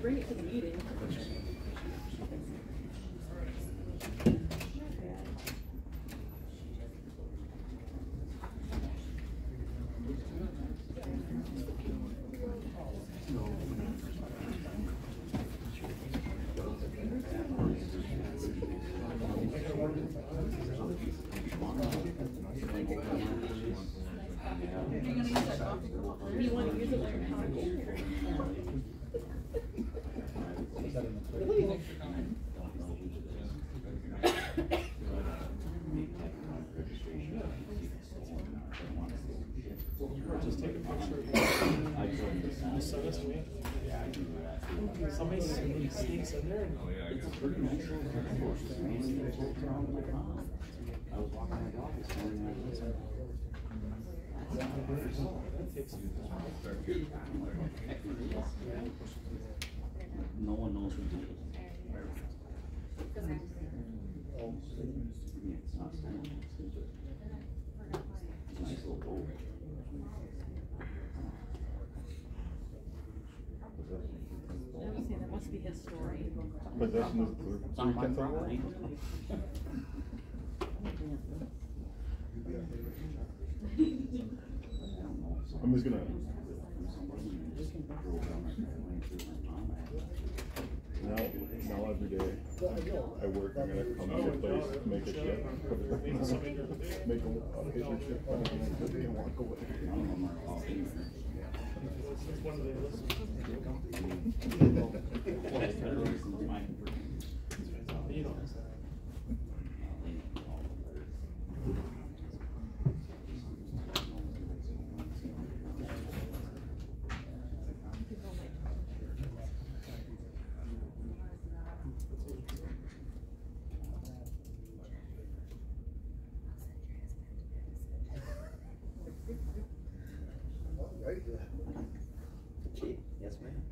bring it to the meeting. Do you want to use it like a copy? Really? Just take a picture of it. Send us to me. Somebody sneaks in there. It's pretty natural. I was walking my dog this morning. No one knows who did it. Yeah, it's not standing. It's a nice little bowl. I would say that must be his story. Possession of It's on my property. I'm just gonna. Now every day I work, I'm gonna come to your place, make a chip, make a paper chip, and walk away. Yes, ma'am.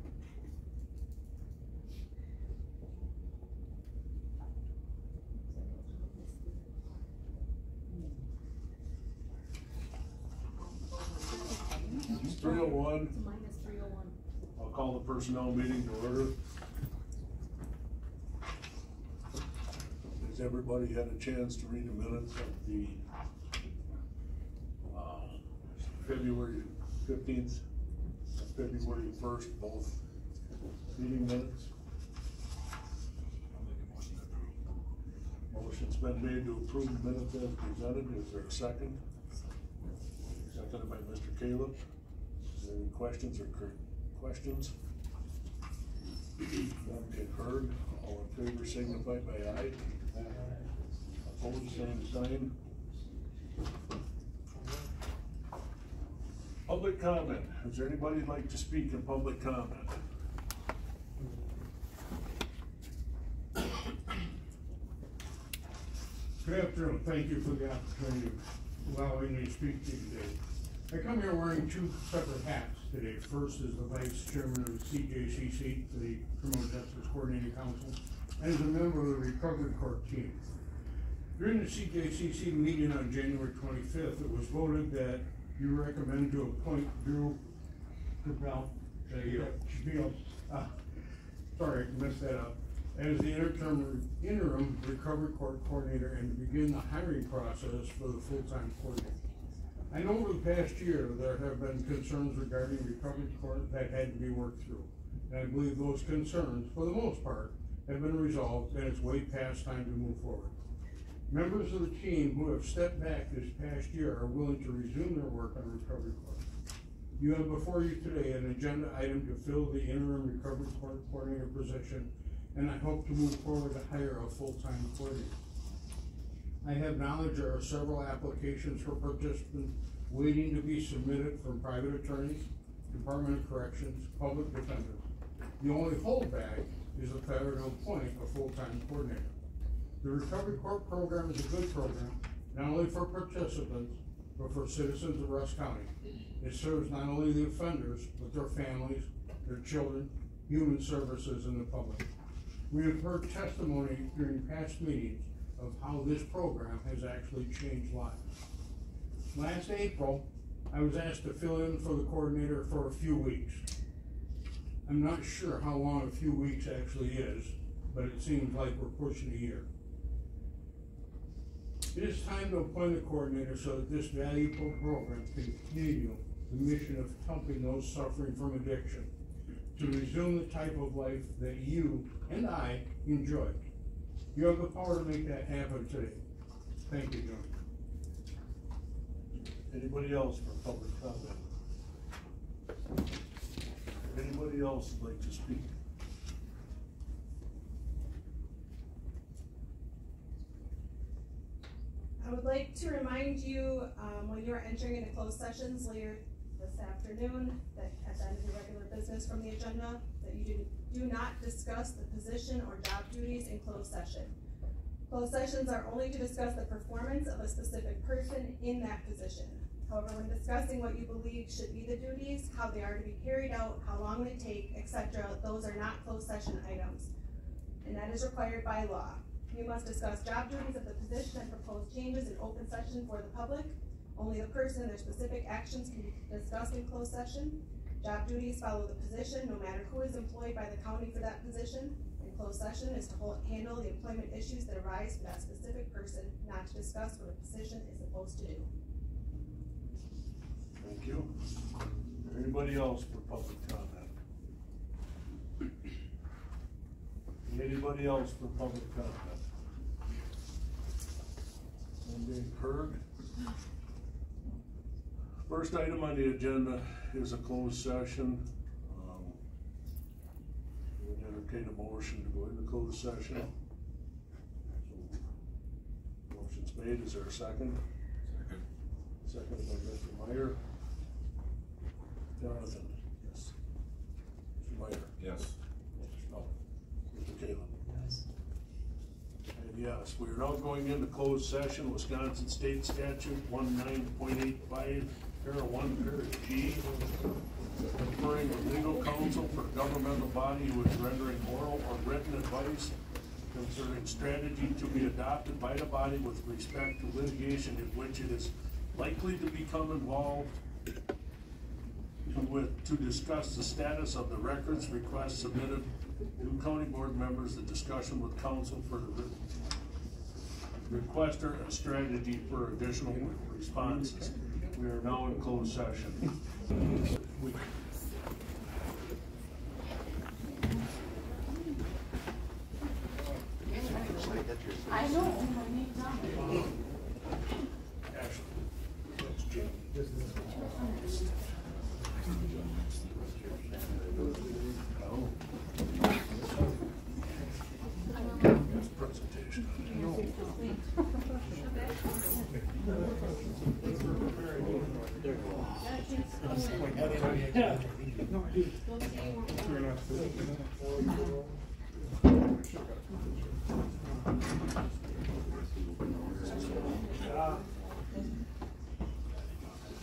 It's 3:01. It's minus 301. I'll call the personnel meeting to order. Has everybody had a chance to read the minutes of the February 15th, February 1st, both meeting minutes? Motion's been made to approve the minutes as presented. Is there a second? Seconded by Mr. Caleb. Is there any questions or questions? None being heard. All in favor signify by aye. Opposed, same sign. Public comment. Is there anybody who'd like to speak in public comment? Good afternoon. Thank you for the opportunity of allowing me to speak to you today. I come here wearing two separate hats today. First is the Vice Chairman of the CJCC, the Criminal Justice Coordinating Council, and as a member of the Recovery Court team. During the CJCC meeting on January 25th, it was voted that you recommend to appoint Drew Capel, sorry, I messed that up, as the interim recovery court coordinator and to begin the hiring process for the full-time coordinator. I know over the past year there have been concerns regarding recovery court that had to be worked through. And I believe those concerns, for the most part, have been resolved and it's way past time to move forward. Members of the team who have stepped back this past year are willing to resume their work on recovery court. You have before you today an agenda item to fill the interim recovery court coordinator position, and I hope to move forward to hire a full-time coordinator. I have knowledge there are several applications for participants waiting to be submitted from private attorneys, Department of Corrections, public defenders. The only holdback is the failure to appoint a full-time coordinator. The Recovery Court program is a good program, not only for participants, but for citizens of Rusk County. It serves not only the offenders, but their families, their children, human services, and the public. We have heard testimony during past meetings of how this program has actually changed lives. Last April, I was asked to fill in for the coordinator for a few weeks. I'm not sure how long a few weeks actually is, but it seems like we're pushing a year. It is time to appoint a coordinator so that this valuable program can continue the mission of helping those suffering from addiction to resume the type of life that you and I enjoy. You have the power to make that happen today. Thank you, John. Anybody else for public comment? Anybody else would like to speak? I would like to remind you, when you're entering into closed sessions later this afternoon, that at the end of your regular business from the agenda, that you do not discuss the position or job duties in closed session. Closed sessions are only to discuss the performance of a specific person in that position. However, when discussing what you believe should be the duties, how they are to be carried out, how long they take, etc., those are not closed session items, and that is required by law. You must discuss job duties of the position and propose changes in open session for the public. Only the person and their specific actions can be discussed in closed session. Job duties follow the position, no matter who is employed by the county for that position. And closed session is to handle the employment issues that arise for that specific person, not to discuss what a position is supposed to do. Thank you. Anybody else for public comment? Anybody else for public comment? I'm being heard. First item on the agenda is a closed session. We would entertain a motion to go into closed session. Motion's made. Is there a second? Second by Mr. Meyer. Jonathan? Yes. Mr. Meyer? Yes. No. Mr. Caleb? Yes. And yes, we are now going into closed session, Wisconsin State Statute 19.85, para 1, para G, conferring with legal counsel for a governmental body who is rendering oral or written advice concerning strategy to be adopted by the body with respect to litigation in which it is likely to become involved, to discuss the status of the records requests submitted to county board members, the discussion with counsel for the requester, and strategy for additional responses. We are now in closed session. I know, my name's on it. Ashley, that's Jim. Oh. That's presentation.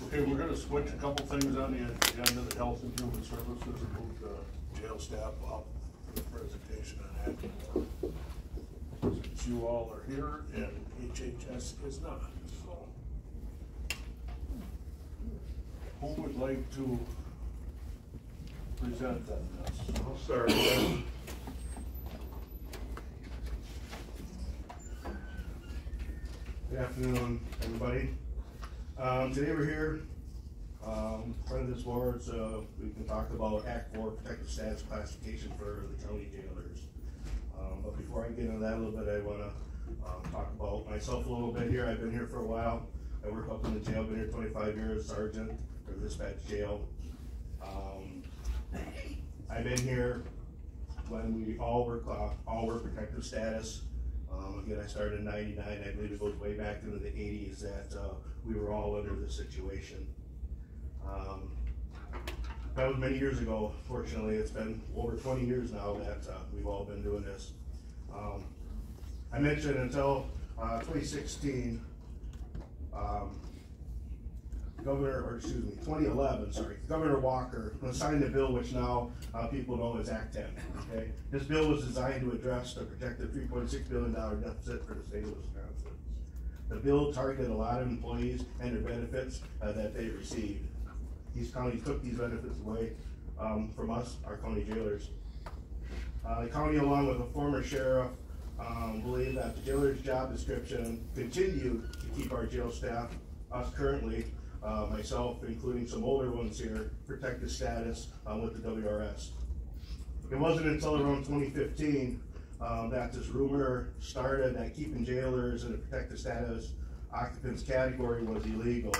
Okay, we're gonna switch a couple things on the agenda, the health and human services, and move the jail staff up for the presentation on that. Since you all are here and HHS is not, so. Who would like to present on this? I'll start. Good afternoon, everybody. Today we're here, in front of this board, so we can talk about Act 4 protective status classification for the county jailers. But before I get into that a little bit, I want to talk about myself a little bit here. I've been here for a while. I work up in the jail, been here 25 years, sergeant for the dispatch jail. I've been here when we all were protective status. Again, I started in '99. I believe it goes way back into the '80s that we were all under this situation. That was many years ago. Fortunately, it's been over 20 years now that we've all been doing this. I mentioned until 2016, 2011, Governor Walker signed a bill which now people know as Act 10. Okay, this bill was designed to address the projected $3.6 billion deficit for the state of Wisconsin. The bill targeted a lot of employees and their benefits that they received. These counties took these benefits away from us, our county jailers. The county, along with the former sheriff, believe that the jailer's job description continued to keep our jail staff, us currently, myself, including some older ones here, protected status with the WRS. It wasn't until around 2015 that this rumor started that keeping jailers in a protected status occupants category was illegal,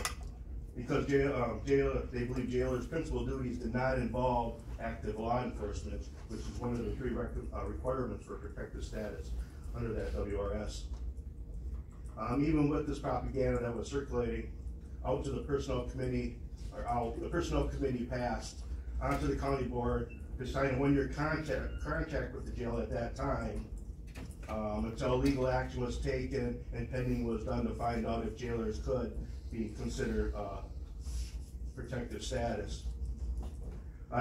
because they believe jailers' principal duties did not involve active law enforcement, which is one of the three requirements for protected status under that WRS. Even with this propaganda that was circulating out to the personnel committee, the personnel committee passed onto the county board to sign a one-year contract with the jail at that time, until legal action was taken and pending was done to find out if jailers could be considered protective status.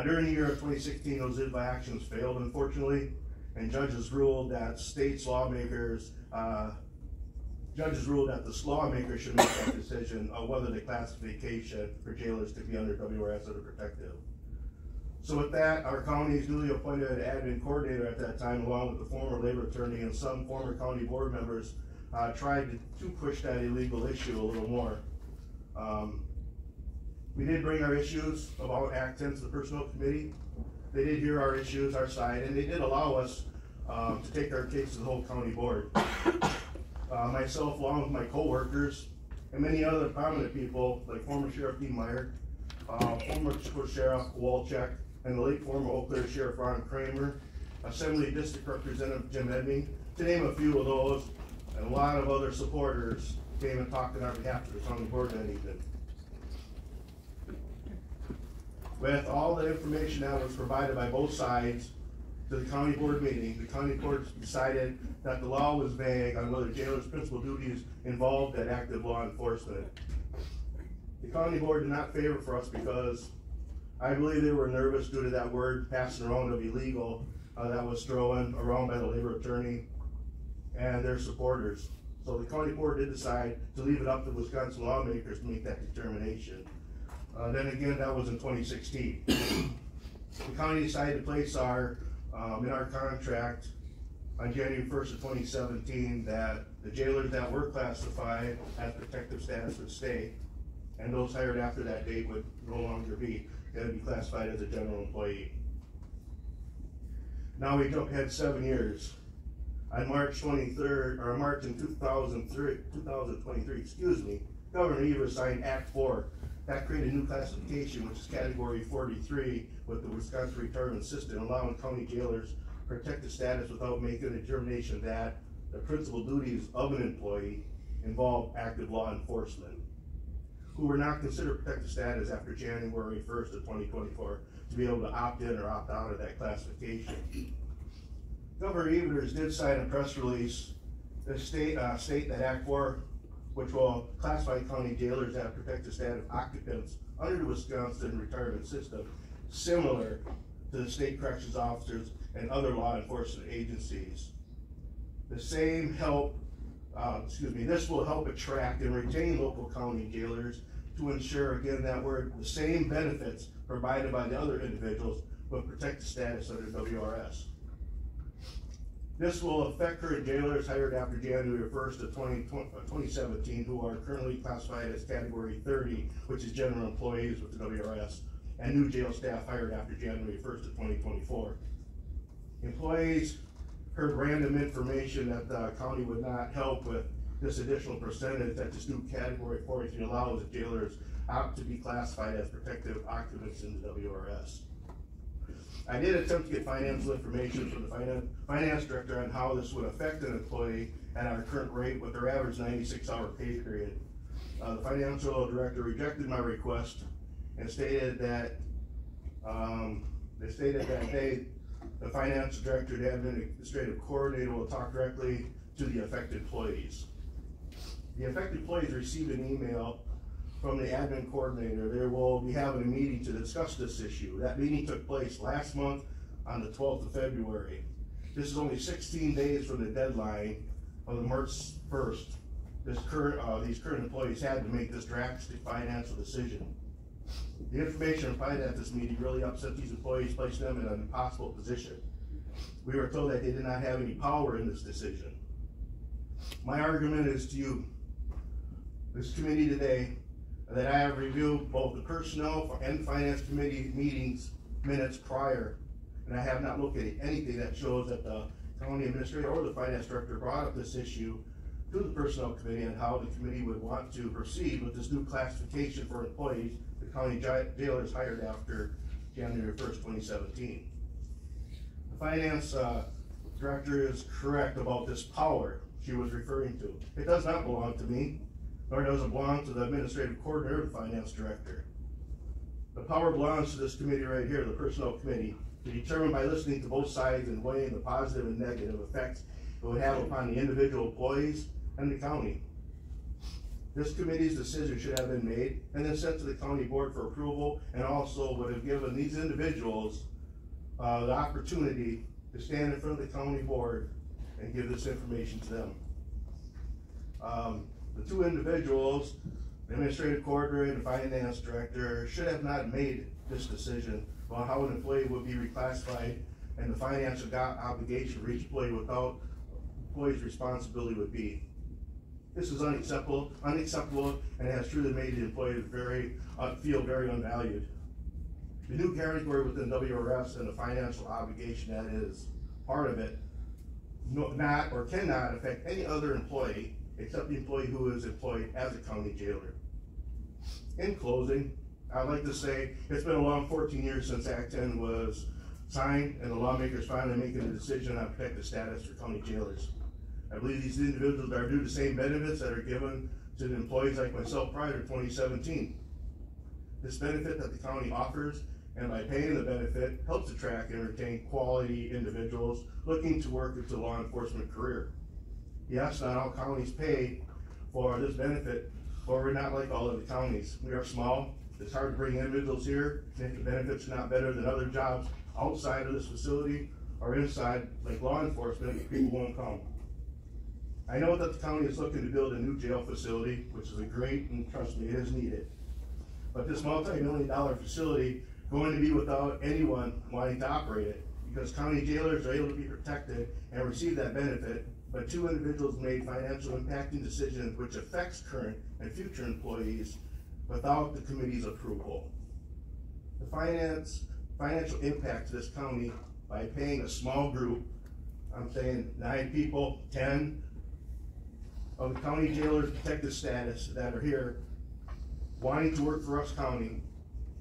During the year of 2016, those legal actions failed, unfortunately, and judges ruled that the lawmakers should make that decision of whether the classification for jailers to be under WRS or protective. So with that, our county's newly appointed admin coordinator at that time, along with the former labor attorney and some former county board members, tried to push that illegal issue a little more. We did bring our issues about Act 10 to the personnel committee. They did hear our issues, our side, and they did allow us to take our case to the whole county board. Myself, along with my co-workers, and many other prominent people, like former Sheriff Dean Meyer, former Sheriff Walczak, and the late former Eau Claire Sheriff Ron Kramer, Assembly District Representative Jim Edming, to name a few of those, and a lot of other supporters came and talked on our behalf to the county board that evening. With all the information that was provided by both sides to the county board meeting, the county board decided that the law was vague on whether jailers' principal duties involved that active law enforcement. The county board did not favor for us because I believe they were nervous due to that word passing around of illegal that was thrown around by the labor attorney and their supporters. So the county board did decide to leave it up to Wisconsin lawmakers to make that determination. Then again, that was in 2016. The county decided to place in our contract on January 1st of 2017 that the jailers that were classified as protective status would stay, and those hired after that date would no longer be. They would be classified as a general employee. Now we jump ahead 7 years. On March 23rd, or March in 2023, excuse me, Governor Evers signed Act 4. That created a new classification, which is Category 43, with the Wisconsin Retirement System, allowing county jailers protected status without making a determination that the principal duties of an employee involve active law enforcement, who were not considered protected status after January 1st of 2024 to be able to opt in or opt out of that classification. Governor Evers did sign a press release that state that Act 4, which will classify county jailers as protected status occupants under the Wisconsin Retirement System, similar to the state corrections officers and other law enforcement agencies. This will help attract and retain local county jailers to ensure, again, that we're the same benefits provided by the other individuals with protected status under WRS. This will affect current jailers hired after January 1st of 2017 who are currently classified as Category 30, which is general employees with the WRS, and new jail staff hired after January 1st of 2024. Employees heard random information that the county would not help with this additional percentage that this new Category 43 allows the jailers opt to be classified as protective occupants in the WRS. I did attempt to get financial information from the finance director on how this would affect an employee at our current rate with their average 96-hour pay period. The financial director rejected my request and stated that the finance director, the administrative coordinator, will talk directly to the affected employees. The affected employees received an email from the admin coordinator. They will be having a meeting to discuss this issue. That meeting took place last month on the 12th of February. This is only 16 days from the deadline of the March 1st. These current employees had to make this drastic financial decision. The information provided at this meeting really upset these employees, placing them in an impossible position. We were told that they did not have any power in this decision. My argument is to you, this committee today, that I have reviewed both the personnel and finance committee meetings minutes prior, and I have not looked at anything that shows that the county administrator or the finance director brought up this issue to the personnel committee and how the committee would want to proceed with this new classification for employees the county jailers hired after January 1st, 2017. The finance director is correct about this power she was referring to. It does not belong to me, nor does it belong to the administrative coordinator or the finance director. The power belongs to this committee right here, the personnel committee, to determine by listening to both sides and weighing the positive and negative effects it would have upon the individual employees and the county. This committee's decision should have been made and then sent to the county board for approval, and also would have given these individuals the opportunity to stand in front of the county board and give this information to them. The two individuals, the administrative coordinator and the finance director, should have not made this decision about how an employee would be reclassified and the financial obligation for each employee without employee's responsibility would be. This is unacceptable, and has truly made the employee feel very unvalued. The new category within WRS and the financial obligation that is part of it not or cannot affect any other employee except the employee who is employed as a county jailer. In closing, I'd like to say it's been a long 14 years since Act 10 was signed and the lawmakers finally making a decision on protected status for county jailers. I believe these individuals are due the same benefits that are given to the employees like myself prior to 2017. This benefit that the county offers, and by paying the benefit, helps attract and retain quality individuals looking to work into a law enforcement career. Yes, not all counties pay for this benefit, but we're not like all other counties. We are small. It's hard to bring individuals here, and if the benefits are not better than other jobs outside of this facility or inside, like law enforcement, people won't come. I know that the county is looking to build a new jail facility, which is a great, and trust me, it is needed. But this multi-million-dollar facility going to be without anyone wanting to operate it, because county jailers are able to be protected and receive that benefit, but two individuals made financial impacting decisions which affects current and future employees without the committee's approval. The financial impact to this county by paying a small group, I'm saying 9 people, 10, of the county jailers protected status that are here wanting to work for Rusk County,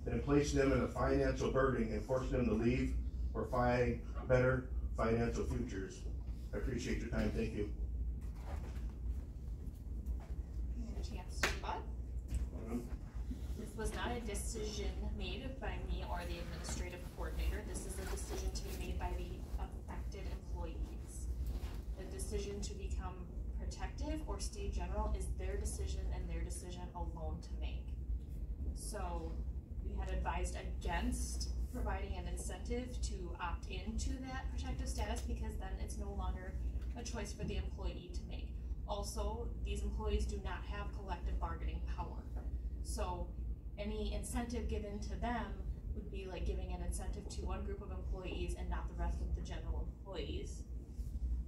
and placing them in a financial burden and forcing them to leave or find better financial futures. I appreciate your time. Thank you. A chance to rebut. This was not a decision made by me or the administrative coordinator. This is a decision to be made by the affected employees. The decision to become protective or stay general is their decision and their decision alone to make. So we had advised against providing an incentive to opt into that protective status, because then it's no longer a choice for the employee to make. Also, these employees do not have collective bargaining power. So any incentive given to them would be like giving an incentive to one group of employees and not the rest of the general employees.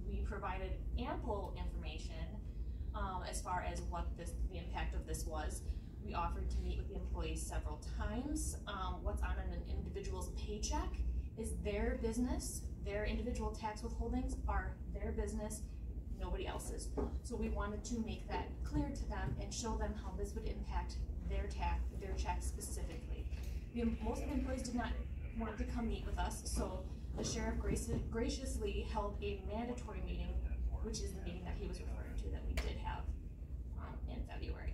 We provided ample information as far as what the impact of this was. We offered to meet with the employees several times. What's on an individual's paycheck is their business. Their individual tax withholdings are their business, nobody else's. So we wanted to make that clear to them and show them how this would impact their check specifically. Most of the employees did not want to come meet with us, so the sheriff graciously held a mandatory meeting, which is the meeting that he was referring to that we did have in February.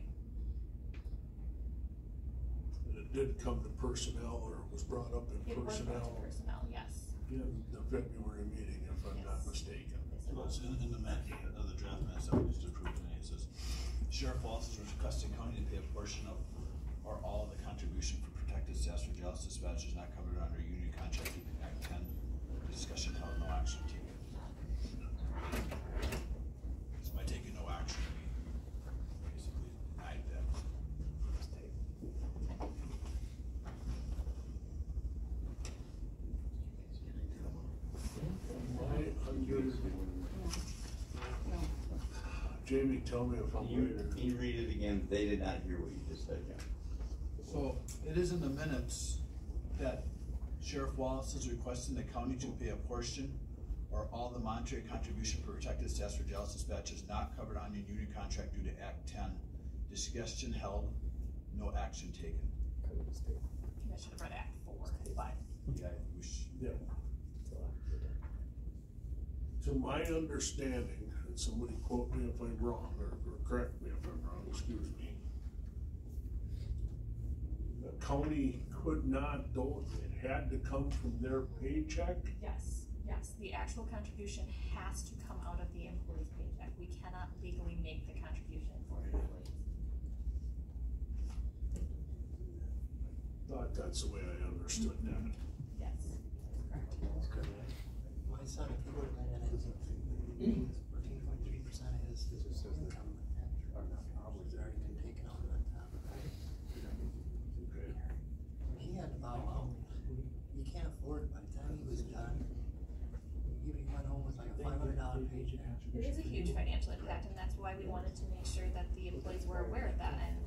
It did come to personnel, or was brought up in personnel. It was brought to personnel, yes. In the February meeting, if I'm not mistaken. Well, it's in the draft minutes that we just approved today. It says, Sheriff Wallace is requesting county to pay a portion of or all of the contribution for protected status for jail dispatchers not covered under union contract keeping Act 10. Discussion held, no action taken. So by taking no action, we basically denied that. Jamie, tell me if I'm right. Can you read it again? They did not hear what you just said, yeah. So it is in the minutes that Sheriff Wallace is requesting the county to pay a portion or all the monetary contribution for protected status for jail dispatchers not covered on a union contract due to Act 10. Discussion held, no action taken. I should have read Act 4, but. Yeah, we should. Yeah. To my understanding, and somebody quote me if I'm wrong, or correct me if I'm wrong, excuse me. The county could not, though, it had to come from their paycheck? Yes, the actual contribution has to come out of the employee's paycheck. We cannot legally make the contribution for the employees. Thought that's the way I understood that. Yes, that's correct. My son, if he would have been in it, 14.3% of his income was already been taken out of that. Okay. He had to bow out. You can't afford it. By the time he was done, he went home with like a $500 paycheck. It is a huge financial impact, and that's why we wanted to make sure that the employees were aware of that. And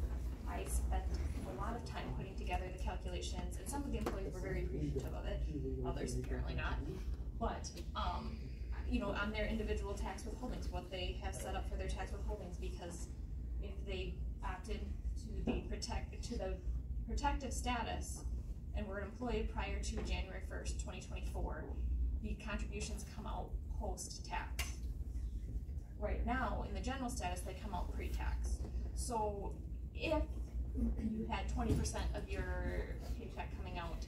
I spent a lot of time putting together the calculations, and some of the employees were very appreciative of it, others apparently not. But, you know, on their individual tax withholdings, what they have set up for their tax withholdings, because if they opted to the protective status and were an employee prior to January 1st, 2024, the contributions come out post-tax. Right now, in the general status, they come out pre-tax. So if you had 20% of your paycheck coming out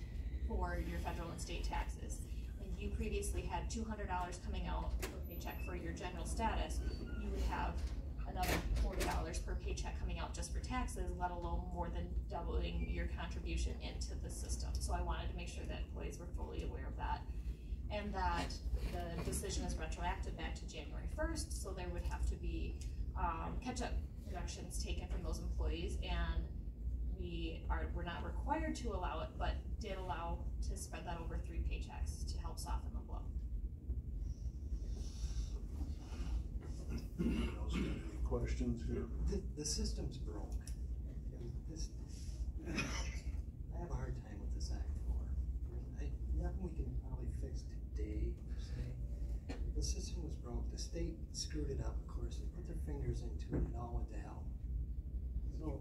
for your federal and state taxes, and you previously had $200 coming out per paycheck for your general status, you would have another $40 per paycheck coming out just for taxes, let alone more than doubling your contribution into the system. So I wanted to make sure that employees were fully aware of that, and that the decision is retroactive back to January 1st, so there would have to be catch-up deductions taken from those employees, and we're not required to allow it, but did allow to spread that over 3 paychecks to help soften the blow. Anyone else got any questions here? The system's broke. I have a hard time with this Act 4. Nothing we can probably fix today, per se. The system was broke. The state screwed it up, of course. They put their fingers into it and it all went to hell. So.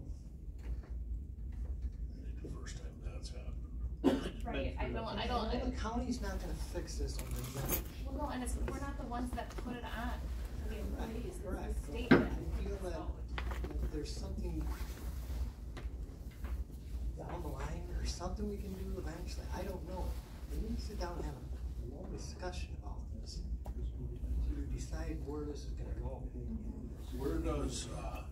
The first time that's happened. Right, I don't. The county's not gonna fix this on the net. Well, no, and we're not the ones that put it on for the employees. Correct. It's the state I that feel puts it that out. there's something down the line or something we can do eventually. I don't know. We need to sit down and have a long discussion about this to decide where this is gonna go. Where does the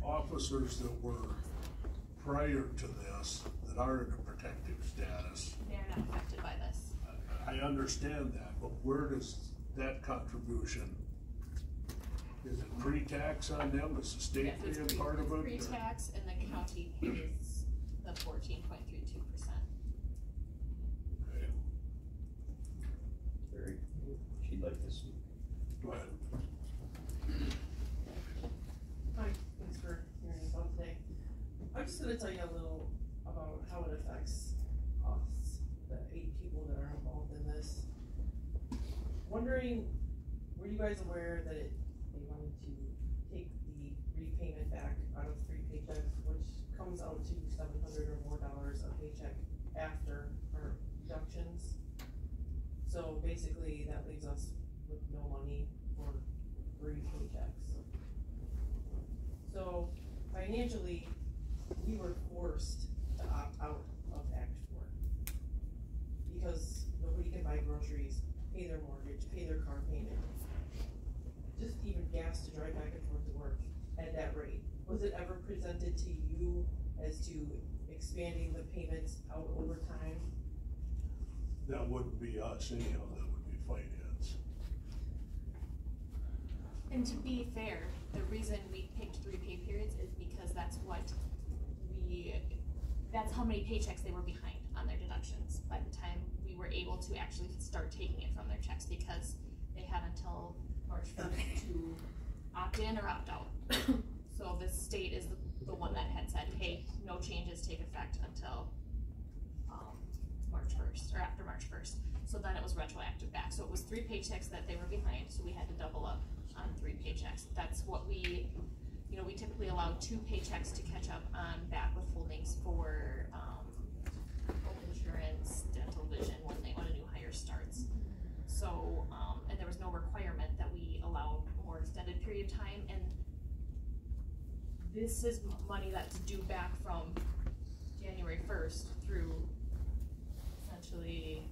officers that were prior to this, that are in a protective status, They're not affected by this. I understand that, but where does that contribution, is it pre-tax on them? Is the state Yes, it's paying part of it? pre-tax, and the county pays the 14.32%. Okay, Very, she'd like to speak. go ahead. Hi, thanks for hearing us out today. I'm just gonna tell you a little about how it affects us, the 8 people that are involved in this. Wondering, were you guys aware that they wanted to take the repayment back out of 3 paychecks, which comes out to $700 or more a paycheck after our deductions? So basically, that leaves us with no money for 3 paychecks. So financially, we were forced to opt out of Act 4 because nobody can buy groceries, pay their mortgage, pay their car payment, just even gas to drive back and forth to work at that rate. Was it ever presented to you as to expanding the payments out over time? That wouldn't be us anyhow, that would be finance. And to be fair, the reason we picked 3 pay periods is because that's how many paychecks they were behind on their deductions by the time were able to actually start taking it from their checks because they had until March 1st to opt in or opt out. So the state is the one that had said, hey, no changes take effect until March 1st or after March 1st. So then it was retroactive back. So it was 3 paychecks that they were behind, so we had to double up on 3 paychecks. That's what we typically allow 2 paychecks to catch up on back withholdings for health insurance, dental vision when a new hire starts. So, and there was no requirement that we allow a more extended period of time, and this is money that's due back from January 1st through essentially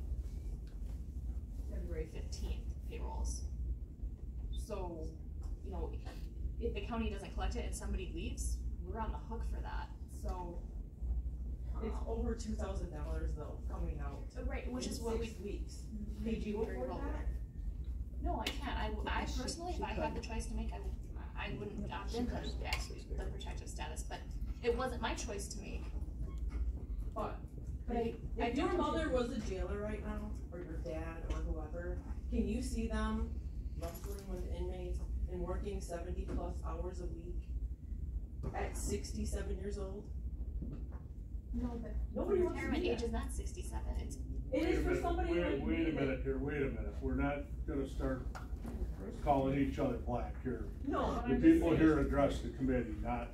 February 15th payrolls. So, if the county doesn't collect it and somebody leaves, we're on the hook for that. So it's over $2,000 though coming out. Right, which is what 6 weeks. Could you afford that? No, I can't. I personally, if I had the choice to make, I wouldn't opt into the protective status, but it wasn't my choice to make. But if your mother was a jailer right now, or your dad, or whoever, can you see them wrestling with inmates and working 70 plus hours a week at 67 years old? No, but nobody wants to retirement do that. age is not 67. It is for somebody like wait a minute here, wait a minute. We're not gonna start calling each other black here. No, the people here address the committee, not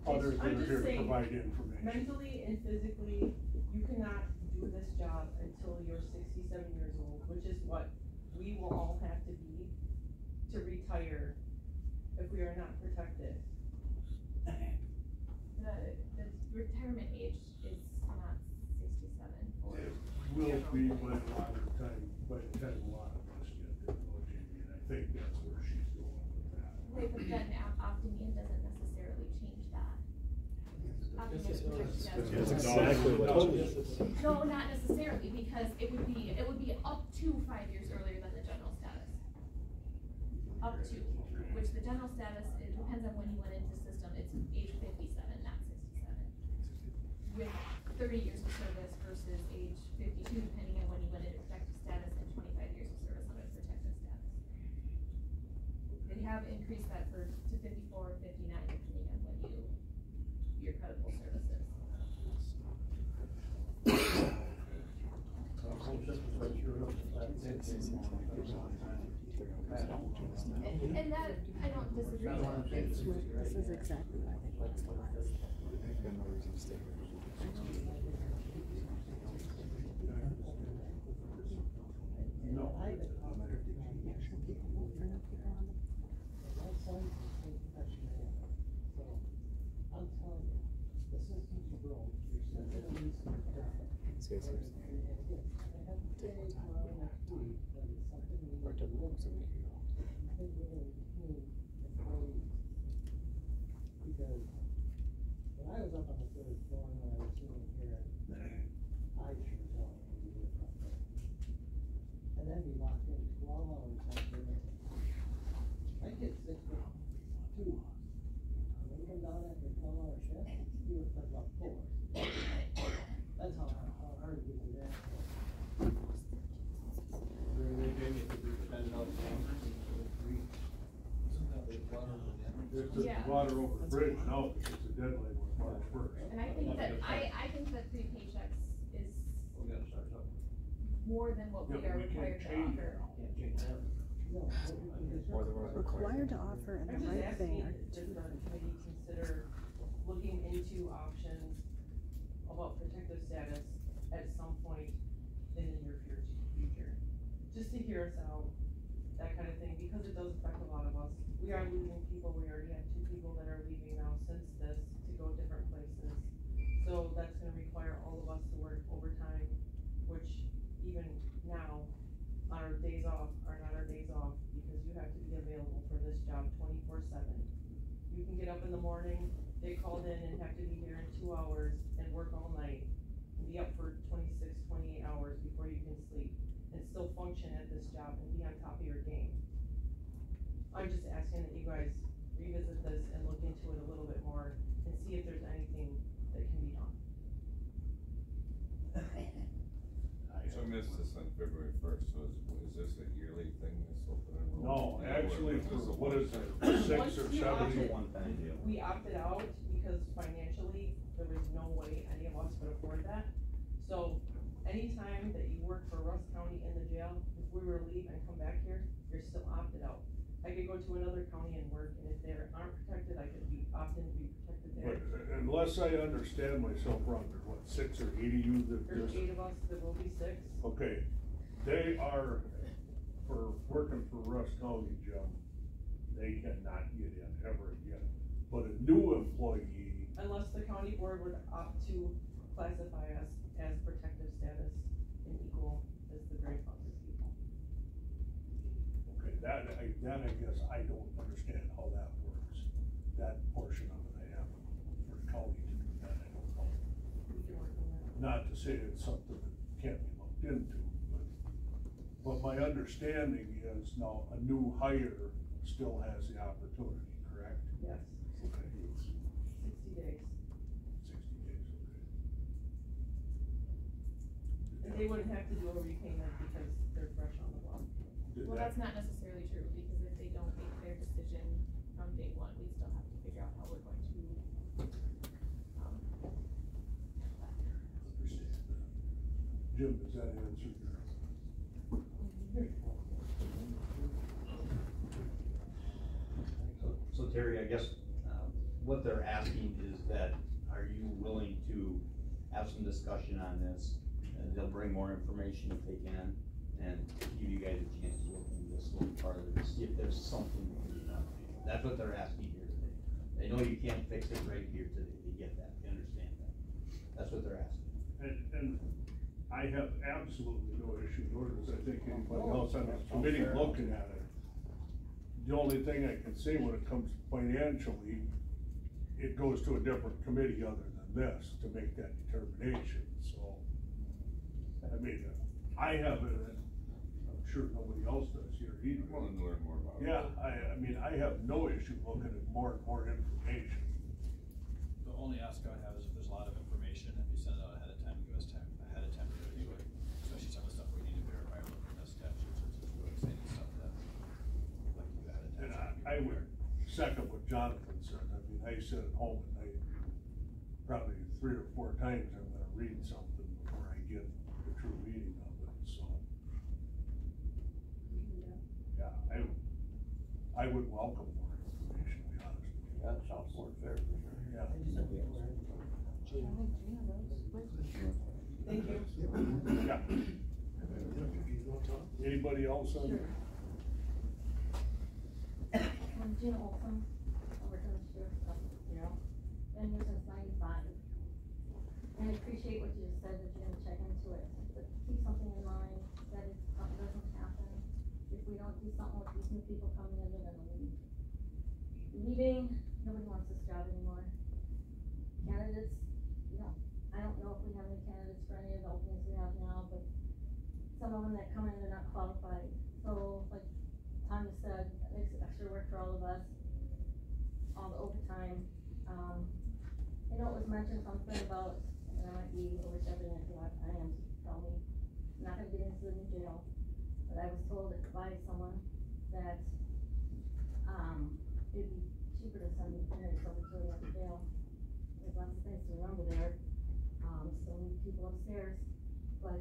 others that I'm are here saying, to provide information. mentally and physically, you cannot do this job until you're 67 years old, which is what we will all have to be to retire if we are not protected. The retirement age is not 67. It will be by a lot of time, by the time a lot of us get there, though, Jamie, and I think that's where she's going with that. Right, but then opting in doesn't necessarily change that. Opting in protects That's against. exactly what it is. No, not necessarily, because it would be up to 5 years earlier than the general status. Up to, which the general status, it depends on when you went into the system, it's age 57, not 67. With 30 years of service versus age 52, depending on when you went into protective status, and 25 years of service under protective status. They have increased that to 54 or 59, depending on when your credible services. And that, I don't disagree with. This is exactly why they want to No. I'm telling you, the system's broke. You're sending a lease to the town. They have to pay tomorrow next week, but it's something we need to look at. They really need employees. Because when I was up on the 3rd floor and I was sitting here, I sure tell you we live up there. And then we locked in 12 hours after it. I get 6 to 2. When you come down after a 12-hour shift, you work like about 4. That's how hard it is to that. There's the water over the bridge now, because the deadline was March 1st. And I think that, I think that 3 paychecks is more than what we are required to offer. required to offer, and the I'm just right thing asking, are does the committee consider looking into options about protective status at some point in the near future? Just to hear us out, that kind of thing, because it does affect a lot of us. We are losing people, we already have 2 people that are leaving now since this to go different places. So that's gonna require all of us to work overtime, which even now, our days off are not our days off, because you have to be available for this job 24/7. You can get up in the morning, get called in and have to be here in 2 hours and work all night, and be up for 26, 28 hours before you can sleep, and still function at this job and be on top of your game. I'm just asking that you guys revisit this and look into it a little bit more and see if there's anything that can be done. So missed this on February 1st, so is this a yearly thing, this open No, enrollment? actually, for, what is it, Once 6 or you 7? opted- We opted out because financially, there was no way any of us could afford that. So, anytime that you work for Rusk County in the jail, if we were to leave and come back here, you're still opted out. I could go to another county and work, and if they aren't protected, I could be opted to be protected there. But unless I understand myself wrong, there's what, 6 or 8 of you that There's just, 8 of us, there will be 6. okay, they are, for working for Rusk County, Jim, they cannot get in ever again. But a new employee, Unless the county board would opt to classify us as protective status and equal as the grandfathered people. okay, that I guess I don't understand how that works. That portion of it I have for the county to do that, I don't know. We can work on that. Not to say it's something that can't be looked into, but my understanding is now a new hire still has the opportunity, correct? Yes, Okay. 60 days. 60 days, And they wouldn't have to do a repayment because they're fresh on the block. okay. Well, that's not necessarily true, because if they don't make their decision from day one, we still have to figure out how we're going to, Jim, does that answer your? So Terry, I guess, what they're asking is that, are you willing to have some discussion on this? And they'll bring more information if they can, and give you guys a chance to look into this a little farther, to see if there's something that can be done. That's what they're asking here today. They know you can't fix it right here today, they get that, they understand that. That's what they're asking. And I have absolutely no issue, nor does I think anybody else on this committee looking at it. The only thing I can say when it comes financially, it goes to a different committee other than this to make that determination, so. I mean, I have it, and I'm sure nobody else does here either. I wanna learn more about it. Yeah, I mean, I have no issue looking at more and more information. The only ask I would have is if there's a lot of information, if you send it out ahead of time, give us time, ahead of time to review it, especially some of the stuff we need to verify, looking at the statutes, or just really saying stuff that, like, you ahead of time. And I would second what Jonathan said. I mean, I sit at home at night, probably 3 or 4 times I'm gonna read something before I get the true meaning of it, so. Yeah, I would welcome more information, to be honest with you. That sounds more fair for sure. Yeah. Thank you. Yeah. Anybody else on? Sure. I'm Gina Olson, I work in the sheriff's office, been here since '95. And I appreciate what you just said, that you're gonna check into it, but keep something in mind, that if something doesn't happen, if we don't do something with these new people coming in, they're gonna leave. Leaving, nobody wants this job anymore. Candidates, I don't know if we have any candidates for any of the openings we have now, but some of them that come in, they're not qualified. So, like Tanya said, it makes it extra work for all of us, all the overtime. I know it was mentioned something about, and I might be overstepping it, I am, tell me, I'm not gonna get into the new jail, but I was told that by someone that, it'd be cheaper to send the parents over to the jail. There's lots of things to remember there, still need people upstairs, but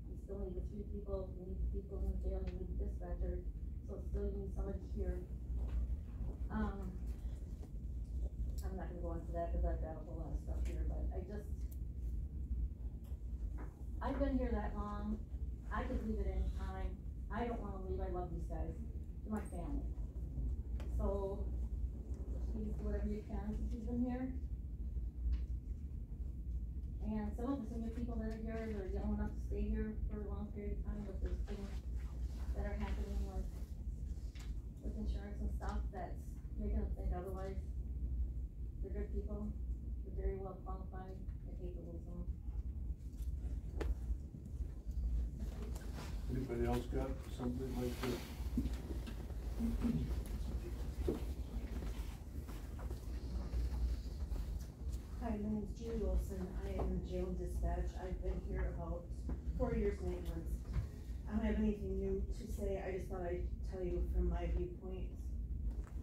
you still need the 3 people, you need the people in the jail, you need the dispatcher, so still you need somebody here. I'm not gonna go into that, cause I've got a whole lot of stuff here, but I've been here that long, I could leave at any time, I don't wanna leave, I love these guys, they're my family. So, please do whatever you can since you've been here. And some of the senior people that are here, they're young enough to stay here for a long period of time, but there's things that are happening with insurance and stuff that's making them think otherwise. They're good people, they're very well qualified, I hate to lose them. Anybody else got something like that? Hi, my name's Julie Wilson. I am in jail and dispatch. I've been here about 4 years and 8 months. I don't have anything new to say. I just thought I'd tell you from my viewpoint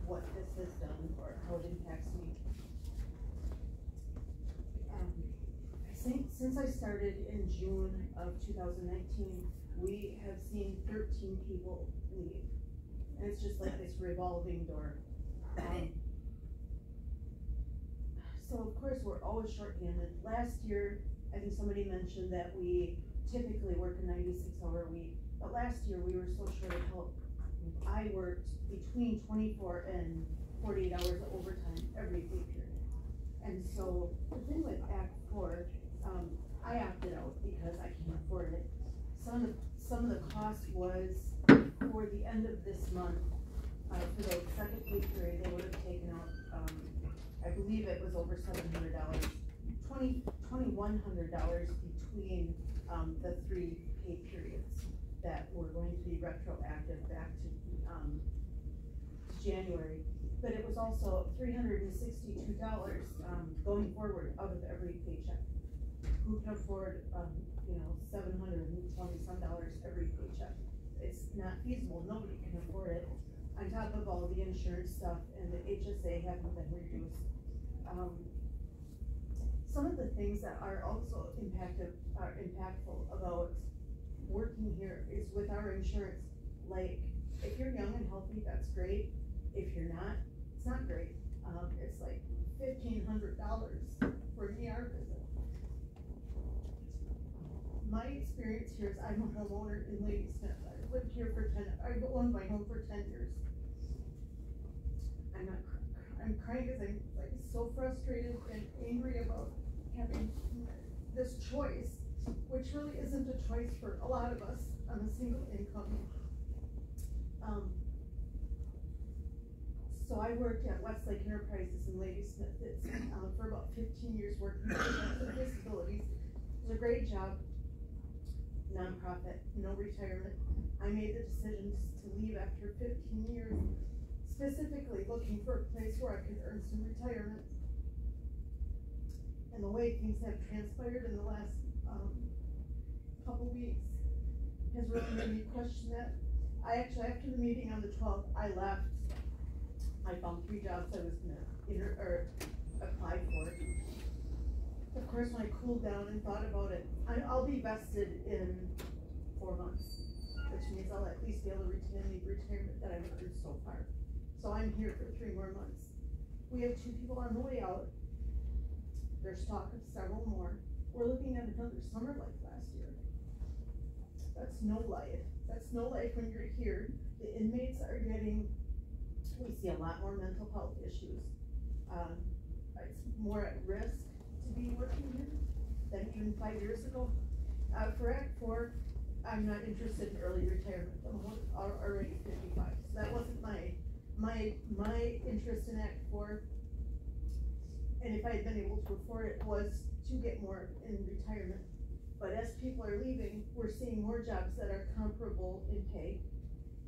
what this has done or how it impacts me. Since I started in June of 2019, we have seen 13 people leave. And it's just like this revolving door. So of course we're always short-handed. Last year, I think somebody mentioned that we typically work a 96-hour week, but last year we were so short of help. I worked between 24 and 48 hours of overtime every pay period. And so the thing with Act 4, I opted out because I can't afford it. Some of the cost was for the end of this month, for the second pay period, they would have taken out, I believe it was over $700, $2,100 between the 3 pay periods that were going to be retroactive back to January. But it was also $362 going forward out of every paycheck. Who can afford, $720 every paycheck? It's not feasible. Nobody can afford it. On top of all the insurance stuff and the HSA haven't been reduced. Some of the things that are also impactful about working here is with our insurance. Like, if you're young and healthy, that's great. If you're not, it's not great. It's like $1,500 for an ER visit. My experience here is I'm a homeowner in Ladysmith. I've lived here for I've owned my home for 10 years. I'm crying because I'm like so frustrated and angry about having this choice, which really isn't a choice for a lot of us on a single income. So I worked at Westlake Enterprises in Ladysmith. It's for about 15 years working with disabilities. It was a great job. Nonprofit, no retirement. I made the decision to leave after 15 years, specifically looking for a place where I could earn some retirement. And the way things have transpired in the last couple weeks has really made me question that. I actually, after the meeting on the 12th, I left. I found 3 jobs I was gonna apply for. Of course, when I cooled down and thought about it, I'll be vested in 4 months, which means I'll at least be able to retain the retirement that I've earned so far. So I'm here for 3 more months. We have 2 people on the way out. There's talk of several more. We're looking at another summer like last year. That's no life. That's no life when you're here. The inmates are getting, we see a lot more mental health issues. It's more at risk to be working here than even 5 years ago. For Act 4, I'm not interested in early retirement. I'm already 55, so that wasn't my interest in Act 4. And if I had been able to afford it, was to get more in retirement. But as people are leaving, we're seeing more jobs that are comparable in pay,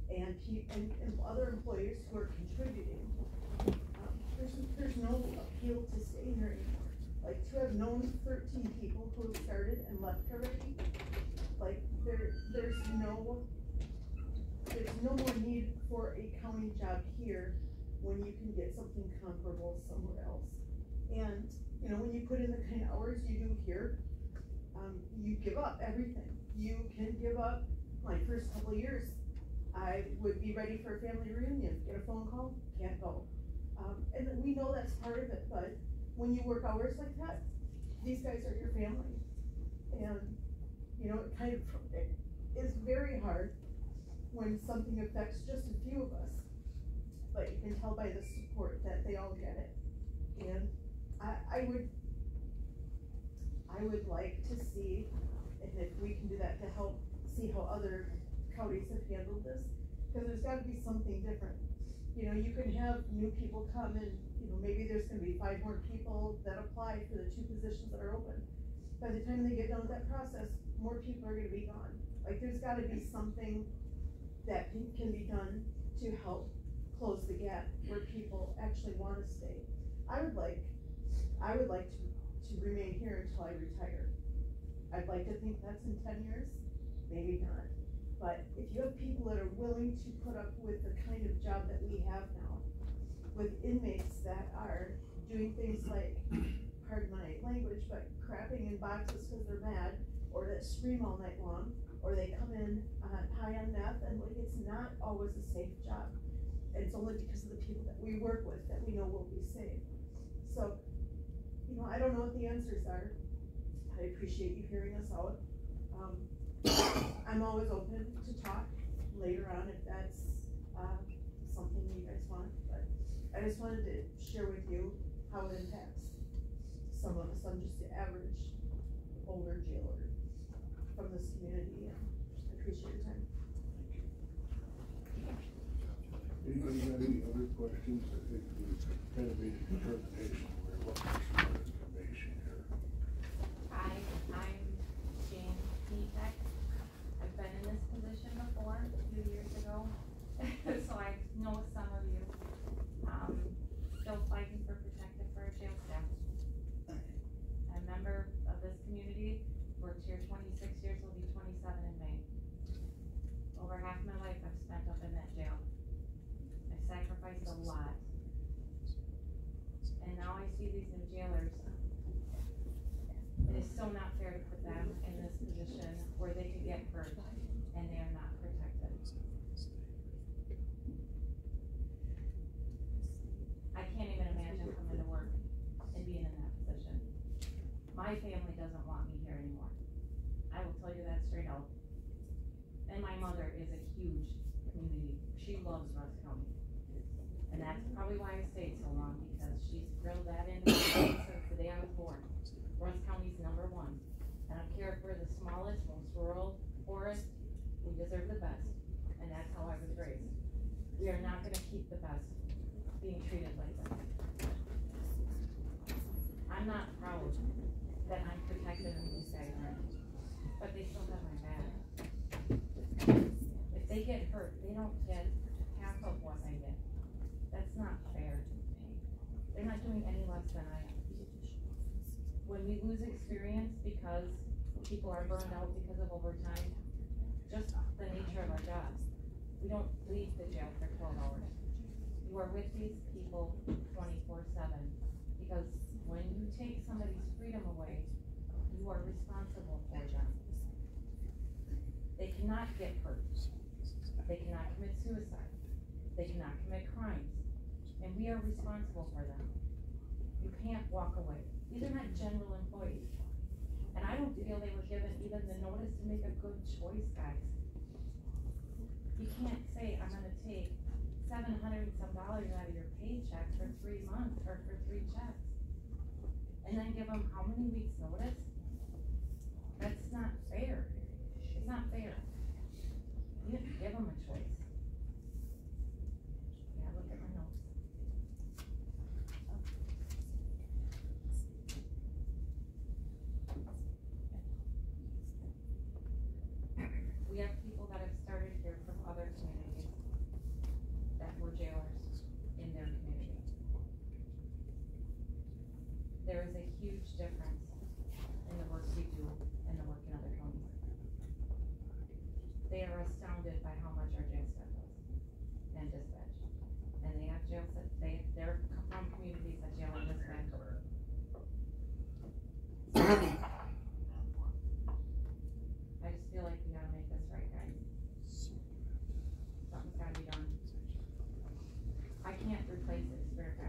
and other employers who are contributing. There's no appeal to staying here anymore. Like, to have known 13 people who have started and left already, like, there's no more need for a county job here when you can get something comparable somewhere else. And, when you put in the kind of hours you do here, you give up everything. You can give up. My first couple of years, I would be ready for a family reunion, get a phone call, can't go. And we know that's part of it, but when you work hours like that, these guys are your family. And, it is very hard when something affects just a few of us, but you can tell by the support that they all get it. And I would like to see, and if we can do that, to help see how other counties have handled this, because there's got to be something different. You can have new people come and, maybe there's going to be 5 more people that apply for the 2 positions that are open. By the time they get done with that process, more people are going to be gone. Like, there's got to be something that can be done to help close the gap where people actually want to stay. I would like to remain here until I retire. I'd like to think that's in 10 years, maybe not. But if you have people that are willing to put up with the kind of job that we have now, with inmates that are doing things like, pardon my language, but crapping in boxes because they're mad, or that scream all night long, or they come in high on meth, and like, it's not always a safe job. It's only because of the people that we work with that we know will be safe. So, you know, I don't know what the answers are. I appreciate you hearing us out. I'm always open to talk later on if that's something you guys want, but I just wanted to share with you how it impacts some of us. I'm just the average older jailer from this community, and I appreciate your time. Anybody got any other questions? I think we've kind of made a determination where we're looking for some more information here. I'm Jane Petek. I've been in this position before, a few years ago, so I know some of you. Still fighting for protective for our jail staff. I'm a member of this community, worked here 26 years, will be 27 in May. Over half my life I've spent up in that jail. I've sacrificed a lot. And now I see these new jailers. It is so not fair to put them in this position where they could get hurt and they are not protected. I can't even imagine coming to work and being in that position. My family doesn't want me here anymore. I will tell you that straight out. And my mother is a huge community. She loves Rusk County. And that's probably why I stayed so long, because she's drilled that into me since the day I was born. Rusk County's #1. I don't care if we're the smallest, most rural, poorest, we deserve the best. And that's how I was raised. We are not gonna keep the best being treated like this. I'm not proud that I'm protected in these guys aren't, but they still have my back. If they get hurt, they don't get half of what I get. That's not fair. They're not doing any less than I am. When we lose experience because people are burned out because of overtime, just the nature of our job, we don't leave the jail for 12 hours. You are with these people 24/7, because when you take somebody's freedom away, you are responsible for them. They cannot get hurt. They cannot commit suicide. They cannot commit crimes. And we are responsible for them. You can't walk away. These are not general employees. And I don't feel they were given even the notice to make a good choice, guys. You can't say, I'm gonna take $700 and some out of your paycheck for 3 months or for 3 checks, and then give them how many weeks notice? That's not fair. It's not fair. You have to give them a choice. Yeah, look at my notes. We have people that have started here from other communities that were jailers in their community. There is a huge difference in the work we do and the work in other counties. They are astounded by how much our jail staff does and dispatch. And they have jail staff, they're from communities that jail and dispatch. I just feel like we gotta make this right, guys. Something's gotta be done. I can't replace experience.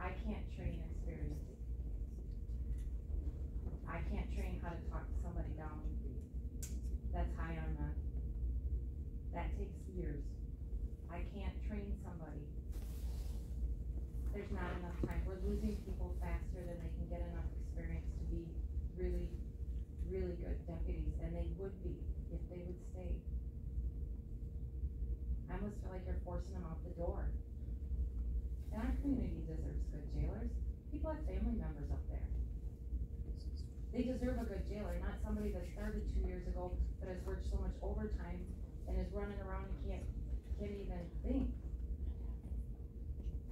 I can't train experience. I can't train how to talk somebody down that's high on meth. That takes years. I can't train somebody. There's not enough time. We're losing people faster than they can get enough experience to be really, really good deputies, and they would be if they would stay. I almost feel like you're forcing them out the door. And our community deserves good jailers. People have family members up there. They deserve a good jailer, not somebody that started 2 years ago but has worked so much overtime and is running around and can't even think.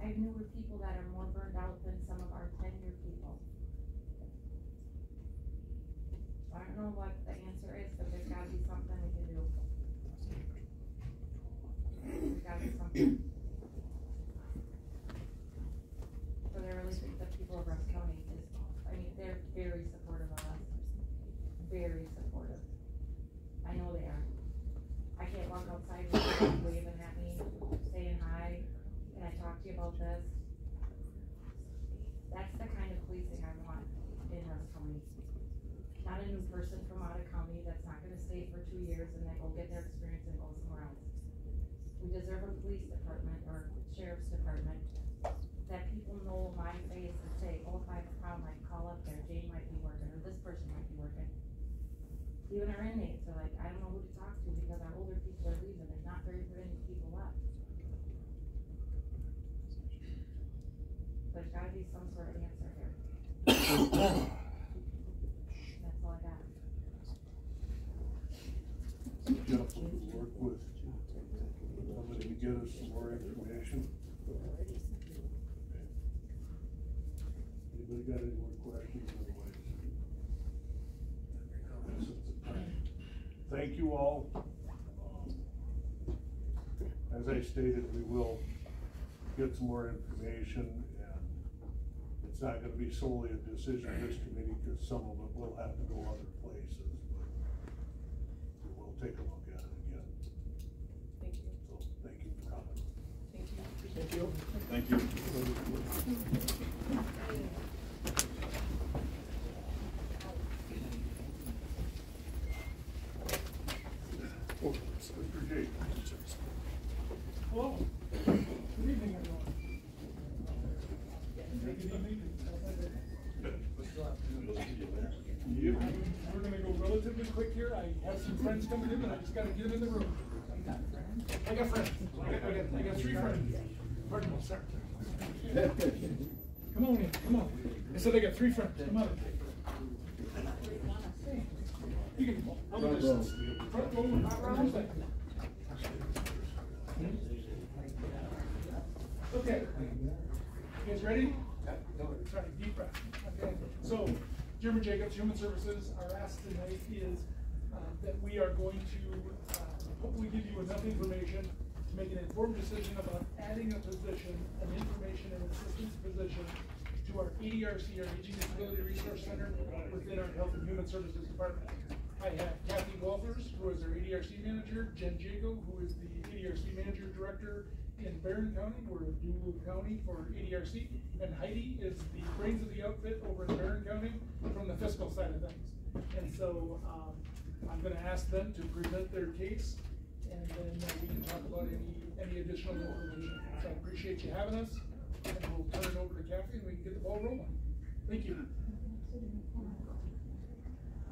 I I have newer people that are more burned out than some of our tenured people. I don't know what the answer is, but there's gotta be something we can do. There's gotta be something. But I really think the people of Rusk County is, I mean, they're very supportive of us. Very supportive. I know they are. I can't walk outside without waving at me, saying hi, can I talk to you about this? That's the kind of policing I want in Rusk County. Not a new person from out of county that's not gonna stay for 2 years and then go get their experience and go somewhere else. We deserve a police department or sheriff's department that people know my face and say, oh, if I have a problem, I can call up there, Jane might be working, or this person might be working. Even our inmates are like, I don't know who to talk to because our older people are leaving, there's not very many people left. There's gotta be some sort of answer here. That's all I got. Jeff will work with somebody to get us some more information. Anybody got any more questions? Thank you all. As I stated, we will get some more information, and it's not gonna be solely a decision of this committee, because some of it will have to go other places, but we'll take a look at it again. Thank you. So, thank you for coming. Thank you. Thank you. Thank you. Mr. Jake. Hello. Good evening, everyone. Good evening. Yep. We're gonna go relatively quick here. I have some friends coming in, but I just gotta get them in the room. I got friends. I got 3 friends. Pardon me, sir. Come on in, come on. I said I got 3 friends. Come on. You can, I'll do this. Front row. Okay. You guys ready? Sorry, deep breath. Okay. So, Jeremy Jacobs, Human Services, our ask tonight is that we are going to hopefully give you enough information to make an informed decision about adding a position, an information and assistance position, to our ADRC, our Aging Disability Resource Center, within our Health and Human Services Department. I have Kathy Walters, who is our ADRC manager, Jen Jago, who is the ADRC manager director in Barron County. We're a dual county for ADRC, and Heidi is the brains of the outfit over in Barron County from the fiscal side of things. And so I'm going to ask them to present their case, and then we can talk about any additional information. So I appreciate you having us, and we'll turn it over to Kathy, and we can get the ball rolling. Thank you.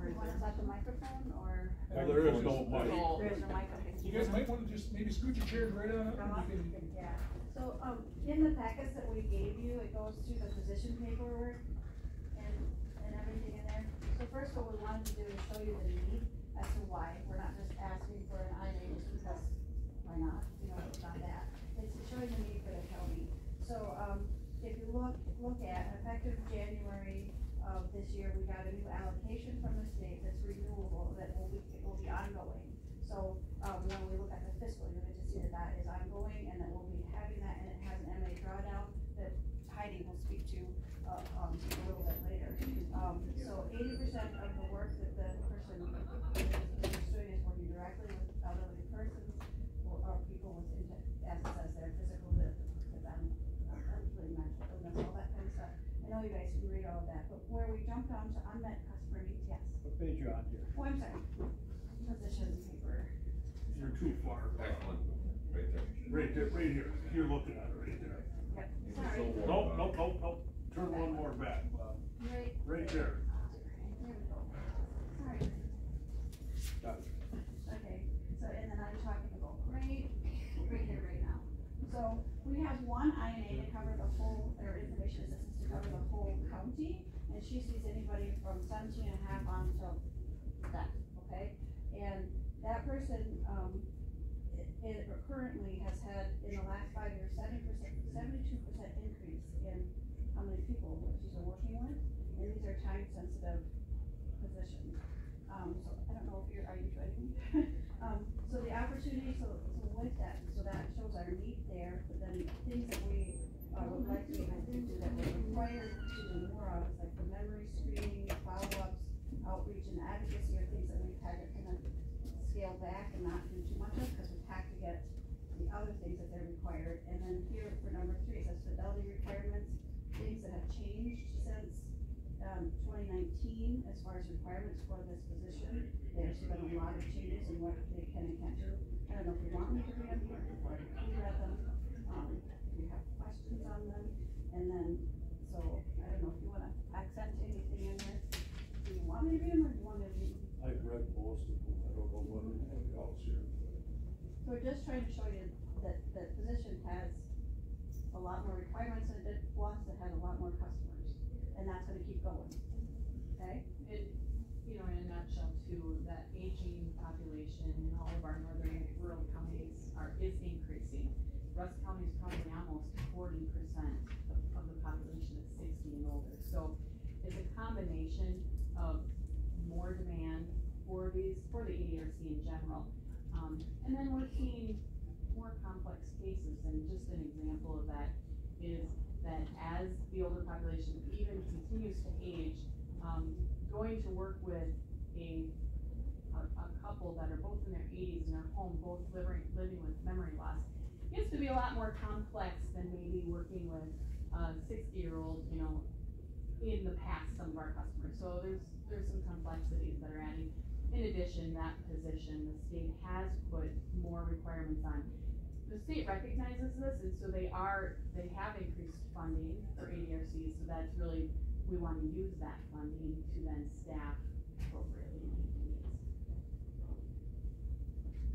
Or you want us at the microphone, or? Well, there is no mic. There's no mic, okay. You guys might want to just maybe scoot your chairs right on up. And you can, Yeah, so, in the packets that we gave you, it goes to the position paperwork and everything in there. So first, what we wanted to do is show you the need as to why, we're not just asking for an IA just because, why not, you know, it's not that. It's showing the need for the county. So, if you look at effective January of this year, we got a new allocation from the state that's renewable, that will be ongoing. So, when we look at the fiscal, you're going to see that that is ongoing, and that we'll be having that, and it has an MA drawdown that Heidi will speak to, a little bit later. So 80% of the work that the person is doing is working directly with elderly persons, or people with, as it says there, physical mental illness, all that kind of stuff. I know you guys can read all of that, but where we jumped on to unmet customer needs, yes. What page are you on here? Oh, I'm sorry. Position paper. You're too far. Back one, right there. Right there, right here. You're looking at it right there. Yep, sorry. Nope. Turn one more back, Bob. Right there. There we go. Sorry. Got it. Okay, so, and then I'm talking about right here, right now. So, we have one INA to cover the whole, or information assistance to cover the whole county, and she sees anybody from 17 and a half on to that, okay? And that person, currently has had, in the last 5 years, 70% 72% increase in how many people she's been working with, and these are time-sensitive positions. So I don't know if are you joining me? So the opportunity, so with that, so that shows our need there, but then things that we would like to be able to do that we're required to do more of, like the memory screening, follow-ups, outreach and advocacy are things that we've had to kind of scale back and not do too much of, because we have to get the other things that they're required. And then here for number 3, it says fidelity requirements, things that have changed since 2019 as far as requirements for this position. There's been a lot of changes in what they can and can't do. I don't know if we want me to read them here before we read them. We have questions on them, and then so I don't know if you want to accent anything in there. Do you want me to read them, or do you want me to read them? I've read most of them, I don't know what anything else here. So we're just trying to show you that the position has a lot more requirements than it was, that has a lot more customers, and that's gonna keep going, okay? And, you know, in a nutshell too, that aging population in all of our northern and rural counties is increasing. Rusk County is probably almost 40% of the population is 60 and older. So it's a combination of more demand for the EDRC in general. And then we're seeing more complex cases, and just an example of that is that as the older population even continues to age, going to work with a couple that are both in their 80s in their home, both living with memory loss, gets to be a lot more complex than maybe working with a 60-year-old, you know, in the past, some of our customers. So there's some complexities that are adding. In addition, that position, the state has put more requirements on. The state recognizes this, and so they have increased funding for ADRC, so that's really, we want to use that funding to then staff appropriately and meet the needs.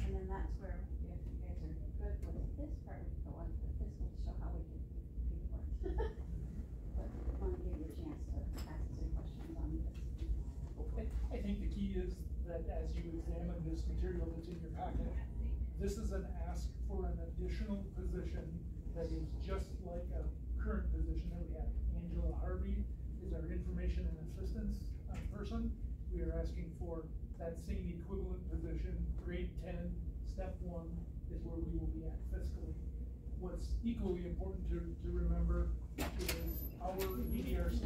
And then that's where, if you guys are good with this part, we go on, but this will show how we can pay for it. But I want to give you a chance to ask some questions on this. I think the key is that as you examine this material that's in your packet, this is an ask for an additional position that is just like a current position that we have. Angela Harvey is our information and assistance person. We are asking for that same equivalent position, grade 10, step 1 is where we will be at fiscally. What's equally important to remember is our EDRC,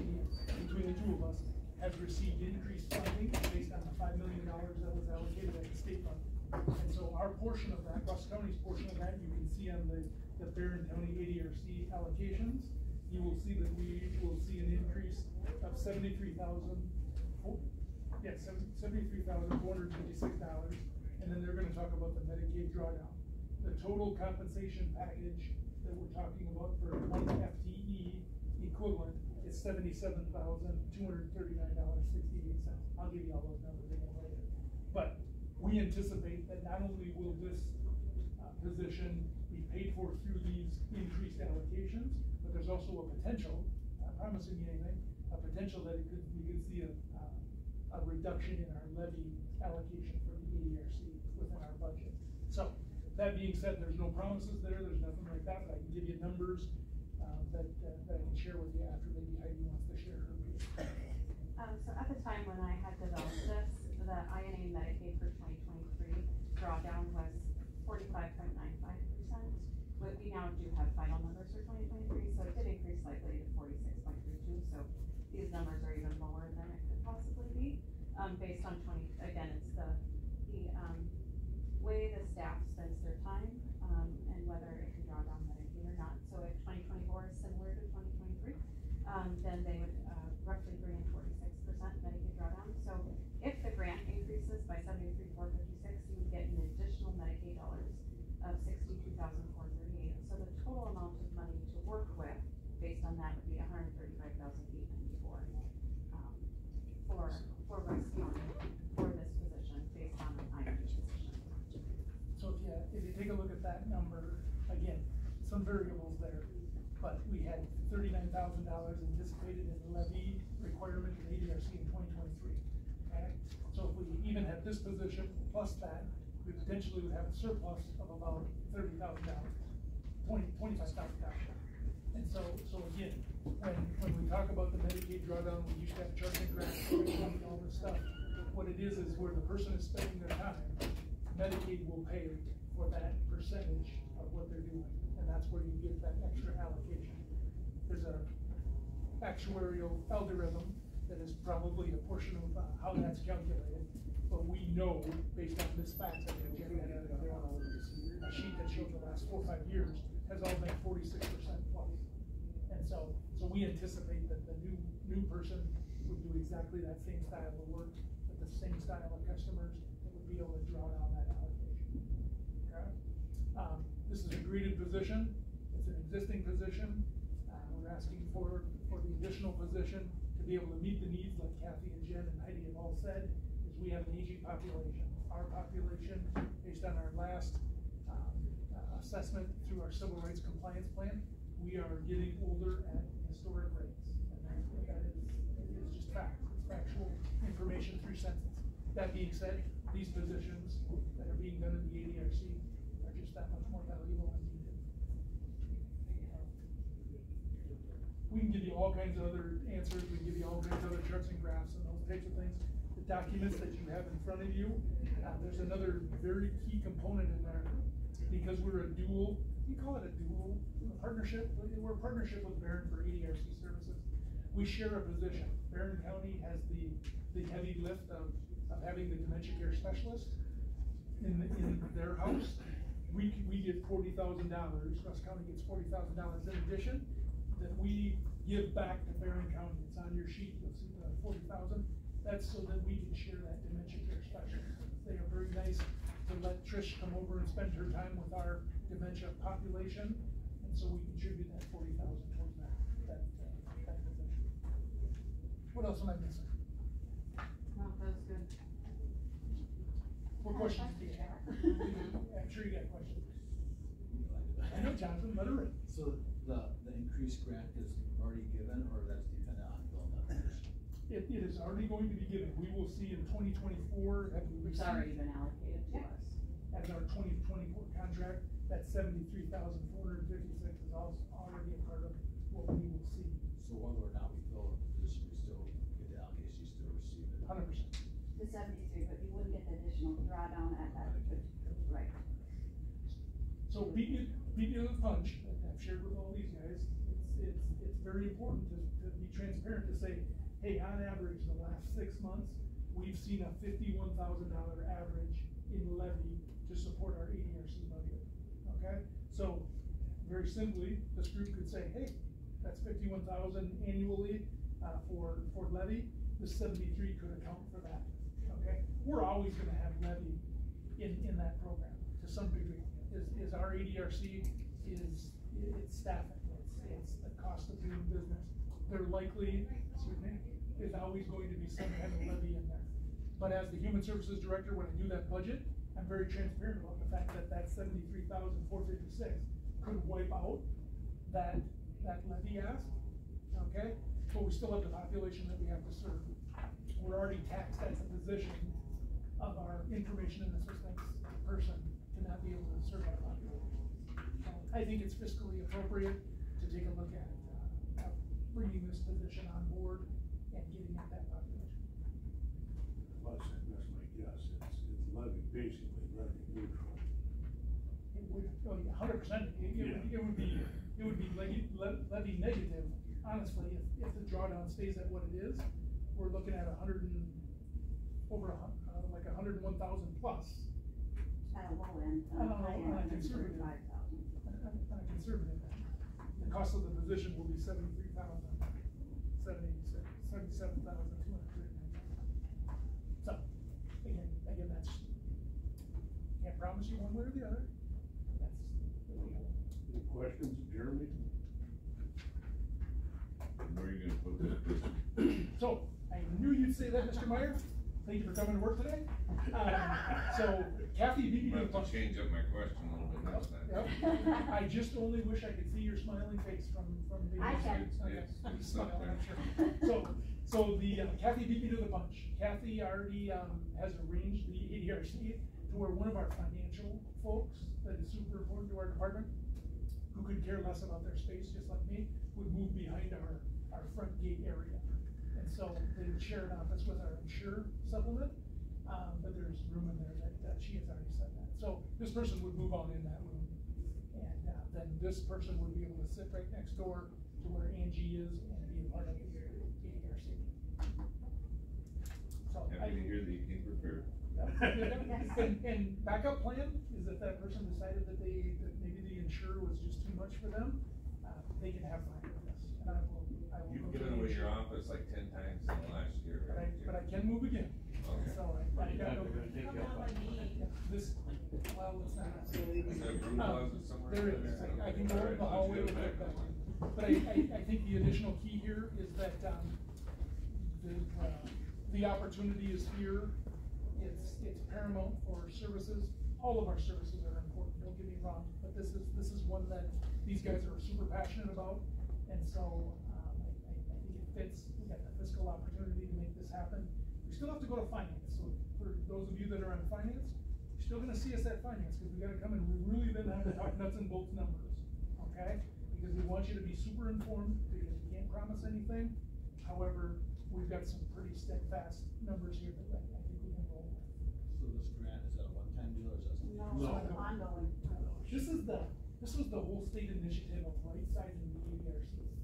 between the two of us, has received increased funding based on the $5 million that was allocated at the state level. And so our portion of that, Rusk County's portion of that, you can see on the Barron County ADRC allocations. You will see that we will see an increase of $73,456, and then they're gonna talk about the Medicaid drawdown. The total compensation package that we're talking about for one FTE equivalent is $77,239.68. I'll give you all those numbers again later. But we anticipate that not only will this position be paid for through these increased allocations, but there's also a potential, not promising you anything, a potential that we could see a reduction in our levy allocation for the ADRC within our budget. So that being said, there's no promises there, there's nothing like that, but I can give you numbers that I can share with you after maybe Heidi wants to share her view. So at the time when I had developed this, the INA Medicaid for 2023 drawdown was 45.95%. But we now do have final numbers for 2023, so it did increase slightly to 46.32. So these numbers are even lower than it could possibly be, based on again, it's the way the staff spends their time, and whether it can draw down Medicaid or not. So if 2024 is similar to 2023, then they would roughly bring in 46% Medicaid drawdown. So if the grant increases by $73,456, you would get an additional Medicaid dollars of $62,438. So the total amount of money to work with, based on that, would be $135,894 for Rusk County for this position, based on the INA position. So if you take a look at that number, again, some variables there, but we had $39,000 anticipated in levy requirement in ADRC in 2023. Okay? So if we even had this position plus that, we potentially would have a surplus of about $30,000, $25,000. And so again, when we talk about the Medicaid drawdown, we used to have charging grants and all this stuff. What it is where the person is spending their time, Medicaid will pay for that percentage of what they're doing, and that's where you get that extra allocation. There's a actuarial algorithm that is probably a portion of how that's calculated, but we know based on this fact that they're getting a sheet that shows the last 4 or 5 years has all been 46% plus. And so we anticipate that the new person would do exactly that same style of work with the same style of customers that would be able to draw down that allocation. Okay? This is a graded position. It's an existing position. We're asking for the additional position to be able to meet the needs, like Kathy and Jen and Heidi have all said, is we have an aging population. Our population, based on our last assessment through our civil rights compliance plan, we are getting older at historic rates. And that is just fact. It's factual information through census. That being said, these positions that are being done in the ADRC are just that much more valuable and needed. We can give you all kinds of other answers. We can give you all kinds of other charts and graphs and those types of things. The documents that you have in front of you, there's another very key component in there. Because we're a dual, you call it a dual partnership. We're a partnership with Barron for ADRC services. We share a position. Barron County has the heavy lift of having the dementia care specialist in their house. We get $40,000. Rusk County gets $40,000 in addition that we give back to Barron County. It's on your sheet. You'll see the $40,000. That's so that we can share that dementia care specialist. They are very nice to let Trish come over and spend her time with our dementia population, and so we contribute that $40,000 towards that position. What else am I missing? No, that's good. What questions do you have? I'm sure you got questions. I know, Jonathan, let her rip. So the increased grant is already given, or that's dependent on filling that position? It is already going to be given. We will see in 2024. It's already been allocated to us. As our 2024 contract, that 73,456 is also already a part of what we will see. So whether or not we fill the position, we still get the allocation, you still receive it? 100%. The 73, but you wouldn't get the additional drawdown at that, right? So beat you to the punch, I've shared with all these guys, it's very important to be transparent to say, hey, on average, the last 6 months, we've seen a $51,000 average in levy to support our ADRC budget, okay? So, very simply, this group could say, hey, that's $51,000 annually for levy. The 73 could account for that, okay? We're always gonna have levy in that program to some degree. Is our ADRC, it's staffing, it's the cost of doing business. They're likely, is always going to be some kind of levy in there. But as the Human Services Director, when I do that budget, I'm very transparent about the fact that 73,456 could wipe out that levy ask, okay? But we still have the population that we have to serve. We're already taxed as a position of our information and assistance person to not be able to serve our population. I think it's fiscally appropriate to take a look at bringing this position on board and getting at that population. Plus, that's my guess, it's levy, basically levy neutral. It would, 100%. It would be levy negative. Honestly, if the drawdown stays at what it is, we're looking at like 101,000 plus. At a low end, On a conservative. On a conservative end. The cost of the position will be $77,239. So, again, that's, can't promise you one way or the other. That's the way. Any questions, Jeremy? Where are you gonna put that? So, I knew you'd say that, Mr. Meyer. Thank you for coming to work today. So, Kathy, beat me to the punch. Change up my question a little bit next time. Yep. I just only wish I could see your smiling face from the. I can. You smile, I'm sure. So the Kathy beat me to the punch. Kathy already has arranged the ADRC to where one of our financial folks that is super important to our department who could care less about their space, just like me, would move behind our front gate area. And so they would share an office with our insure supplement, but there's room in there that she has already said that. So this person would move on in that room, and then this person would be able to sit right next door to where Angie is and be a part of the ADRC. So Happy to hear that you came prepared. And backup plan is if that person decided that maybe the insurer was just too much for them, they can have fun with this. And I will You've given away your office like 10 times in the last year. But I can move again. Okay. So I got no. This, well, it's not. Is there a broom closet somewhere? There is. I can go over the hallway with that. But I think the additional key here is that, the opportunity is here. It's paramount for services. All of our services are important, don't get me wrong, but this is one that these guys are super passionate about, and so I think it fits. We got the fiscal opportunity to make this happen. We still have to go to finance, so for those of you that are on finance, you're still gonna see us at finance, because we gotta come and really then have to talk nuts and bolts numbers, okay? Because we want you to be super informed, because we can't promise anything. However, we've got some pretty steadfast numbers here that I think we can roll with. So this grant, is that a one-time deal or is that something? No, it's ongoing. This was the whole state initiative of right-sizing the ADRCs,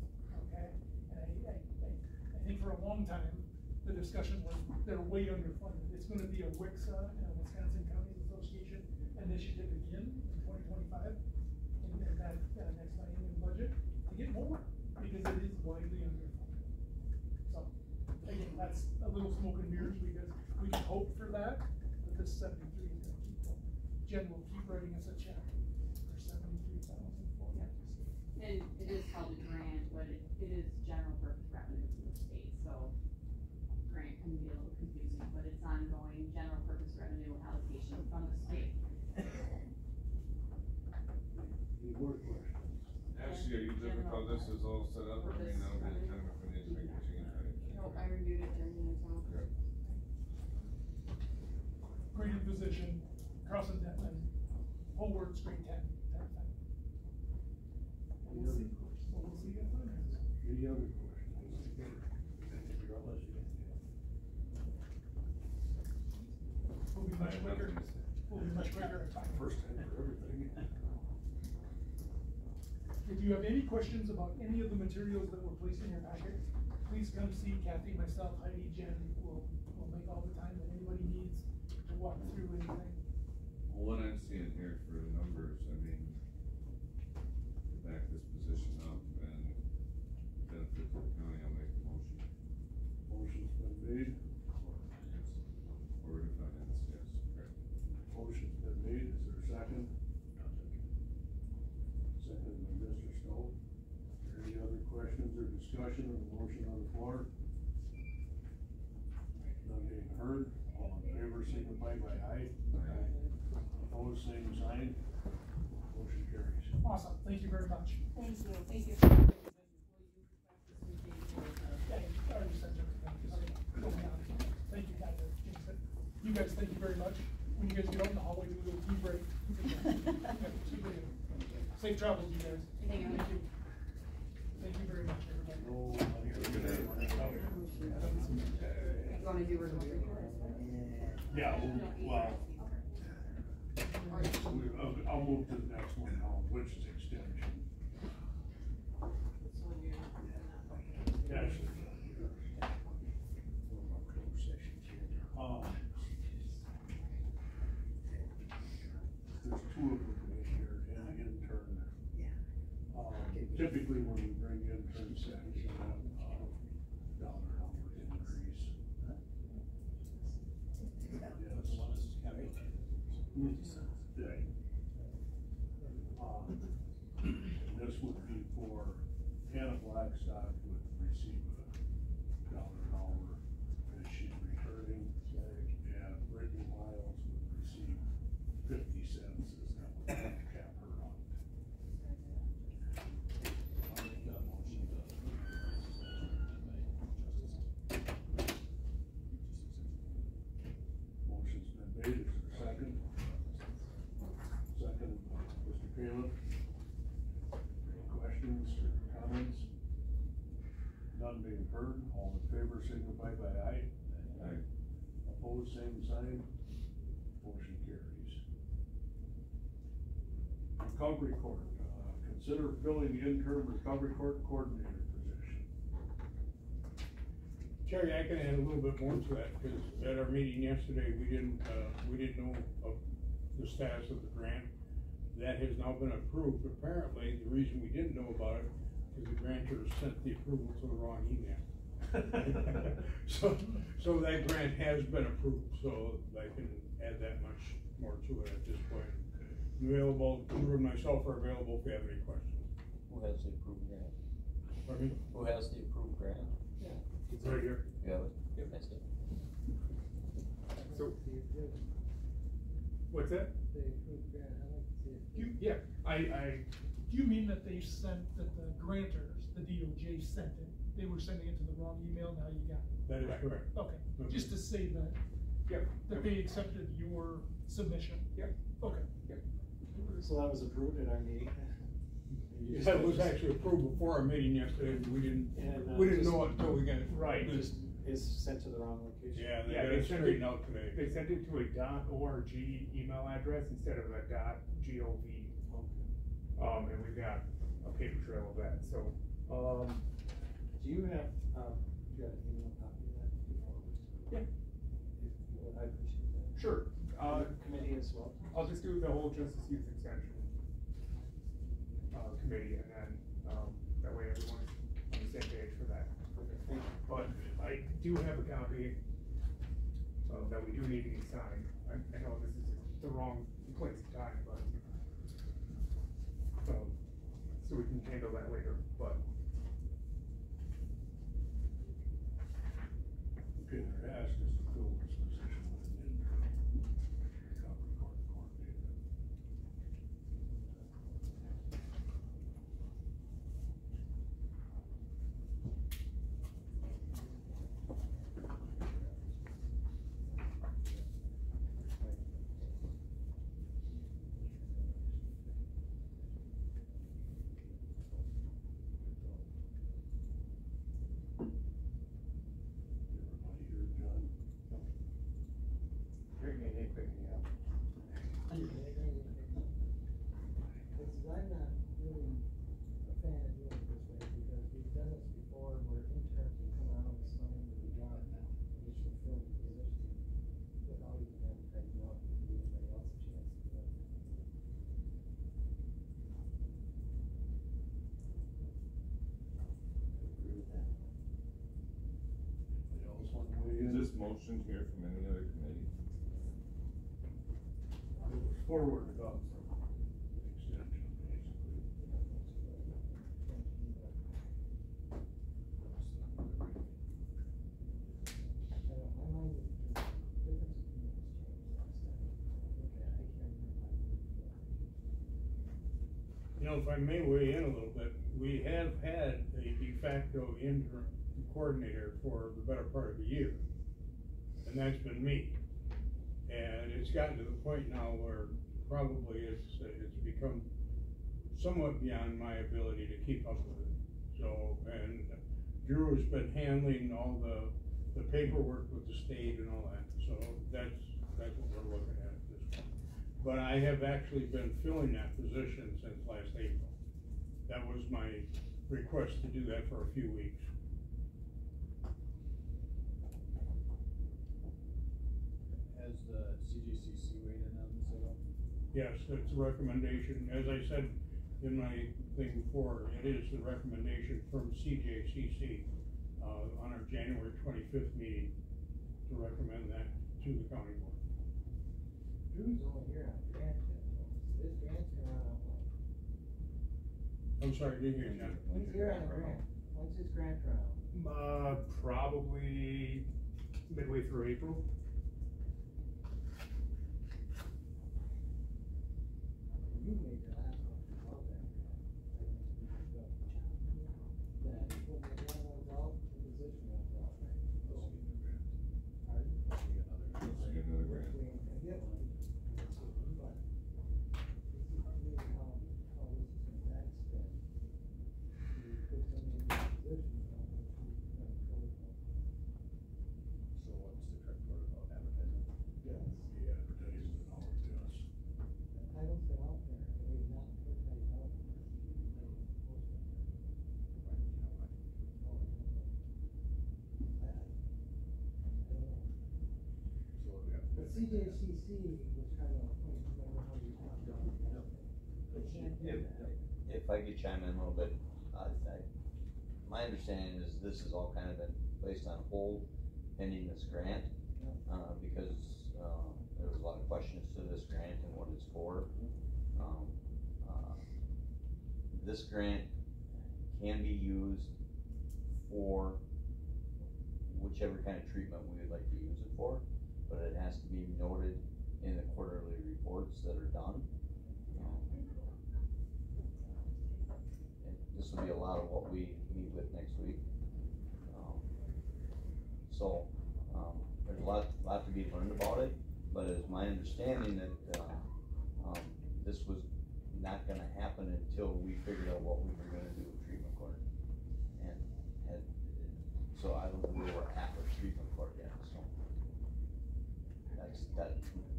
okay? And I think for a long time, the discussion was they're way underfunded. It's gonna be a WICSA and a Wisconsin Counties Association initiative again in 2025, in that next biennium budget, to get more, because it is widely underfunded. So, again, that's a little smoke and mirrors, because we can hope for that, but this 73 is gonna keep going. Jen will keep writing us a check for 73,000 for that. And it is called a grant, but it is general purpose revenue from the state, so grant can be a little confusing, but it's ongoing general purpose revenue allocation from the state. Any more questions? Actually, are you looking how this is all set up? I mean, that'll be kind of a financial change, right? Nope, I reviewed it during the talk. Okay. Graded position, Carlson Detman, whole words, grade 10, 10. We'll see at finance. Any other questions? We'll be much quicker. We'll be much quicker at time. First time for everything. If you have any questions about any of the materials that were placed in your packet, please come see Kathy, myself, Heidi, Jen. We'll make all the time that anybody needs to walk through anything. Well, what I'm seeing here for the numbers, I mean, to back this position up and benefit to the county, I'll make the motion. Motion's been made. Or to finance, yes, correct. Motion's been made. Is there a second? Second by Mr. Stoll. Any other questions or discussion on the motion on the floor? None being heard. All in favor, signify by aye. Aye. Opposed, same sign. Motion carries. Awesome. Thank you very much. Thank you. Thank you. Yeah, I already said that. Thank you, guys. You guys, thank you very much. When you guys get out in the hallway, do a little tea break. Safe travels, you guys. Thank you. Thank you very much, everybody. No, You wanna do resolution? yeah, well, I'll move to the next one now, which is extension. Actually. There's two of them in here, and the intern. Typically when we bring interns in, we have dollar number increase. Yes. Yeah. And this would be for Hannah Blackstock would receive $1 an hour as she's returning, and Brittany Miles would receive 50 cents as that would cap her on. Motion's been made. Is there a second? Second, Mr. Caleb. heard, all in favor signify by aye. Aye. Opposed, same sign, motion carries. Recovery court, consider filling the interim recovery court coordinator position. Terry, I can add a little bit more to that, because at our meeting yesterday, we didn't know of the status of the grant. That has now been approved. Apparently, the reason we didn't know about it is the grantor sent the approval to the wrong email. So that grant has been approved, so I can add that much more to it at this point. Available, Drew and myself are available if you have any questions. Who has the approved grant? Pardon me? Who has the approved grant? Yeah. It's right here. You have it? Yep, that's it. So, What's that? the approved grant, I like to see it. Do you mean that they sent, that the grantors, the DOJ sent it? They were sending it to the wrong email, now you got it? That is correct. Okay, just to say that. Yep. That they accepted your submission? Yep. Okay. Yep. So that was approved at our meeting? That was actually approved before our meeting yesterday, but we didn't know it until we got it. Right. Just is sent to the wrong location? Yeah, they got it straightened out today. They sent it to a .org email address instead of a .gov. And we've got a paper trail of that, so, Do you have an email copy of that before? Yeah. I appreciate that. Sure. Committee as well? I'll just do the whole Justice Youth Extension committee, and then, that way everyone's on the same page for that. Okay, thank you. But I do have a copy that we do need to be signed. I know this is the wrong place and time, but, so we can handle that later, but. Okay, they're asked us to fill this position with an interim recovery court coordinator. I'm not really a fan of doing it this way, because we've done this before, where interns can come out and sign the job, which will fill the position without even advertising out to give anybody else a chance to do it. Agree with that. Anybody else want to weigh Is in? this motion here from any other committee? It was forwarded up from extension, basically. My mind is, the difference between this changed last time. Okay, I can't remember. You know, if I may weigh in a little bit, we have had a de facto interim coordinator for the better part of a year. And that's been me. And it's gotten to the point now where probably it's become somewhat beyond my ability to keep up with it. So, and Drew has been handling all the paperwork with the state and all that. So that's what we're looking at this point. But I have actually been filling that position since last April. That was my request to do that for a few weeks. Has the CJCC weighed in on this at all? Yes, it's a recommendation. As I said in my thing before, it is the recommendation from CJCC on our January 25th meeting to recommend that to the county board. Drew's only here on grant yet, so this grant's gonna run out when? I'm sorry, didn't hear you. When's here on the grant? When's his grant run out? Probably midway through April. You made the last one about that grant. That, when the grant runs out, the position runs out, right? Pardon? Let's get another grant. We ain't gonna get one. But, this is really how this is gonna backspin. You put somebody in a position, which we CJCC was kind of, remember how you talked about that. If I could chime in a little bit, my understanding is this has all kind of been placed on hold pending this grant, because, there was a lot of questions to this grant and what it's for. This grant can be used for whichever kind of treatment we would like to use it for, but it has to be noted in the quarterly reports that are done. And this will be a lot of what we meet with next week. There's a lot to be learned about it, but it's my understanding that, this was not gonna happen until we figured out what we were gonna do with treatment court. And so I don't know where we're at with treatment court yet, so.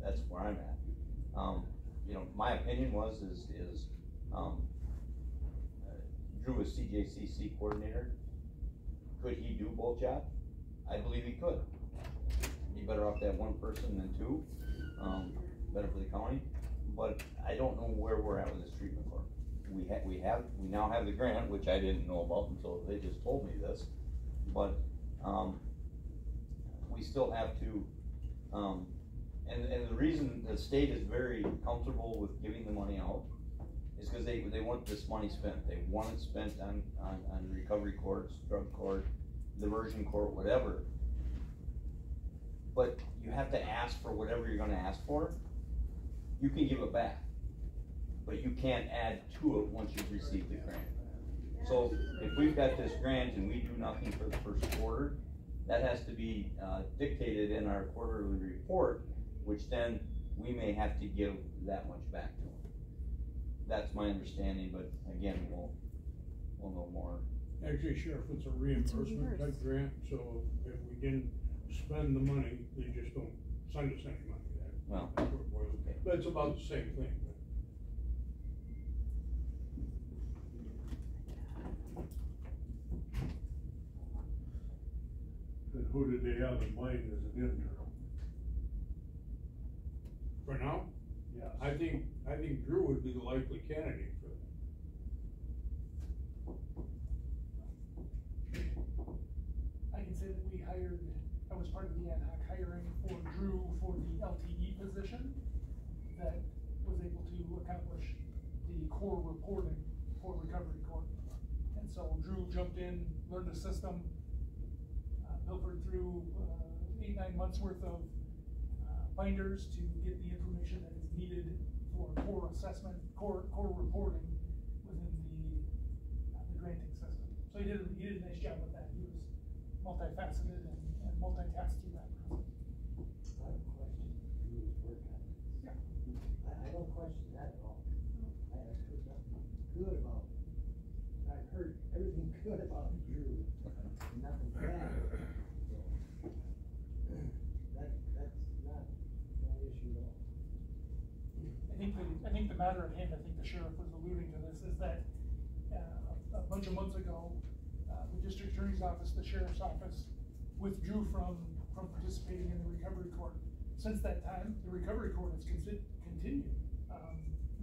That's where I'm at. My opinion is Drew was CJCC coordinator. Could he do both jobs? I believe he could. Be better off to have one person than two, better for the county. But I don't know where we're at with this treatment court. We now have the grant, which I didn't know about until they just told me this. But we still have to, and the reason the state is very comfortable with giving the money out is because they want this money spent. They want it spent on recovery courts, drug court, diversion court, whatever. But you have to ask for whatever you're gonna ask for. You can give it back, but you can't add to it once you've received the grant. So if we've got this grant and we do nothing for the first quarter, that has to be dictated in our quarterly report, which then we may have to give that much back to them. That's my understanding, but again, we'll know more. Actually, Sheriff, it's a reimbursement type grant, so if we didn't spend the money, they just don't send us any money. Well, okay. But it's about the same thing. And who did they have in mind as an interim? For now? Yes. I think Drew would be the likely candidate for that. I can say that I was part of the ad hoc hiring for Drew for the LTE position that was able to accomplish the core reporting for recovery court. And so Drew jumped in, learned the system, pilfered through 8-9 months worth of binders to get the information that is needed for core assessment, core reporting within the granting system. So he did a nice job with that. He was multifaceted and multitasked through that process. I don't question Drew's work ethic. Yeah. I don't question that at all. I've heard nothing good about, I've heard everything good about Drew, nothing bad. That's not an issue at all. I think the matter at hand, I think the sheriff was alluding to this, is that a bunch of months ago, the district attorney's office, the sheriff's office, withdrew from participating in the recovery court. Since that time, the recovery court has continued.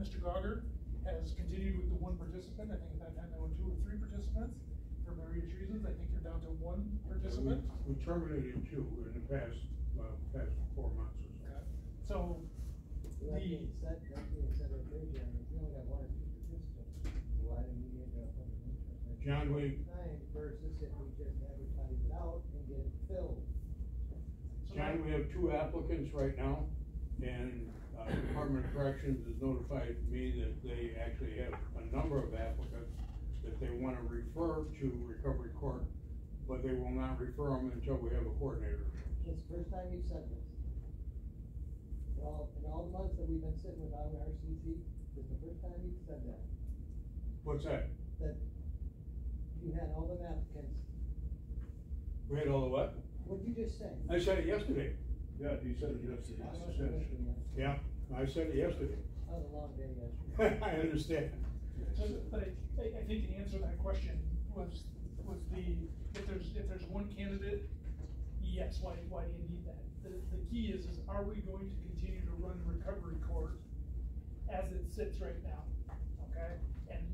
Mr. Gauger has continued with the one participant. I think at that time there were 2 or 3 participants. For various reasons, I think you're down to 1 participant. We terminated 2 in the past 4 months or so. So, That being said, right there, Jeremy, we only got 1 or 2 participants. Why didn't we end up on the interest? John, time versus if we just advertise it out and get it filled. John, we have 2 applicants right now, and Department of Corrections has notified me that they actually have a number of applicants that they want to refer to recovery court, but they will not refer them until we have a coordinator. It's the first time you've said this. In all the months that we've been sitting without an RCC, it's the first time you've said that. What's that? That you had all the applicants. We had all the what? What'd you just say? I said it yesterday. Yeah, he said it yesterday. Yeah, I said it yesterday. That was a long day yesterday. I understand. But I think to answer that question was if there's 1 candidate, yes, why do you need that? The key is are we going to sits right now, okay? And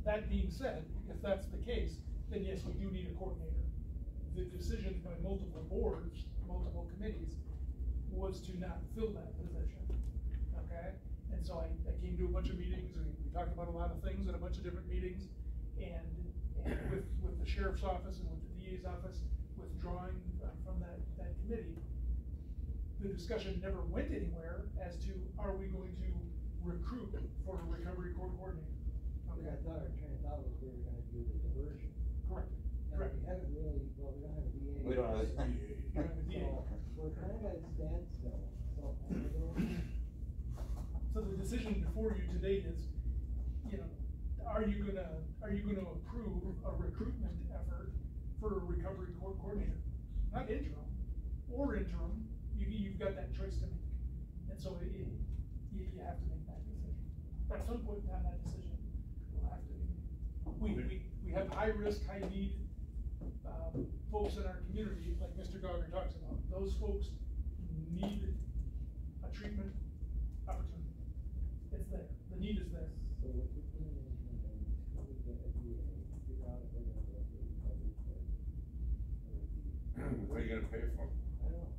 that being said, if that's the case, then yes, we do need a coordinator. The decision by multiple boards, multiple committees, was to not fill that position, okay? And so I came to a bunch of meetings, and we talked about a lot of things at a bunch of different meetings, and with the sheriff's office and with the DA's office withdrawing from that committee, the discussion never went anywhere as to, are we going to recruit for a recovery court coordinator? Okay. I thought our train of thought was we were gonna do the diversion. Correct. And Correct. we haven't really, well, we don't have a DA. We don't have a DA. So we're kind of at a standstill, so I don't know. So the decision before you today is, you know, are you gonna approve a recruitment effort for a recovery court coordinator? Not interim, or interim, you've got that choice to make. And so you have to make that decision. At some point in time, that decision will have to be made. We have high risk, high need folks in our community, like Mr. Gogger talks about. Those folks need a treatment opportunity. It's there. The need is there. So what we're putting in until we get a DA, figure out if we're gonna go through recovery court. What are you gonna pay for them? I don't know.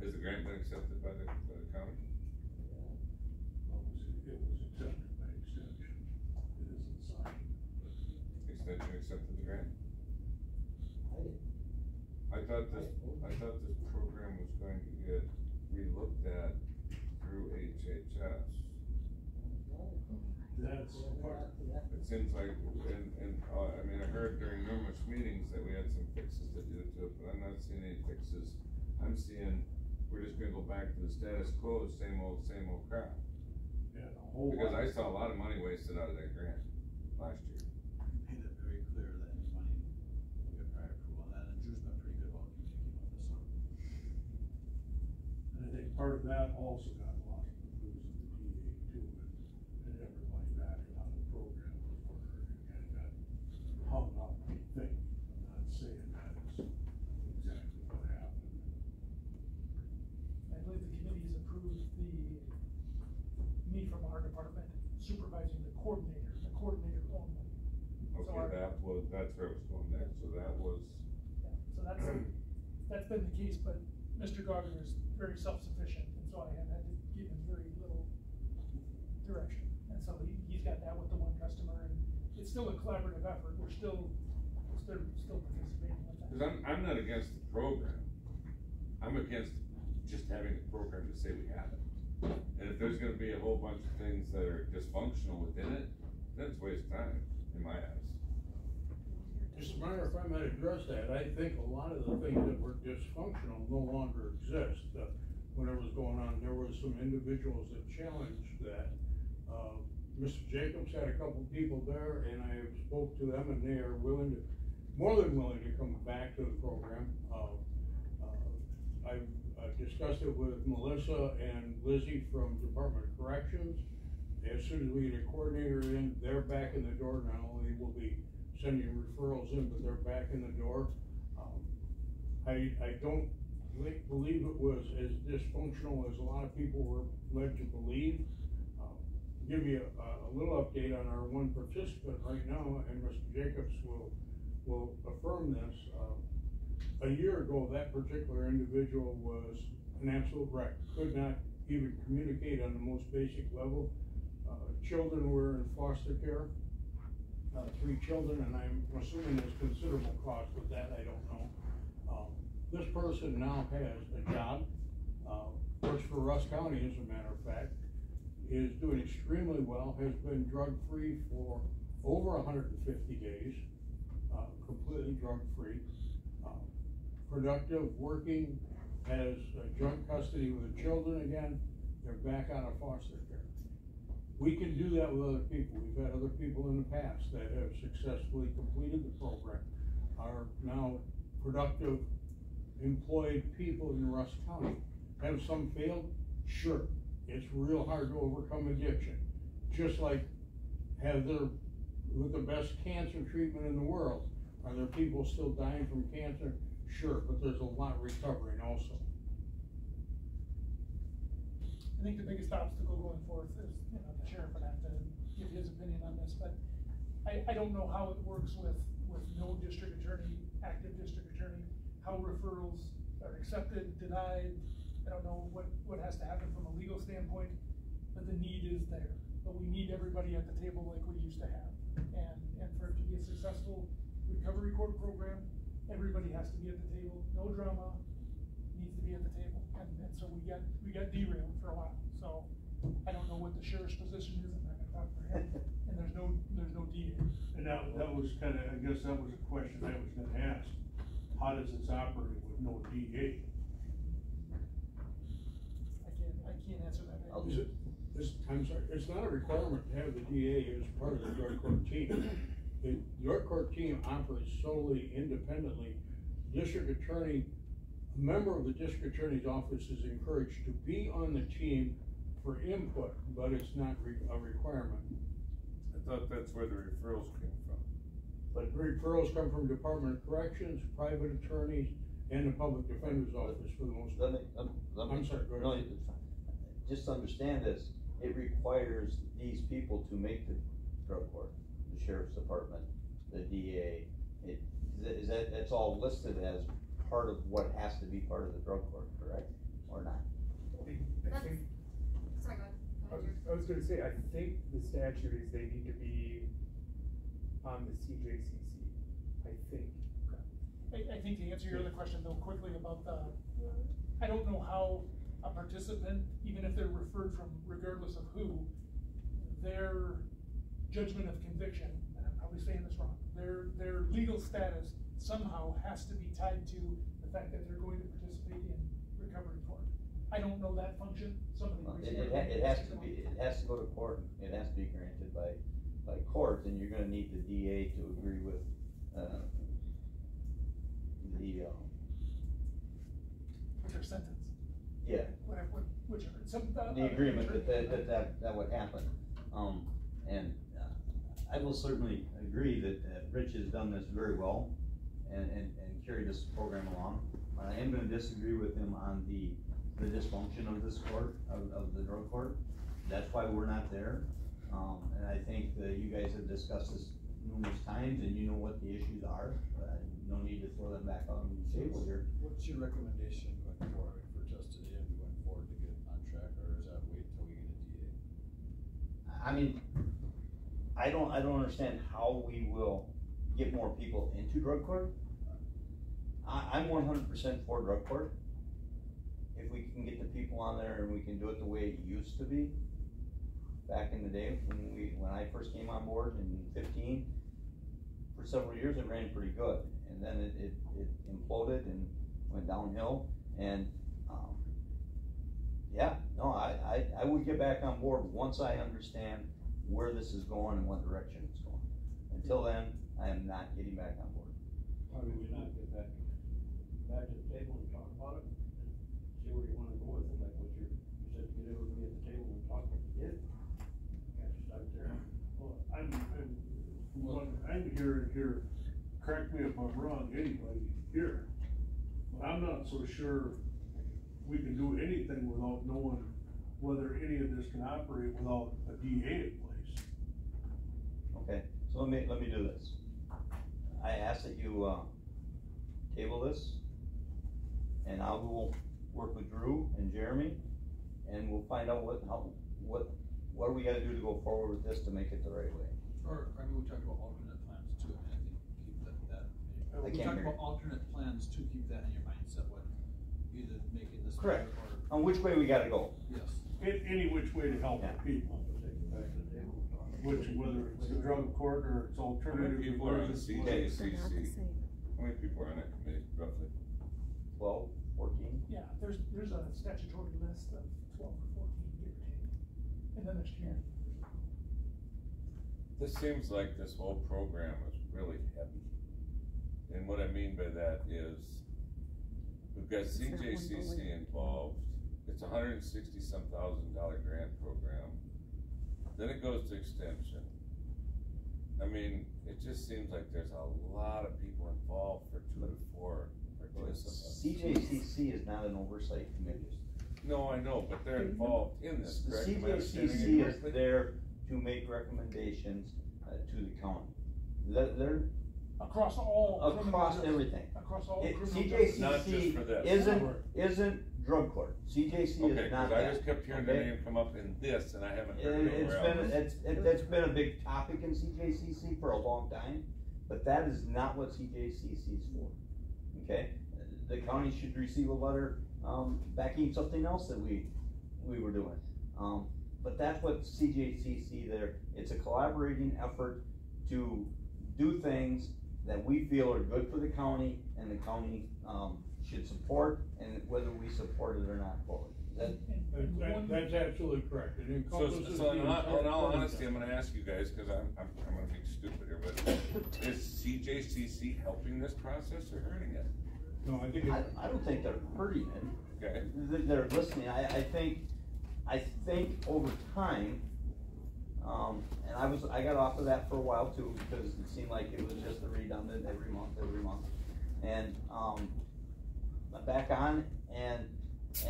Has the grant been accepted by the county? It was accepted by extension. It isn't signed. Extension accepted the grant? I didn't. I thought this program was going to get relooked at through HHS. That's part. It seems like, I mean, I heard during numerous meetings that we had some fixes to do to it, but I'm not seeing any fixes. I'm seeing, we're just gonna go back to the status quo, same old crap. Yeah, the whole. Because I saw a lot of money wasted out of that grant last year. We made it very clear that any money will get prior approval on that, and Drew's been pretty good about communicating with us, so. And I think part of that also got lost in the blues of the DA too, and everybody back on the program was working and kind of got hung up, I think. I'm not saying that is exactly what happened. I believe the committee has approved me from our department supervising the coordinator only. So Okay, that's where it was going next, so that was. Yeah, so that's been the case, but Mr. Gogger is very self-sufficient, and so I have had to give him very little direction. And so he's got that with the one customer, and it's still a collaborative effort. We're still participating with that. Cause I'm not against the program. I'm against just having a program to say we have it. And if there's gonna be a whole bunch of things that are dysfunctional within it, then it's a waste of time, in my eyes. Mr. Meyer, if I might address that, I think a lot of the things that were dysfunctional no longer exist. When it was going on, there were some individuals that challenged that. Mr. Jacobs had a couple people there, and I spoke to them, and they are more than willing to come back to the program. I've discussed it with Melissa and Lizzie from Department of Corrections. As soon as we get a coordinator in, they're back in the door. Not only will be sending referrals in, but they're back in the door. I don't believe it was as dysfunctional as a lot of people were led to believe. Give you a little update on our one participant right now, and Mr. Jacobs will affirm this. A year ago, that particular individual was an absolute wreck, could not even communicate on the most basic level. Children were in foster care, 3 children, and I'm assuming there's considerable cost with that, I don't know. This person now has a job, works for Rusk County as a matter of fact, is doing extremely well, has been drug-free for over 150 days, completely drug-free, productive, working, has joint custody with the children again, they're back out of foster care. We can do that with other people. We've had other people in the past that have successfully completed the program, are now productive, employed people in Rusk County. Have some failed? Sure. It's real hard to overcome addiction. Just like Heather, with the best cancer treatment in the world, are there people still dying from cancer? Sure, but there's a lot recovering also. And think the biggest obstacle going forth is, you know, the sheriff would have to give his opinion on this, but I don't know how it works with no district attorney, active district attorney, how referrals are accepted, denied. I don't know what has to happen from a legal standpoint, but the need is there. But we need everybody at the table like we used to have. And for it to be a successful recovery court program, everybody has to be at the table. No drama, needs to be at the table. And so we got derailed for a while. So I don't know what the sheriff's position is. I'm not gonna talk for him. And there's no DA. And that was kinda, I guess that was a question I was gonna ask. How does this operate with no DA? I can't answer that. I'm sorry, it's not a requirement to have the DA as part of the drug court team. The drug court team operates solely independently. District attorney, a member of the district attorney's office is encouraged to be on the team for input, but it's not a requirement. I thought that's where the referrals came from. But referrals come from Department of Corrections, private attorneys, and the public defender's office for the most part. I'm sorry, go ahead. Just understand this, it requires these people to make the drug court, the sheriff's department, the DA. That's all listed as part of what has to be part of the drug court, correct, or not? I think, Sorry, go ahead. I was gonna say, I think the statute is they need to be on the CJCC, I think. I think to answer your other question though quickly about I don't know how a participant, even if they're referred from regardless of who, their judgment of conviction, and I'm probably saying this wrong, their legal status somehow has to be tied to the fact that they're going to participate in recovery court. I don't know that function. It has to go to court, it has to be granted by court, and you're gonna need the DA to agree with, with their sentence. Yeah. Whichever. The agreement that would happen. And I will certainly agree that Rich has done this very well and carried this program along. I am gonna disagree with him on the dysfunction of this court, of the drug court. That's why we're not there. And I think that you guys have discussed this numerous times and you know what the issues are. No need to throw them back on the table here. What's your recommendation going forward for just today and going forward to get on track, or is that wait till we get a DA? I mean, I don't understand how we will get more people into drug court. I'm 100% for drug court. If we can get the people on there and we can do it the way it used to be, back in the day when I first came on board in 15, for several years it ran pretty good, and then it imploded and went downhill. And yeah, no, I would get back on board once I understand where this is going and what direction it's going. Until then, I am not getting back on board. Why would you not get back to the table and talk about it? See where you wanna go with it, like what you said, get everybody at the table and talk what you did. Can't just start there. Well, I'm here, correct me if I'm wrong, anybody here. I'm not so sure we can do anything without knowing whether any of this can operate without a DA in place. Okay, so let me do this. I ask that you table this, and I will work with Drew and Jeremy, and we'll find out what do we gotta do to go forward with this to make it the right way. Or, I mean, we talked about alternate plans too, I mean, I think keep that. I We can't talked hear about alternate plans to keep that in your mindset, what, either making this. Correct. Or, on which way we gotta go. yes. Any which way to help the people. Whether it's the drug court or it's alternative. How many people are on the CJCC? How many people are on that committee, roughly? 12, 14? Yeah, there's a statutory list of 12 or 14, give or take. And then there's community. This seems like this whole program is really heavy. And what I mean by that is, we've got CJCC involved. It's $160,000 grant program. Then it goes to extension. I mean, it just seems like there's a lot of people involved for 2 to 4 participants. CJCC is not an oversight committee. No, I know, but they're involved in this, The correct? Am I understanding CJCC it is correctly? there to make recommendations to the county. They're Across all. across everything. Across all. It- criminal Not just CJCC for this. isn't drug court. CJC Okay, is not cause I that. just kept hearing the okay? name come up in this, and I haven't heard it nowhere else. That's been a big topic in CJCC for a long time, but that is not what CJCC is for, okay? The county should receive a letter, backing something else that we were doing. But that's what CJCC there, it's a collaborating effort to do things that we feel are good for the county and the county, should support, and whether we support it or not fully. That's absolutely correct. It encompasses So the in entire all program. honesty, I'm gonna ask you guys, cause I'm gonna be stupid here, but is CJCC helping this process or hurting it? No, I think I don't think they're hurting it. Okay. They're listening. I think over time, and I got off of that for a while too, because it seemed like it was just a redundant every month. And, I'm back on, and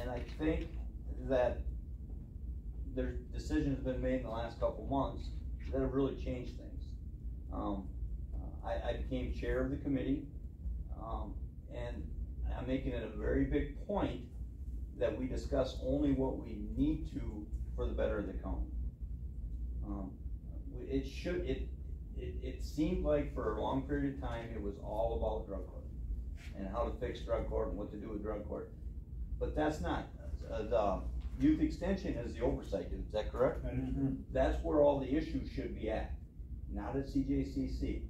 I think that there's decisions been made in the last couple months that have really changed things. I became chair of the committee, and I'm making it a very big point that we discuss only what we need to for the better of the county. It seemed like for a long period of time, it was all about drug court and how to fix drug court and what to do with drug court. But that's not, the youth extension is the oversight, is that correct? That's where all the issues should be at, not at CJCC.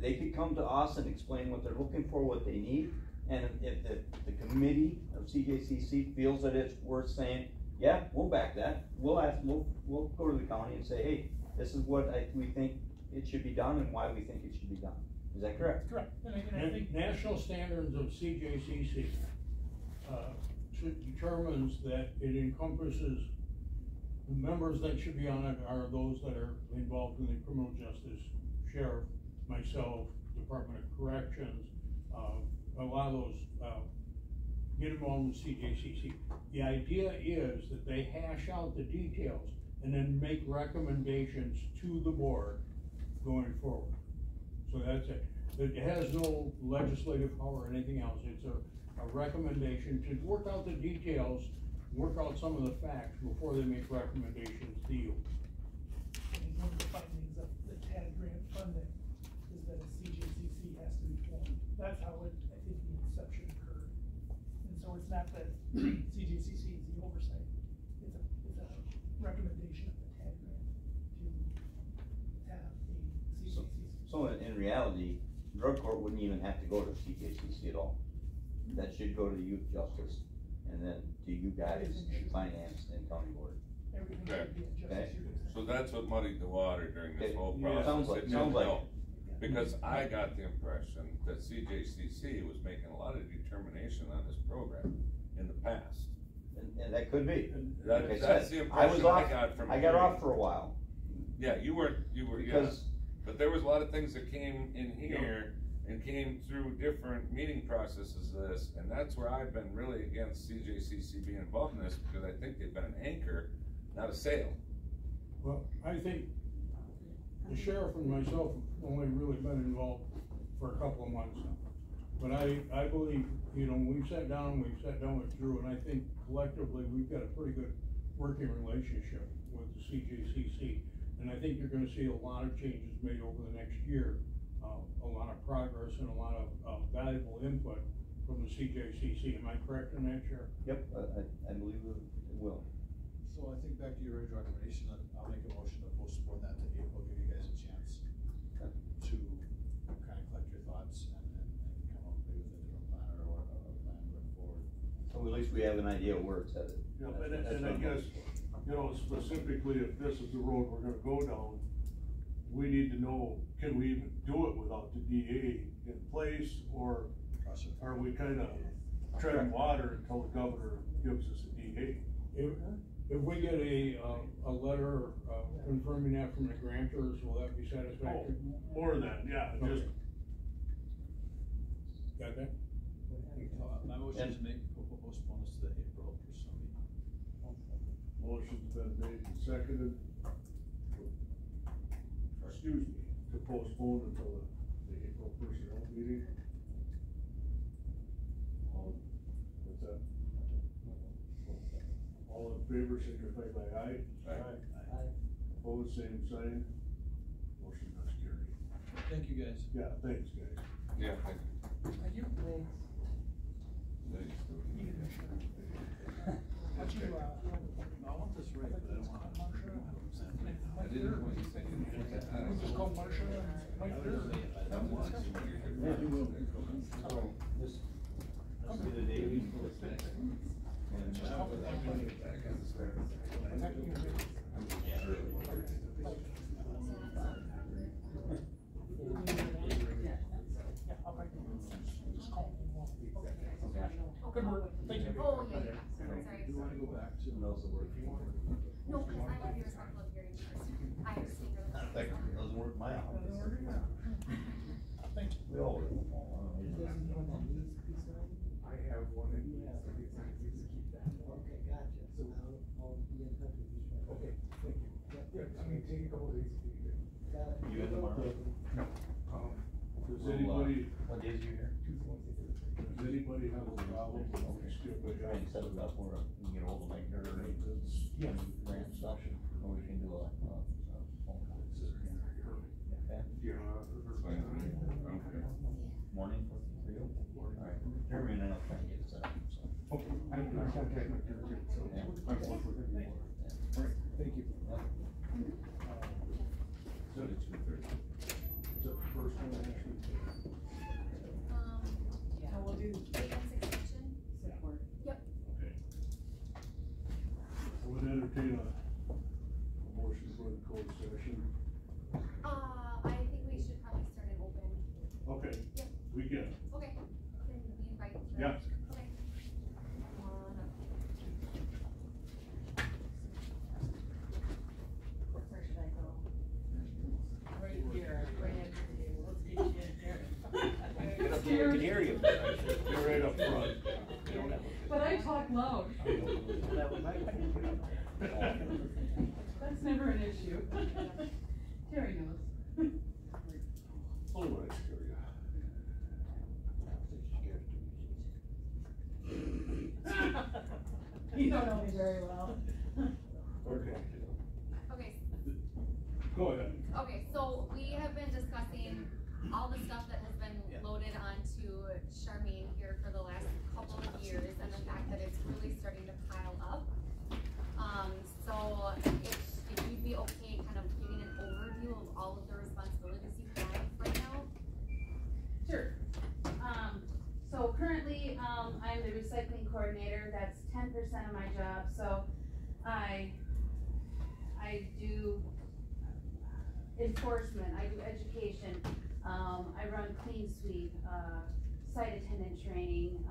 They could come to us and explain what they're looking for, what they need, and if the committee of CJCC feels that it's worth saying, yeah, we'll back that, we'll go to the county and say, hey, this is what we think it should be done and why we think it should be done. Is that correct? Correct. And I think national standards of CJCC determines that it encompasses the members that should be on it are those that are involved in the criminal justice, sheriff, myself, Department of Corrections, a lot of those get involved with CJCC. The idea is that they hash out the details and then make recommendations to the board going forward. So that's it. It has no legislative power or anything else. It's a recommendation to work out the details, work out some of the facts before they make recommendations to you. And one of the findings of the TAD grant funding is that a CJCC has to be formed. That's how I think the inception occurred. And so it's not that CJCC is the oversight. It's a recommendation of the TAD grant to have a CJCC. So in reality, drug court wouldn't even have to go to CJCC at all. That should go to youth justice, and then to you guys, and finance, and county board. Everything Okay. should be in Okay. justice. So that's what muddied the water during this Okay. whole Yeah. process. Sounds like- It sounds didn't like help. Because I got the impression that CJCC was making a lot of determination on this program in the past. And that could be. That- Like I that's said, the impression I got from I got off hearing. for a while. Yeah, you were, yeah, Because- but there was a lot of things that came in here and came through different meeting processes of this, and that's where I've been really against CJCC being involved in this, because I think they've been an anchor, not a sail. Well, I think the sheriff and myself have only really been involved for a couple of months now. But I believe, we've sat down with Drew, and I think collectively, we've got a pretty good working relationship with the CJCC. And I think you're gonna see a lot of changes made over the next year, a lot of progress and a lot of valuable input from the CJCC. Am I correct in that, Sheriff? Yep, I believe it will. So I think back to your original recommendation, I'll make a motion to postpone that to April, give you guys a chance to kind of collect your thoughts and come up maybe with a different plan or a plan going forward. So at least we have an idea where it's headed. Yeah, That's and what I I'm guess, looking for. specifically if this is the road we're gonna go down, we need to know, can we even do it without the DA in place, or are we kinda treading water until the governor gives us a DA? If we get a letter, confirming that from the grantors, will that be satisfactory? Oh, more than that, yeah, Okay. just. Got that? My motion is to postpone this to the April personnel meeting. Motion's been made and seconded. Excuse me, to postpone until the April personnel meeting. What's that? All in favor, signify by aye. Aye. Opposed, same sign. Motion does carry. Thank you, guys. Yeah, thanks, guys. Yeah, thank you. Are you, thanks. How'd you, I want this right, but I don't want to. I didn't know what you said. was it called Marcia and Mike Durr? Yeah, you will. So, this is the day we put it back. Good work, thank you. Oh, yeah, sorry. Do you want to go back to? No, because I want to be respectful of your interest. I understand your. Thank you. Doesn't work in my office. Thank you. We all work. I have one that needs to be signed, we can keep that. Okay, gotcha. So I'll be in touch with you. Okay, thank you. Yeah, I mean, take a couple days to do it. Got it. You in tomorrow? No. Does anybody, What days are you here? Tuesday, Wednesday, Thursday. does anybody have a problem? Okay. Skip We're trying to set it up where we can get hold of Mike Durr and Yes. grant stuff, or we can do a phone call. Okay. Yeah. Okay. Morning for you? Alright, Jeremy and I'll try and get it set up, so. Okay, I contact my Durr too, so. Yeah. I'll work with him. All right, thank you. So it's good Thursday. Is that the first one actually? Yeah. So we'll do Weekend's extension? support. Yep. Okay. I would entertain a motion for the closed session. I think we should probably start an open. Okay. Yep. We can. Okay. Can we invite? Yeah. Okay. Where should I go? Right here, right next to you. Let's get you in here. Get up here, I can hear you. You're right up front. But I talk loud. That's never an issue. Terry knows. Only when I scare you. You don't know me very well. Okay. Okay. Go ahead. Okay, so we have been discussing all the stuff that has been loaded onto Charmaine here for the last couple of years and the fact that it's really starting to pile up. So if you'd be okay kind of giving an overview of all of the responsibilities you have right now? Sure. So currently, I'm the recycling coordinator. That's 10% of my job. So I do enforcement, I do education, I run clean sweep, site attendant training,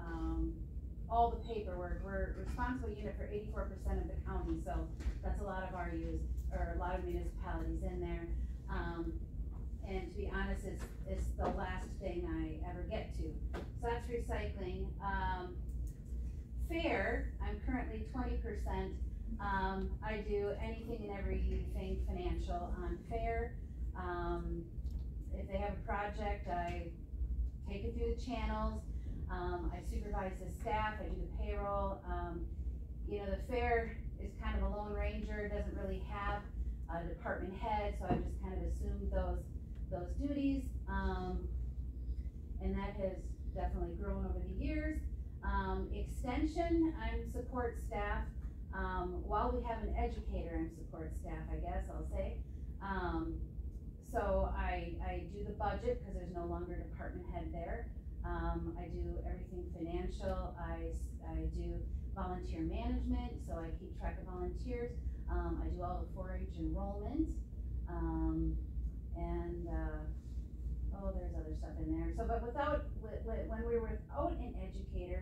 all the paperwork. We're a responsible unit for 84% of the county, so that's a lot of our a lot of municipalities in there. And to be honest, it's the last thing I ever get to. So that's recycling. Fair, I'm currently 20%. I do anything and everything financial on fair. If they have a project, I take it through the channels. I supervise the staff, I do the payroll. You know, the fair is kind of a lone ranger, doesn't really have a department head, so I just kind of assumed those duties. And that has definitely grown over the years. Extension, I'm support staff. While we have an educator, I'm support staff, I guess I'll say. So I do the budget because there's no longer a department head there. I do everything financial. I do volunteer management, so I keep track of volunteers. I do all the 4-H enrollment. There's other stuff in there. So, but when we were without an educator,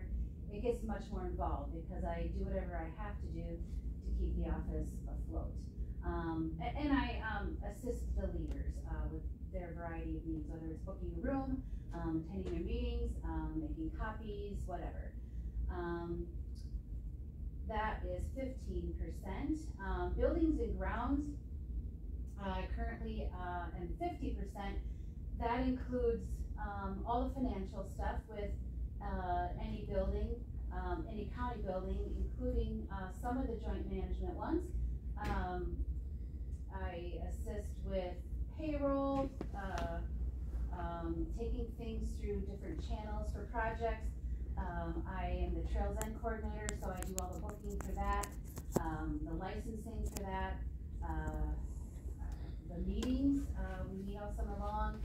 it gets much more involved because I do whatever I have to do to keep the office afloat. And I assist the leaders with their variety of needs, whether it's booking a room, attending their meetings, making copies, whatever. That is 15%. grounds. I currently am 50%. That includes all the financial stuff with any building, any county building, including some of the joint management ones. I assist with payroll, taking things through different channels for projects. I am the Trails End coordinator, so I do all the booking for that, the licensing for that, the meetings, we meet all summer long,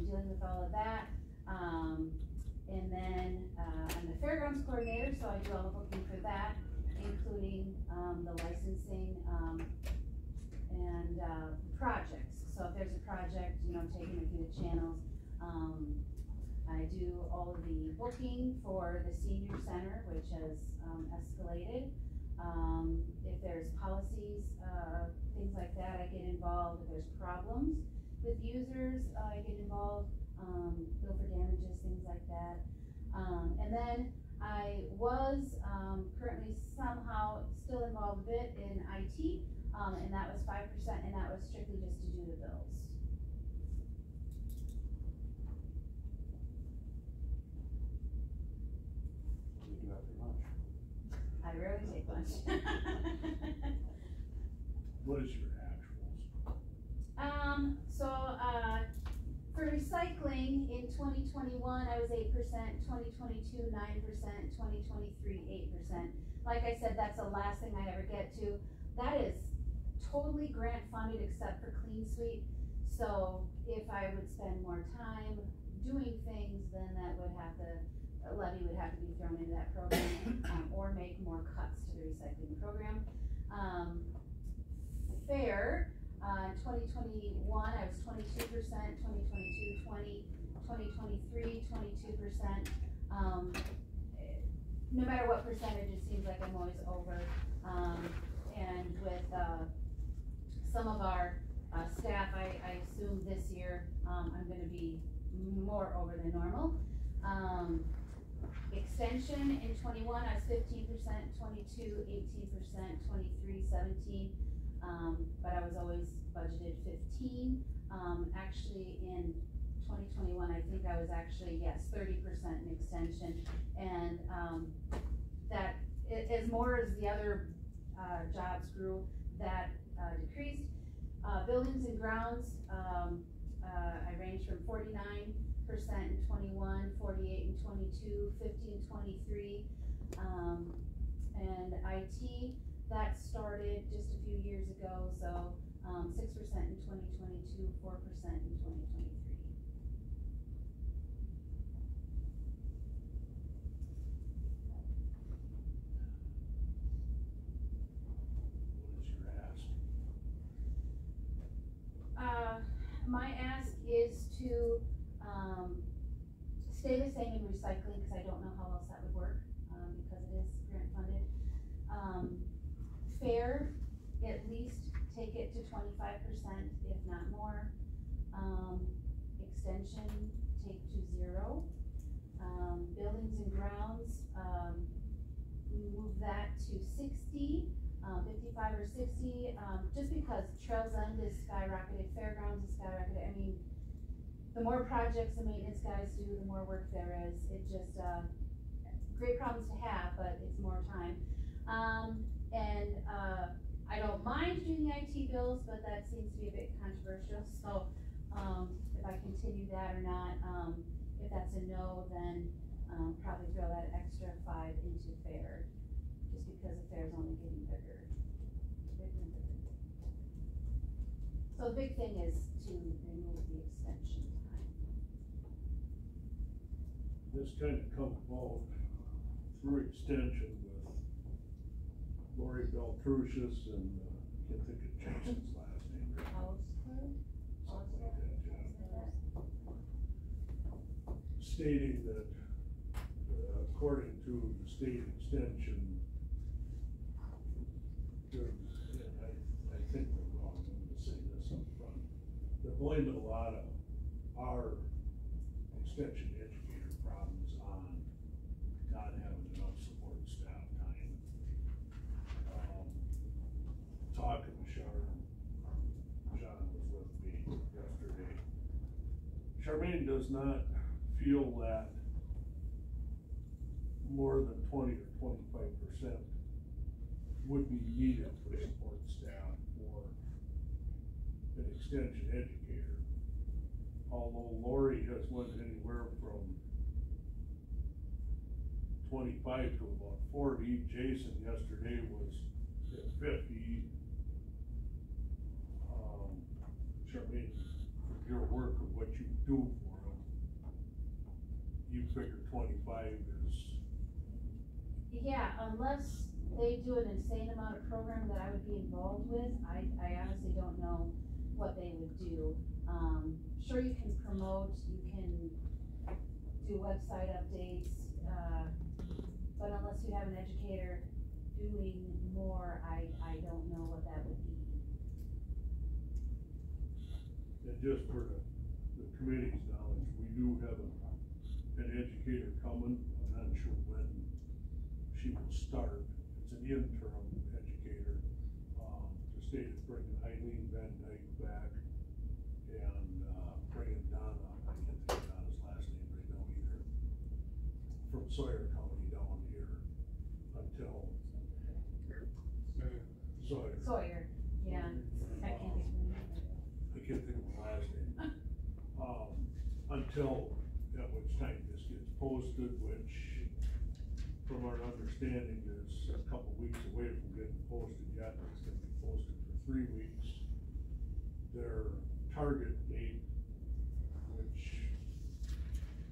dealing with all of that. And then I'm the fairgrounds coordinator, so I do all the booking for that, including the licensing and projects. So if there's a project, you know, taking it through the channels. I do all of the booking for the senior center, which has escalated. If there's policies, things like that, I get involved. If there's problems with users, I get involved. Bill for damages, things like that. And then I was currently somehow still involved a bit in IT, and that was 5%, and that was strictly just to do the bills. We do after lunch. I rarely take lunch. What is your actuals? For recycling in 2021, I was 8%, 2022, 9%, 2023, 8%. Like I said, that's the last thing I ever get to. That is totally grant funded except for Clean Sweep. So if I would spend more time doing things, then that would have to, a levy would have to be thrown into that program, or make more cuts to the recycling program. Fair, 2021, I was 22%, 2022, 20, 2023, 22%. No matter what percentage, it seems like I'm always over. And with some of our staff, I assume this year I'm going to be more over than normal. Extension in 21, I was 15%, 22, 18%, 23, 17. But I was always budgeted 15. Actually in 2021, I think I was actually, yes, 30% in extension. And that, as more as the other jobs grew, that decreased. Buildings and grounds, I ranged from 49% in 21, 48 in 22, 50 in 23. And IT, that started just a few years ago, so 6% in 2022, 4% in 2023. What is your ask? My ask is to stay the same in recycling, because I don't know how else that would work, because it is grant funded. Fair, at least take it to 25%, if not more. Extension, take to 0. Buildings and grounds, move that to 60, 55 or 60, just because Trails End is skyrocketed, Fairgrounds is skyrocketed. I mean, the more projects the maintenance guys do, the more work there is. It just, great problems to have, but it's more time. I don't mind doing the IT bills, but that seems to be a bit controversial, so, if I continue that or not. If that's a no, then, probably throw that extra 5 into fair, just because the fair's only getting bigger. Bigger and bigger. So the big thing is to remove the extension time. This kind of come about through extension with Lori Beltrucius and, I can't think of Jason's last name. Something like that, yeah. Stating that, according to the state extension, and I think they're wrong, I'm gonna say this up front, they're blaming a lot of our extension educator problems on not having enough support staff time. Talking to Charlotte Charmaine does not feel that more than 20 or 25% would be needed for support staff or an extension educator. Although Lori has went anywhere from 25 to about 40. Jason yesterday was at 50. Charmaine, your work of what you do for them, you figure 25 is. Yeah, unless they do an insane amount of program that I would be involved with, I honestly don't know what they would do. Sure, you can promote, you can do website updates, but unless you have an educator doing more, I don't know what that would be. And just for the committee's knowledge, we do have an educator coming. I'm not sure when she will start. It's an interim educator. The state is bringing Eileen Van Dyke back and bringing Donna, I can't think of Donna's last name right now either, from Sawyer County down here until Sawyer, yeah, I can't think of the last name. Until at which time this gets posted, which from our understanding is a couple weeks away from getting posted yet. It's gonna be posted for 3 weeks. Their target date, which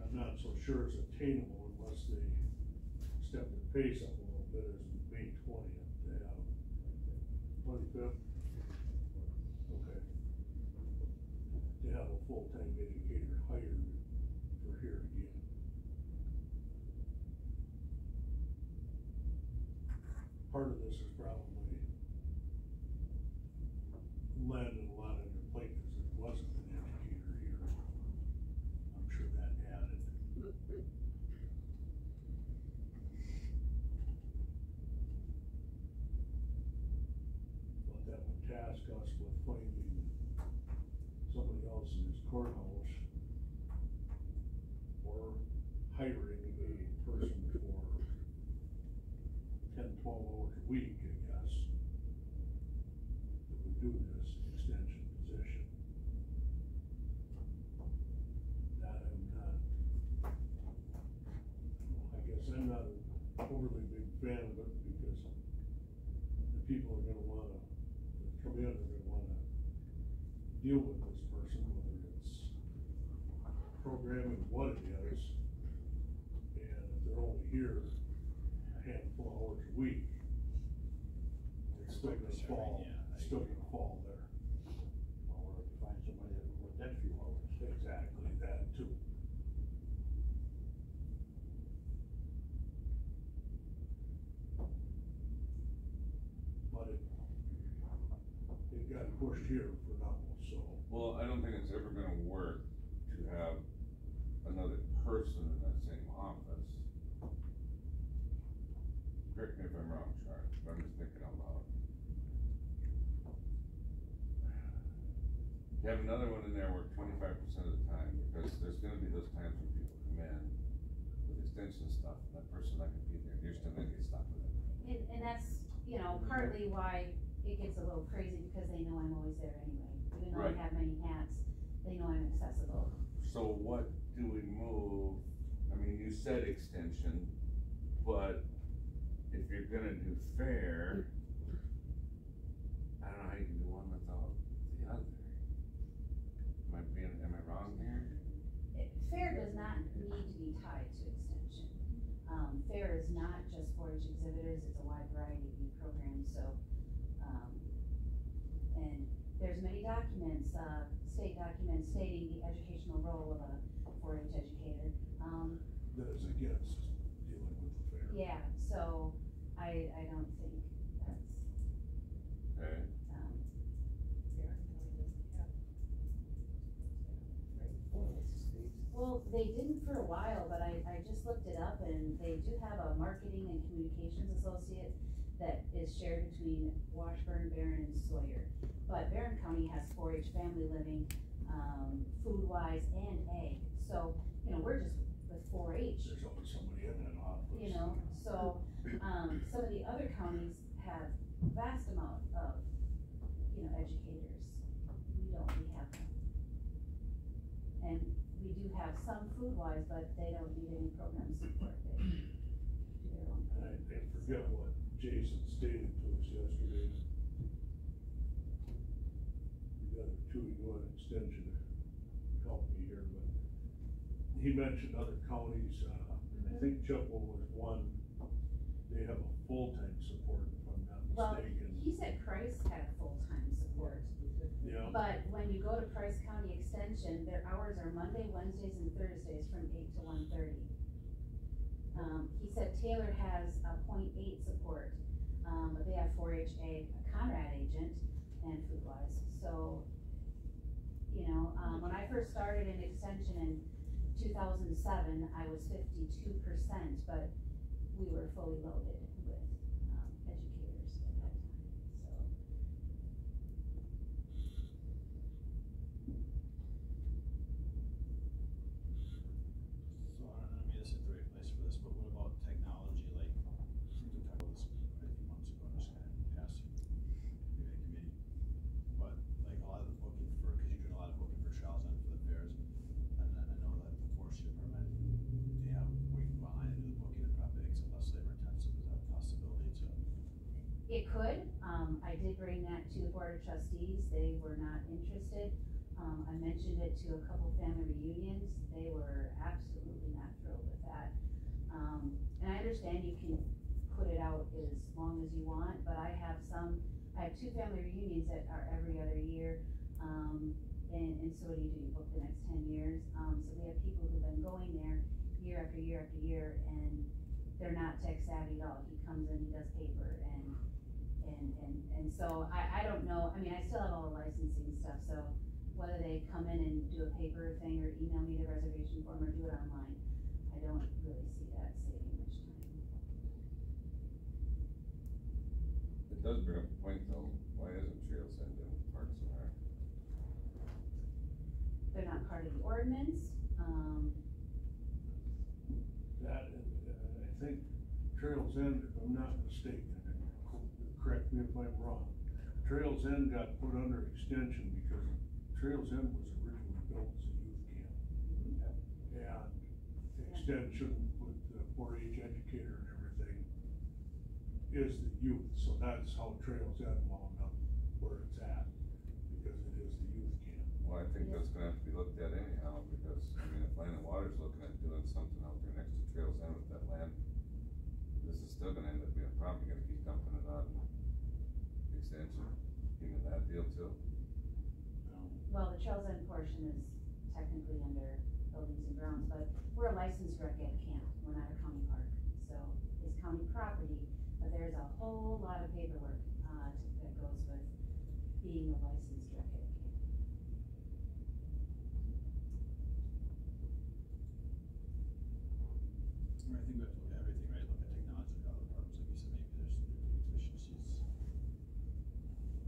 I'm not so sure is attainable unless they step their pace up a little bit, is May 20th. They have 25th. Okay. To have a full-time educator hired for here again. Part of this is probably landed a lot on their plate because there wasn't an educator here. I'm sure that added. But that would task us with finding somebody else in his courthouse or hiring a person for 10, 12 hours a week, I guess, that would do this extension position. That I'm not, I guess I'm not an overly big fan of it because the people are gonna wanna come in, are gonna wanna deal with this person, whether it's programming, what it is, and if they're only here a handful of hours a week, it's still gonna fall, still gonna fall there. Or if you find somebody that would work that few hours. Exactly, that too. But it got pushed here for now, so. Well, I don't think it's ever gonna work to have another person in that same office. Correct me if I'm wrong, Charlie, but I'm just thinking out loud. You have another one in there work 25% of the time, because there's gonna be those times when people come in with extension stuff, and that person not gonna be there, and you're still gonna get stuck with it. And that's, you know, partly why it gets a little crazy, because they know I'm always there anyway. Even though I Right. have many hats, they know I'm accessible. So what do we move? I mean, you said extension, but if you're gonna do fair, I don't know how you can do one without the other. Am I wrong here? Fair does not need to be tied to extension. Fair is not just 4-H exhibitors, it's a wide variety of new programs, so, and there's many documents, state documents stating the educational role of a 4-H educator. That is against dealing with the fair. Yeah, so I don't think that's, Okay. well, they didn't for a while, but I just looked it up, and they do have a marketing and communications associate that is shared between Washburn, Barron, and Sawyer. But Barron County has 4-H family living, food-wise and ag. So, you know, we're just with 4-H. There's always somebody in that office. You know, so, some of the other counties have vast amount of, you know, educators. We have them. And we do have some food-wise, but they don't need any program support. They do their own. I forget what Jason stated to us yesterday. The other two, you want an extension to help me here, but he mentioned other counties, I think Chippewa was one, they have a full-time support, if I'm not mistaken. Well, he said Price had a full-time support. Yeah. But when you go to Price County Extension, their hours are Monday, Wednesdays, and Thursdays from 8 to 1:30. He said Taylor has a .8 support, but they have 4-H a Conrad agent and Foodwise. So, you know, when I first started in Extension in 2007, I was 52%, but we were fully loaded with educators at that time. So I don't know, maybe this is the right place for this, but what about technology? Like, I think we talked about this quite a few months ago, just kind of passed maybe a committee. But like a lot of the booking for, because you're doing a lot of booking for Charles and for the fairs, and I know that the forestry department, they have, where you can go online and do the booking, it probably makes it less labor intensive. Is that a possibility too? It could. I did bring that to the Board of Trustees. They were not interested. I mentioned it to a couple family reunions. They were absolutely not thrilled with that. And I understand you can put it out as long as you want, but I have 2 family reunions that are every other year. And so what do? You book the next 10 years. So we have people who've been going there year after year after year, and they're not tech savvy at all. He comes in, he does paper, and so I don't know. I mean, I still have all the licensing stuff, so whether they come in and do a paper thing or email me the reservation form or do it online, I don't really see that saving much time. It does bring up a point though, why isn't Trails End in Parks and Rec? They're not part of the ordinance. That, I think Trails End, if I'm not mistaken, and correct me if I'm wrong, Trails End got put under extension because Trails End was originally built as a youth camp. And extension with the 4-H educator and everything is the youth, so that's how Trails End wound up where it's at, because it is the youth camp. Well, I think that's gonna have to be looked at anyhow, because, I mean, if Land and Water's looking at doing something out there next to Trails End with that land, this is still gonna end up being a problem. You're gonna keep dumping it on extension, even that deal too. Well, the Trails End portion is technically under buildings and grounds, but we're a licensed rec ed camp. We're not a county park, so it's county property, but there's a whole lot of paperwork that goes with being a licensed rec ed camp. I think we have to look at everything, right? Look at technology, look at other departments, like you said, maybe there's efficiencies.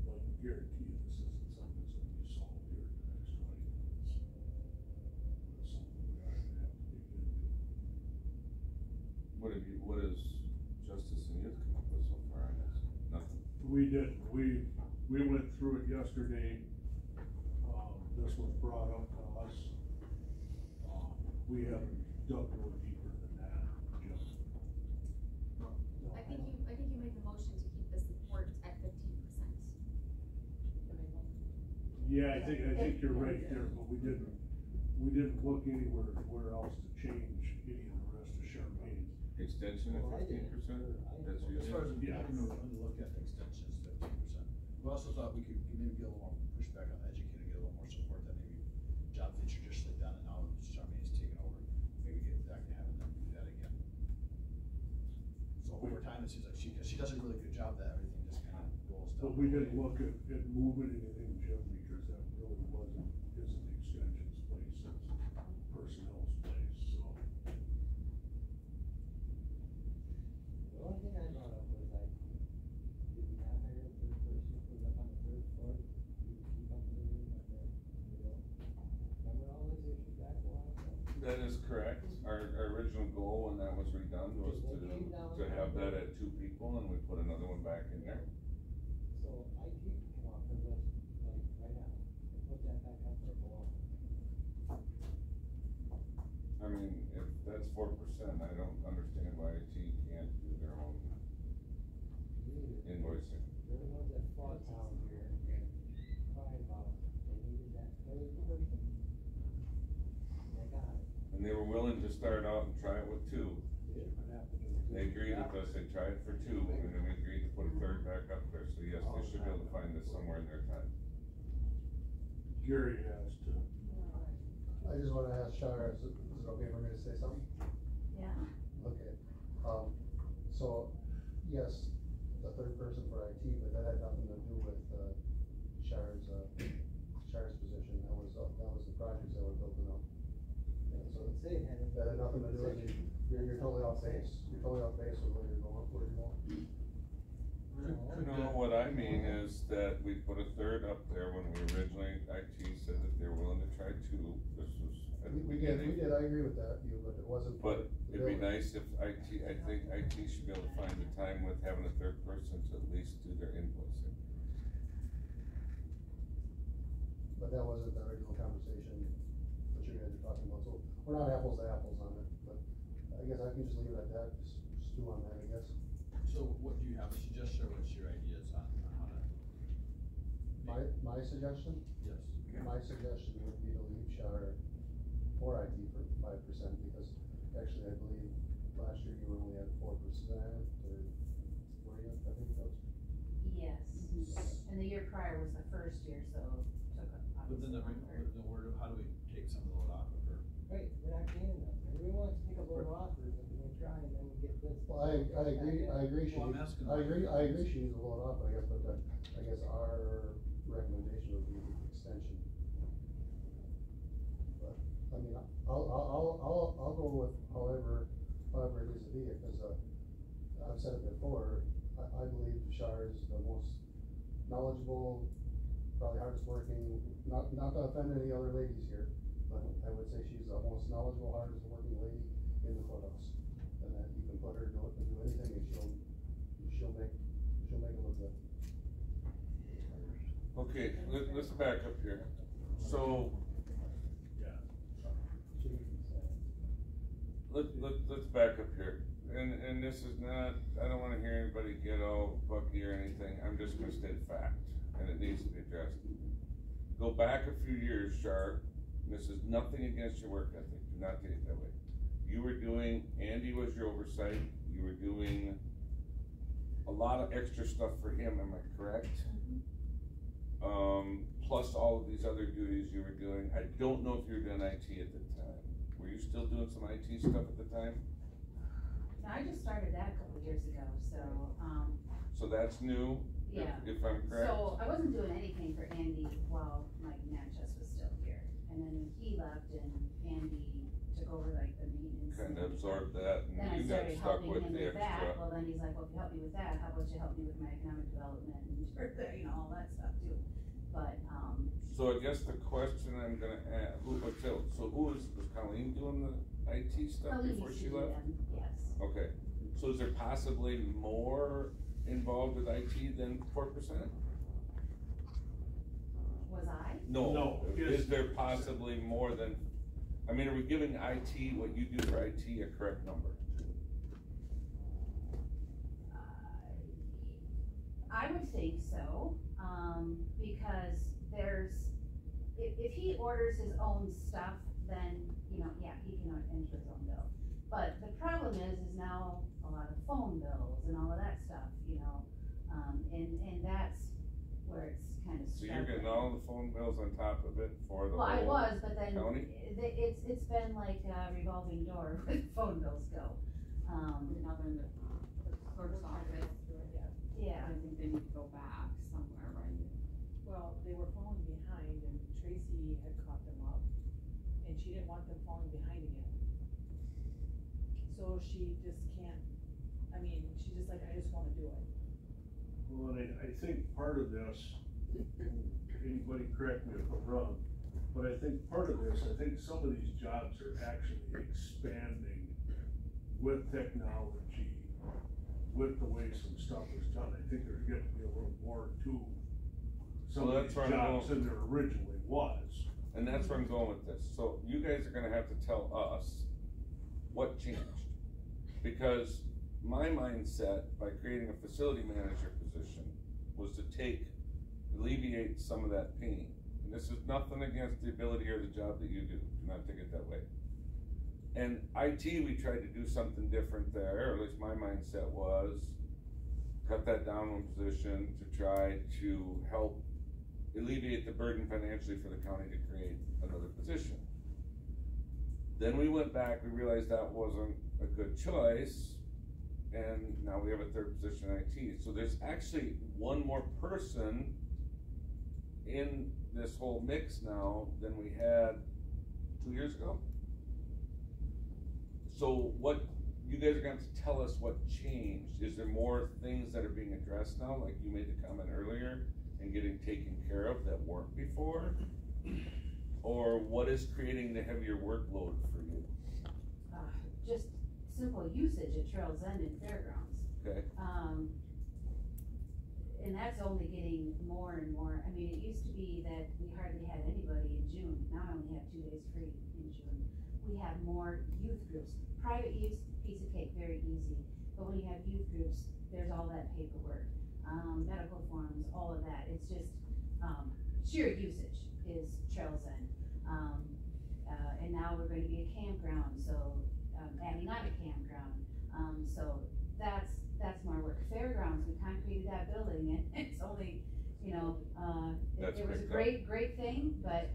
But I guarantee you this isn't something that's gonna be solved here in the next 20 minutes. It's something we are gonna have to dig into. What has Justice and Youth come up with so far on this? Nothing? We did, we went through it yesterday. This was brought up to us. We haven't dug no deeper than that, Jim. I think you made the motion to keep the support at 15%. Yeah, I think you're right there, but we didn't look anywhere else to change any of the rest of Charmaine. Extension at 15%? That's your. As far as, Yeah. you know, when you look at the extensions, 15%. We also thought we could maybe get a little more pushback on the educator, get a little more support that maybe jobs they traditionally done and now Charmaine's taken over. Maybe get back to having them do that again. So over time, it seems like she does a really good job that everything just kind of rolls down. But we didn't look at moving anything, Jim, because that really isn't extension's place, it's personnel's place, so. The only thing I brought up was like, did we not hire a third person who was up on the 3rd floor? You keep up with everything like that? correct. Our original goal when that was redone was to have that at 2 people, and we put another one back in there. So IT can come off the list, like, right now, and put that back up there below. I mean, if that's 4%, I don't understand why IT can't do their own invoicing. They're the ones that fought down here and cried about, they needed that third person. They got it. And they were willing to start out and try it with 2. They agreed with us, they tried for 2, and then we agreed to put a 3rd back up there, so yes, they should be able to find this somewhere in their time. Gary has to. I just wanna ask Shar, is it okay for me to say something? Yeah. Okay, so, yes, the 3rd person for IT, but that had nothing to do with, Shar's position, that was the projects that were building up. Yeah, so that had nothing to do with it, you're totally off base, with where you're going. No, what I mean is that we put a 3rd up there when we originally, IT said that they were willing to try 2, this was at the We did, beginning. I agree with that, but it wasn't. But the it'd be building. nice if I think IT should be able to find the time with having a 3rd person to at least do their invoicing. But that wasn't the original conversation that you guys are talking about, so we're not apples to apples on it, but I guess I can just leave it at that, just stew on that, I guess. So what do you have a suggestion, or what's your ideas on how to? My suggestion? Yes. My suggestion would be to leave Shar for IT for 5%, because actually I believe last year you were only at 4%, or were you, I think that was. Yes, and the year prior was the first year, so took up. But then the word of, how do we take some of the load off of her? Right, we're not gaining them, everyone wants to take a load off, or if we try and then we get this. Well, I agree, Well, I'm asking. I agree she needs a load off, I guess, but I guess our recommendation would be extension. But, I mean, I'll go with however it needs to be, because, I've said it before, I believe Shar is the most knowledgeable, probably hardest working, not to offend any other ladies here, but I would say she's the most knowledgeable, hardest working lady in the courthouse. And that you can put her to do anything, and she'll make it look good. Okay, let's back up here. So, let's back up here. And this is not, I don't wanna hear anybody get all bucky or anything, I'm just gonna state a fact, and it needs to be addressed. Go back a few years, Shar, this is nothing against your work ethic, do not take it that way. You were doing, Andy was your oversight, you were doing a lot of extra stuff for him, am I correct? Plus all of these other duties you were doing, I don't know if you were doing IT at the time. Were you still doing some IT stuff at the time? No, I just started that a couple of years ago, so, So that's new, yeah. if I'm correct? So I wasn't doing anything for Andy while Mike Natchez was still here. And then when he left and Andy took over like the maintenance. Kinda absorbed that, Then I and you got started stuck helping with him the with that. extra. Well, then he's like, well, if you help me with that, how about you help me with my economic development and, you know, all that stuff too. But, So I guess the question I'm gonna ask, so who was Colleen doing the IT stuff Colleen before used she to do left? them, yes. Okay, so is there possibly more involved with IT than 4%? Was I? No, is there possibly more than, I mean, are we giving IT, what you do for IT, a correct number? I would think so, because if he orders his own stuff, then, you know, yeah, he can enter his own bill. But the problem is now a lot of phone bills and all of that stuff, you know, and that's where it's kind of So struggling. you're getting all the phone bills on top of it for the Well, I whole was, but then county? it's been like a revolving door with phone bills go. Now they're in the clerk's office. Yeah. I think they need to go back somewhere, right? Well, they were falling behind and Tracy had caught them up and she didn't want them falling behind again. So she just can't, I mean, she's just like, I just wanna do it. Well, and I think part of this, anybody correct me if I'm wrong, But I think part of this, I think some of these jobs are actually expanding with technology, with the way some stuff is done. I think there's getting to be a little more to some Well, of that's these where I'm jobs going. than there originally was. And that's where I'm going with this. So you guys are gonna have to tell us what changed. Because my mindset by creating a facility manager position was to alleviate some of that pain. And this is nothing against the ability or the job that you do not take it that way. And IT, we tried to do something different there, or at least my mindset was, cut that down one position to try to help alleviate the burden financially for the county to create another position. Then we went back, we realized that wasn't a good choice, and now we have a third position in IT. So there's actually one more person in this whole mix now than we had 2 years ago. So what, you guys are gonna have to tell us what changed. Is there more things that are being addressed now, like you made the comment earlier, and getting taken care of that weren't before? Or what is creating the heavier workload for you? Just simple usage at Trails End and Fairgrounds. Okay. And that's only getting more and more. I mean, it used to be that we hardly had anybody in June. Now I only have 2 days free in June. We have more youth groups. Private use, piece of cake, very easy. But when you have youth groups, there's all that paperwork, medical forms, all of that. It's just, sheer usage is Trails End. And now we're going to be a campground, so, adding on a campground. So that's more work. Fairgrounds, we concreted that building and it's only, you know, it was a great thing, but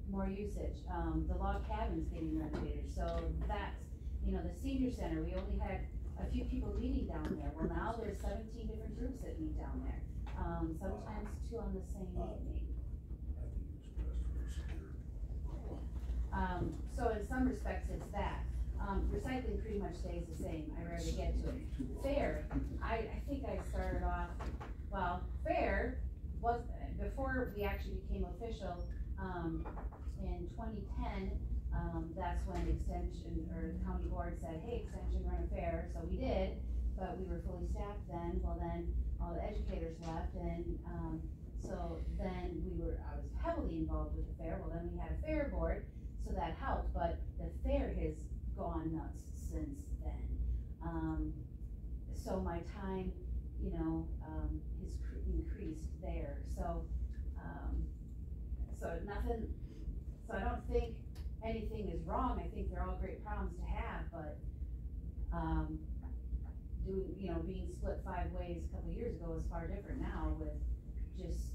more usage. The log cabin's getting renovated, so that's, you know, the senior center, we only had a few people meeting down there. Well, now there's 17 different groups that meet down there. Sometimes 2 on the same evening. So in some respects, it's that. Recycling pretty much stays the same. I rarely get to it. Fair, I think I started off, well, Fair was, before we actually became official, in 2010, that's when extension, or the county board said, hey, extension, run a fair. So we did, but we were fully staffed then. Well, then all the educators left, and so then I was heavily involved with the fair. Well, then we had a fair board, so that helped, but the fair has gone nuts since then. So my time, you know, has increased there. So, so nothing, so I don't think anything is wrong. I think they're all great problems to have, but, being split 5 ways a couple of years ago is far different now with just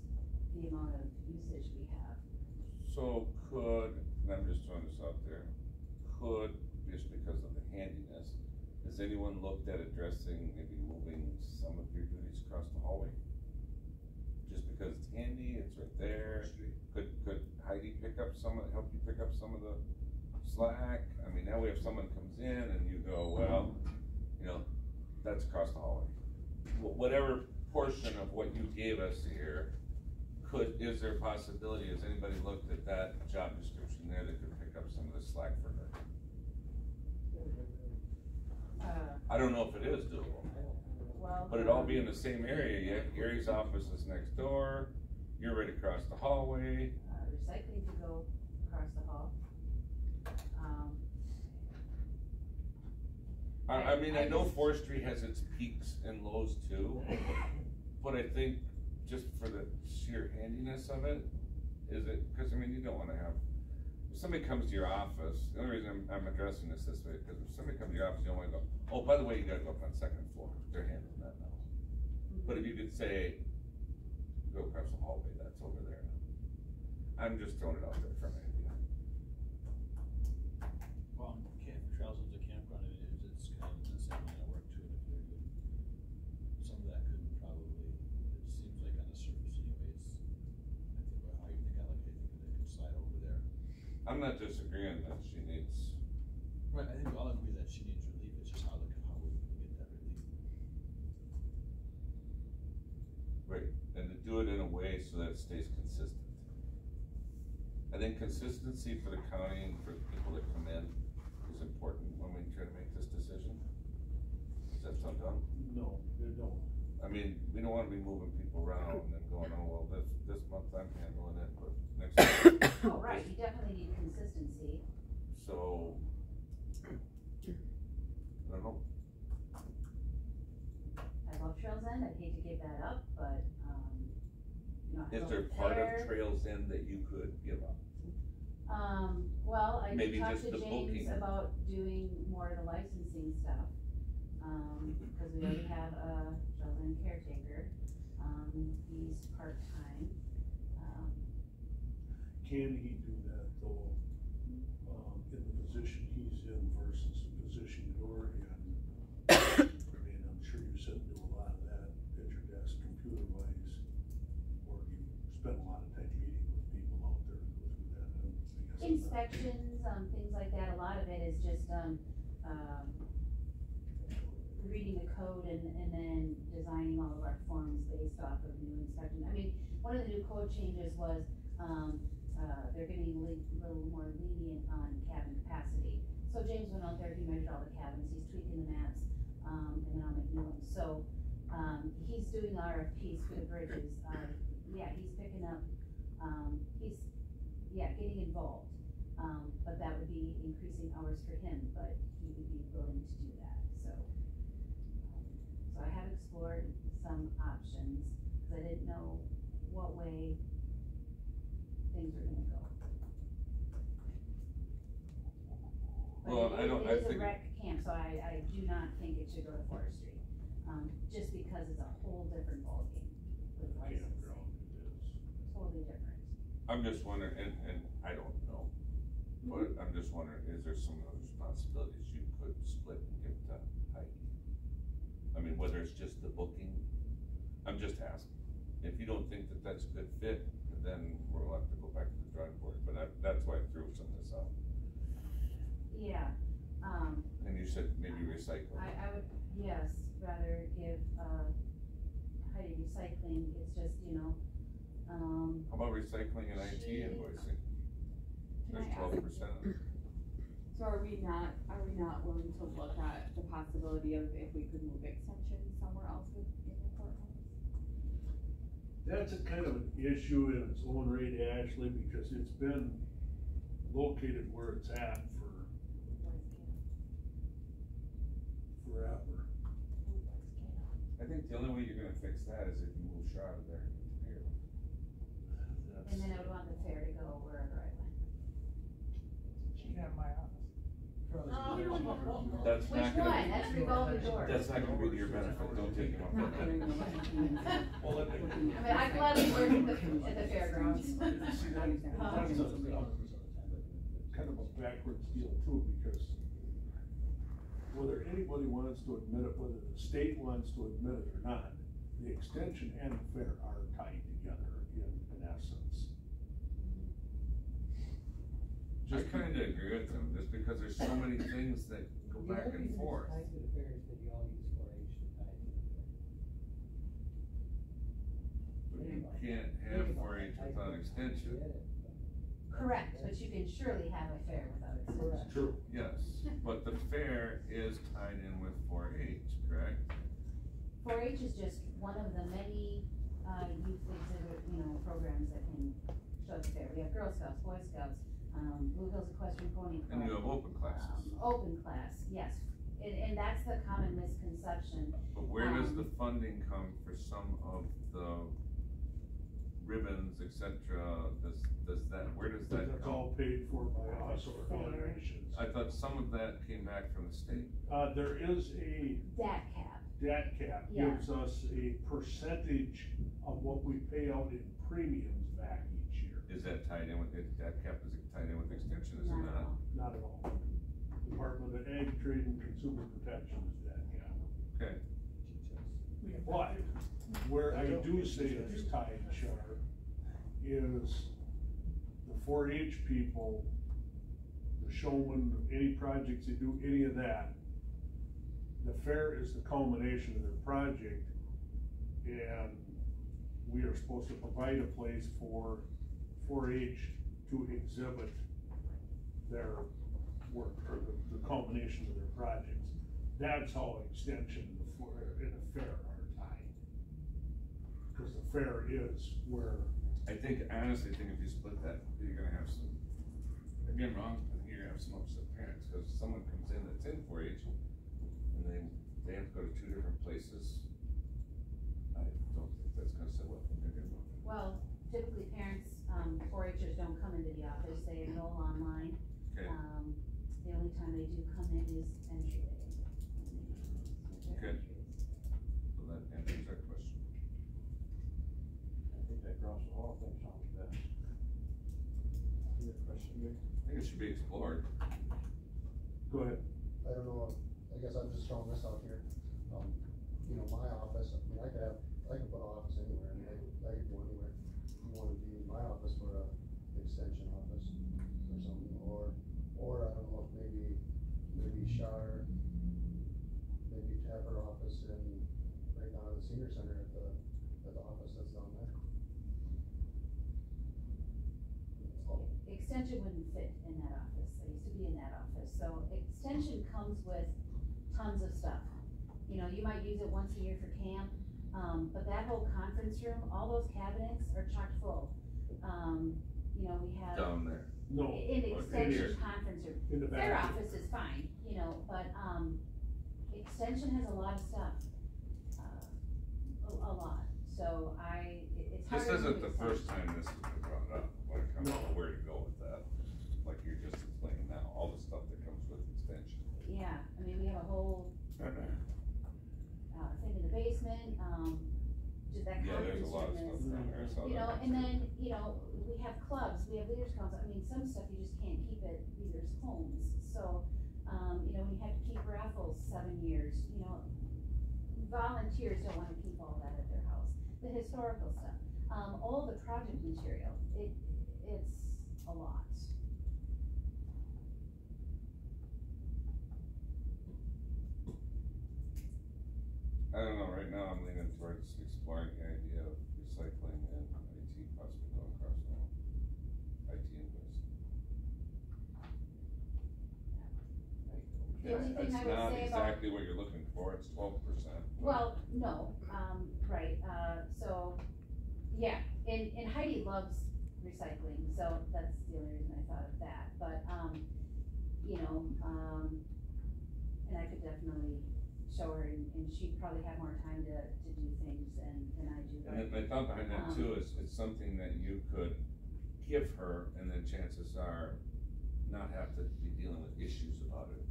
the amount of usage we have. So could, and I'm just throwing this out there, could, just because of the handiness, has anyone looked at addressing maybe moving some of your duties across the hallway? Just because it's handy, it's right there. Could Heidi help you pick up some of the slack? I mean, now we have someone comes in and you go, well, you know, that's across the hallway. Whatever portion of what you gave us here, is there a possibility, has anybody looked at that job description there that could pick up some of the slack for her? I don't know if it is doable, but it'd all be in the same area. Yet Gary's office is next door, you're right across the hallway. Recycling could go across the hall. I mean, I know forestry has its peaks and lows too, but I think just for the sheer handiness of it, because I mean, you don't want to have, if somebody comes to your office, the only reason I'm addressing this way, because if somebody comes to your office, you don't want to go, oh, by the way, you gotta go up on the 2nd floor, they're handling that now. But if you could say, go across the hallway, that's over there now. I'm just throwing it out there for an idea. Well, Trails is a campground, it's kind of the same line of work too, if they're good. Some of that could probably, it seems like on the surface anyways, I think about how you think they could slide over there. I'm not disagreeing that she needs. Right, I think we all agree that she needs relief, it's just how we can get that relief. Right, and to do it in a way so that it stays consistent. I think consistency for the county and for people that come in is important when we try to make this decision. Does that sound dumb? No, they don't. I mean, we don't wanna be moving people around and going, oh, well, this month I'm handling it, but next month. Oh, right, you definitely need consistency. So, I don't know. I love Trails End, I'd hate to give that up, but, you know, I Is love there the part fair. of Trails End that you could give up? Well, I Maybe did talk just to the James booking. about doing more of the licensing stuff. Cause we already have a Trails End caretaker, he's part-time. Can he do that though, in the position he's in versus the position you're in? I mean, I'm sure you sit and do a lot of that at your desk, computer wise, or you spend a lot of time meeting with people out there and go through that. I guess Inspections, things like that, a lot of it is just, reading the code and then designing all of our forms based off of new inspection. I mean, one of the new code changes was, they're getting a little more lenient on cabin capacity. So James went out there, he measured all the cabins, he's tweaking the maps, and then I'll make new ones. So, he's doing RFPs for the bridges, yeah, he's picking up, getting involved. But that would be increasing hours for him, but he would be willing to do that, so. So I have explored some options, cause I didn't know what way things were gonna go. Well, I don't, I It is a think, rec camp, so I do not think it should go to forestry, just because it's a whole different ballgame with licensing. Totally different. I'm just wondering, and I don't know, but I'm just wondering, is there some of those responsibilities you could split and give to Heidi? I mean, whether it's just the booking, I'm just asking. If you don't think that that's a good fit, then we'll have to go back to the drawing board, but that's why I threw some of this out. Yeah, And you said maybe recycling. I would, yes, rather give, Heidi recycling, it's just, you know, How about recycling and IT invoicing? There's Can I ask- 12%. So are we not willing to look at the possibility of if we could move extension somewhere else within the courthouse? That's a kind of an issue in its own right, Ashley, because it's been located where it's at for forever. I think the only way you're gonna fix that is if you move Shaw out of there. Here. and then I would want the fair to go wherever I went. She can have my office. That's Which not gonna one? be- That's revolving doors. That's not gonna be to your benefit, don't take him up on that. I mean, I gladly work at the fairgrounds. See, that's kind of a backwards deal too, because whether anybody wants to admit it, whether the state wants to admit it or not, the extension and the fair are tied together in essence. I kinda agree with them, just because there's so many things that go back and forth. But you can't have 4-H without extension. Correct, but you can surely have a fair without extension. True. Yes, but the fair is tied in with 4-H, correct? 4-H is just one of the many, youth exhibit, programs that can show at the fair. We have Girl Scouts, Boy Scouts, Blue Hills Equestrian Pony Club. And you have open classes. Open class, yes, and that's the common misconception. But where does the funding come for some of the ribbons, et cetera? Where does that That's come? all paid for by us or donations. I thought some of that came back from the state. There is a DAT cap. DAT cap Yeah. gives us a percentage of what we pay out in premiums back each year. Is that tied in with it? That cap is tied in with extension, is it not? Not at all. Department of Ag, Trade and Consumer Protection is DAT cap. Okay. But where I do say it's tied, Char, is the 4-H people, the showmen, any projects they do, any of that, the fair is the culmination of their project, and we are supposed to provide a place for 4-H to exhibit their work, or the culmination of their projects. That's how extension and the fair are tied. Cause the fair is where. I honestly think if you split that, you're gonna have some, maybe I'm wrong, I think you're gonna have some upset parents, cause someone comes in that's in 4-H, and they have to go to 2 different places. I don't think that's gonna sit well. Well, typically parents, 4-Hers don't come into the office, they enroll online. Okay. The only time they do come in is entry day. Okay. So that answers that question. I think that across all things sounds best. Any other question, Nick? I think it should be explored. Go ahead. I don't know, I guess I'm just throwing this out here. You know, my office, I mean, I could put an office anywhere, I mean, I could go anywhere. You wanna be in my office for a extension office or something, or I don't know if maybe Shar, maybe have her office right down at the senior center at the office that's down there. Extension wouldn't fit in that office, I used to be in that office, so extension comes with tons of stuff. You know, you might use it once a year for camp, but that whole conference room, all those cabinets are chock full. You know, we have. Down there. No. In the extension here. conference room. In the back. Their office is fine, you know, but, extension has a lot of stuff. A lot, so it's hard. This isn't the first time this has been brought up, when it comes to where to go with that, like you're just explaining now, all the stuff that comes with extension. Yeah, I mean, we have a whole, thing in the basement, just that Yeah, there's conference a lot of room stuff is, down there, I saw you know, that. and then, you know, we have clubs, we have leaders council, I mean, some stuff you just can't keep at leaders' homes, so, you know, we had to keep raffles 7 years, you know, volunteers don't wanna keep all that at their house, the historical stuff, all the project material, it's a lot. I don't know, right now I'm leaning towards exploring the idea of recycling and IT possibly going across all IT invoice. The only thing I would say It's not about. exactly what you're looking for, it's 12%. Well, no, right, so, yeah, and Heidi loves recycling, so that's the only reason I thought of that, but, you know, and I could definitely show her, and she'd probably have more time to do things than I do. And my thought behind that too is, it's something that you could give her, and then chances are, not have to be dealing with issues about it,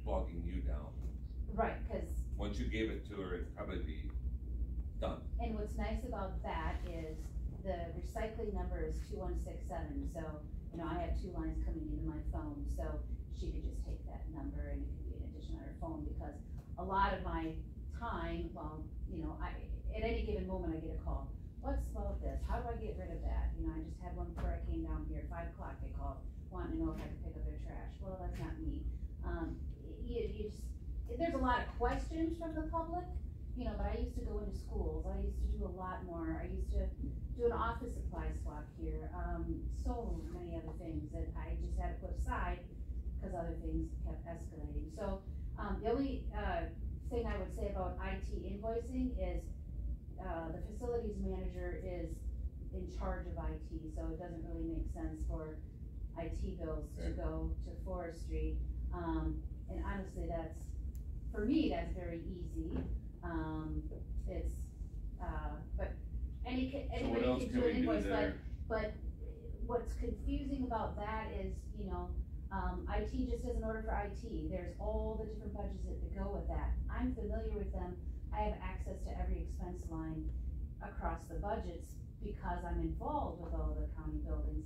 bogging you down. Right, cause. Once you gave it to her, it'd probably be done. And what's nice about that is the recycling number is 2167, so, you know, I have 2 lines coming into my phone, so she could just take that number and it could be an addition on her phone, because a lot of my time, well, you know, at any given moment I get a call, what's about this, how do I get rid of that? You know, I just had one before I came down here, 5 o'clock they called, wanting to know if I could pick up their trash, well, that's not me. You just, there's a lot of questions from the public, you know, but I used to go into schools, I used to do a lot more, I used to do an office supply swap here, so many other things that I just had to put aside, cause other things kept escalating, so, the only, thing I would say about IT invoicing is, the facilities manager is in charge of IT, so it doesn't really make sense for IT bills to go to forestry, and honestly, for me, that's very easy. It's, but anybody can do an invoice, but what's confusing about that is, you know, IT just doesn't order for IT. There's all the different budgets that go with that. I'm familiar with them. I have access to every expense line across the budgets because I'm involved with all the county buildings.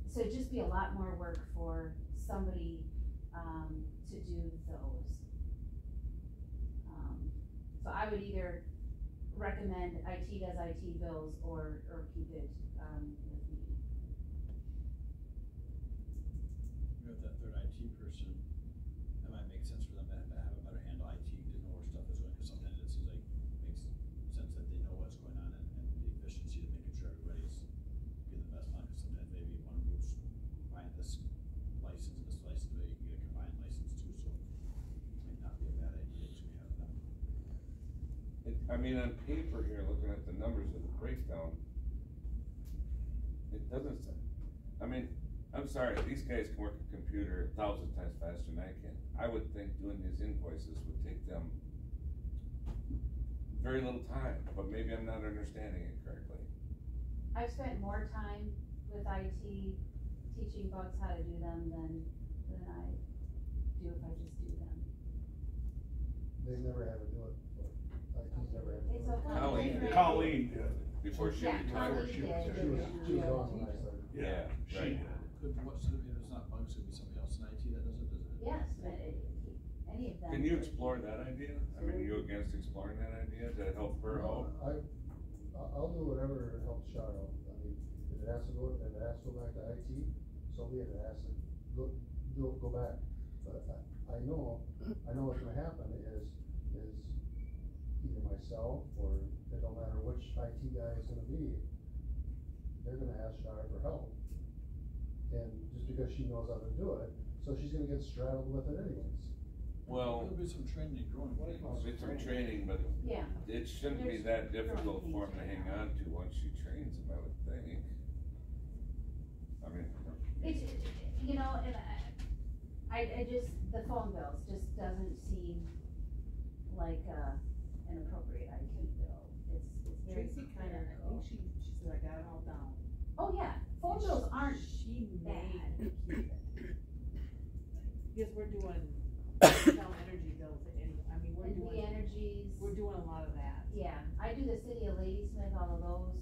So it'd just be a lot more work for somebody, to do those. So I would either recommend IT does IT bills or keep it, with me. With that third IT person, it might make sense for them to have a better handle IT, to know where stuff is going, because sometimes it seems like it makes sense that they know what's going on and the efficiency of making sure everybody's getting the best money. Sometimes maybe one of you mean, on paper here, looking at the numbers of the breakdown, it doesn't say, I mean, I'm sorry, these guys can work a computer 1,000 times faster than I can. I would think doing these invoices would take them very little time, but maybe I'm not understanding it correctly. I've spent more time with IT teaching bugs how to do them than I do if I just do them. They never had to do it before. IT's never had to do It's it. okay. Colleen did. Before she Yeah, retired. Colleen did. She was gone when I started. Yeah, She right. did. Could, what, so if it's not bugs, could be somebody else in IT that does it, Yes, any of them. Can you explore that idea? I mean, are you against exploring that idea to help her out? I'll do whatever helps Char out. I mean, if it has to go back to IT, so be it. It has to go back. But I know what's gonna happen is either myself or it don't matter which IT guy it's gonna be, they're gonna ask Char for help. And just because she knows how to do it, so she's gonna get straddled with it anyways. Well, There'll be some training growing. it's some training, but Yeah. it shouldn't be that difficult for him to hang on to once she trains him, I would think. I mean. It's, you know, and I just, the phone bills just doesn't seem like, an appropriate IT bill. It's very. Tracy kinda, I think she said I got it all down. Oh, yeah, phone bills aren't She made bad. me keep it. Because we're doing down energy bills, I mean, we're And the doing, energies. we're doing a lot of that. Yeah, I do the city of Ladysmith, all of those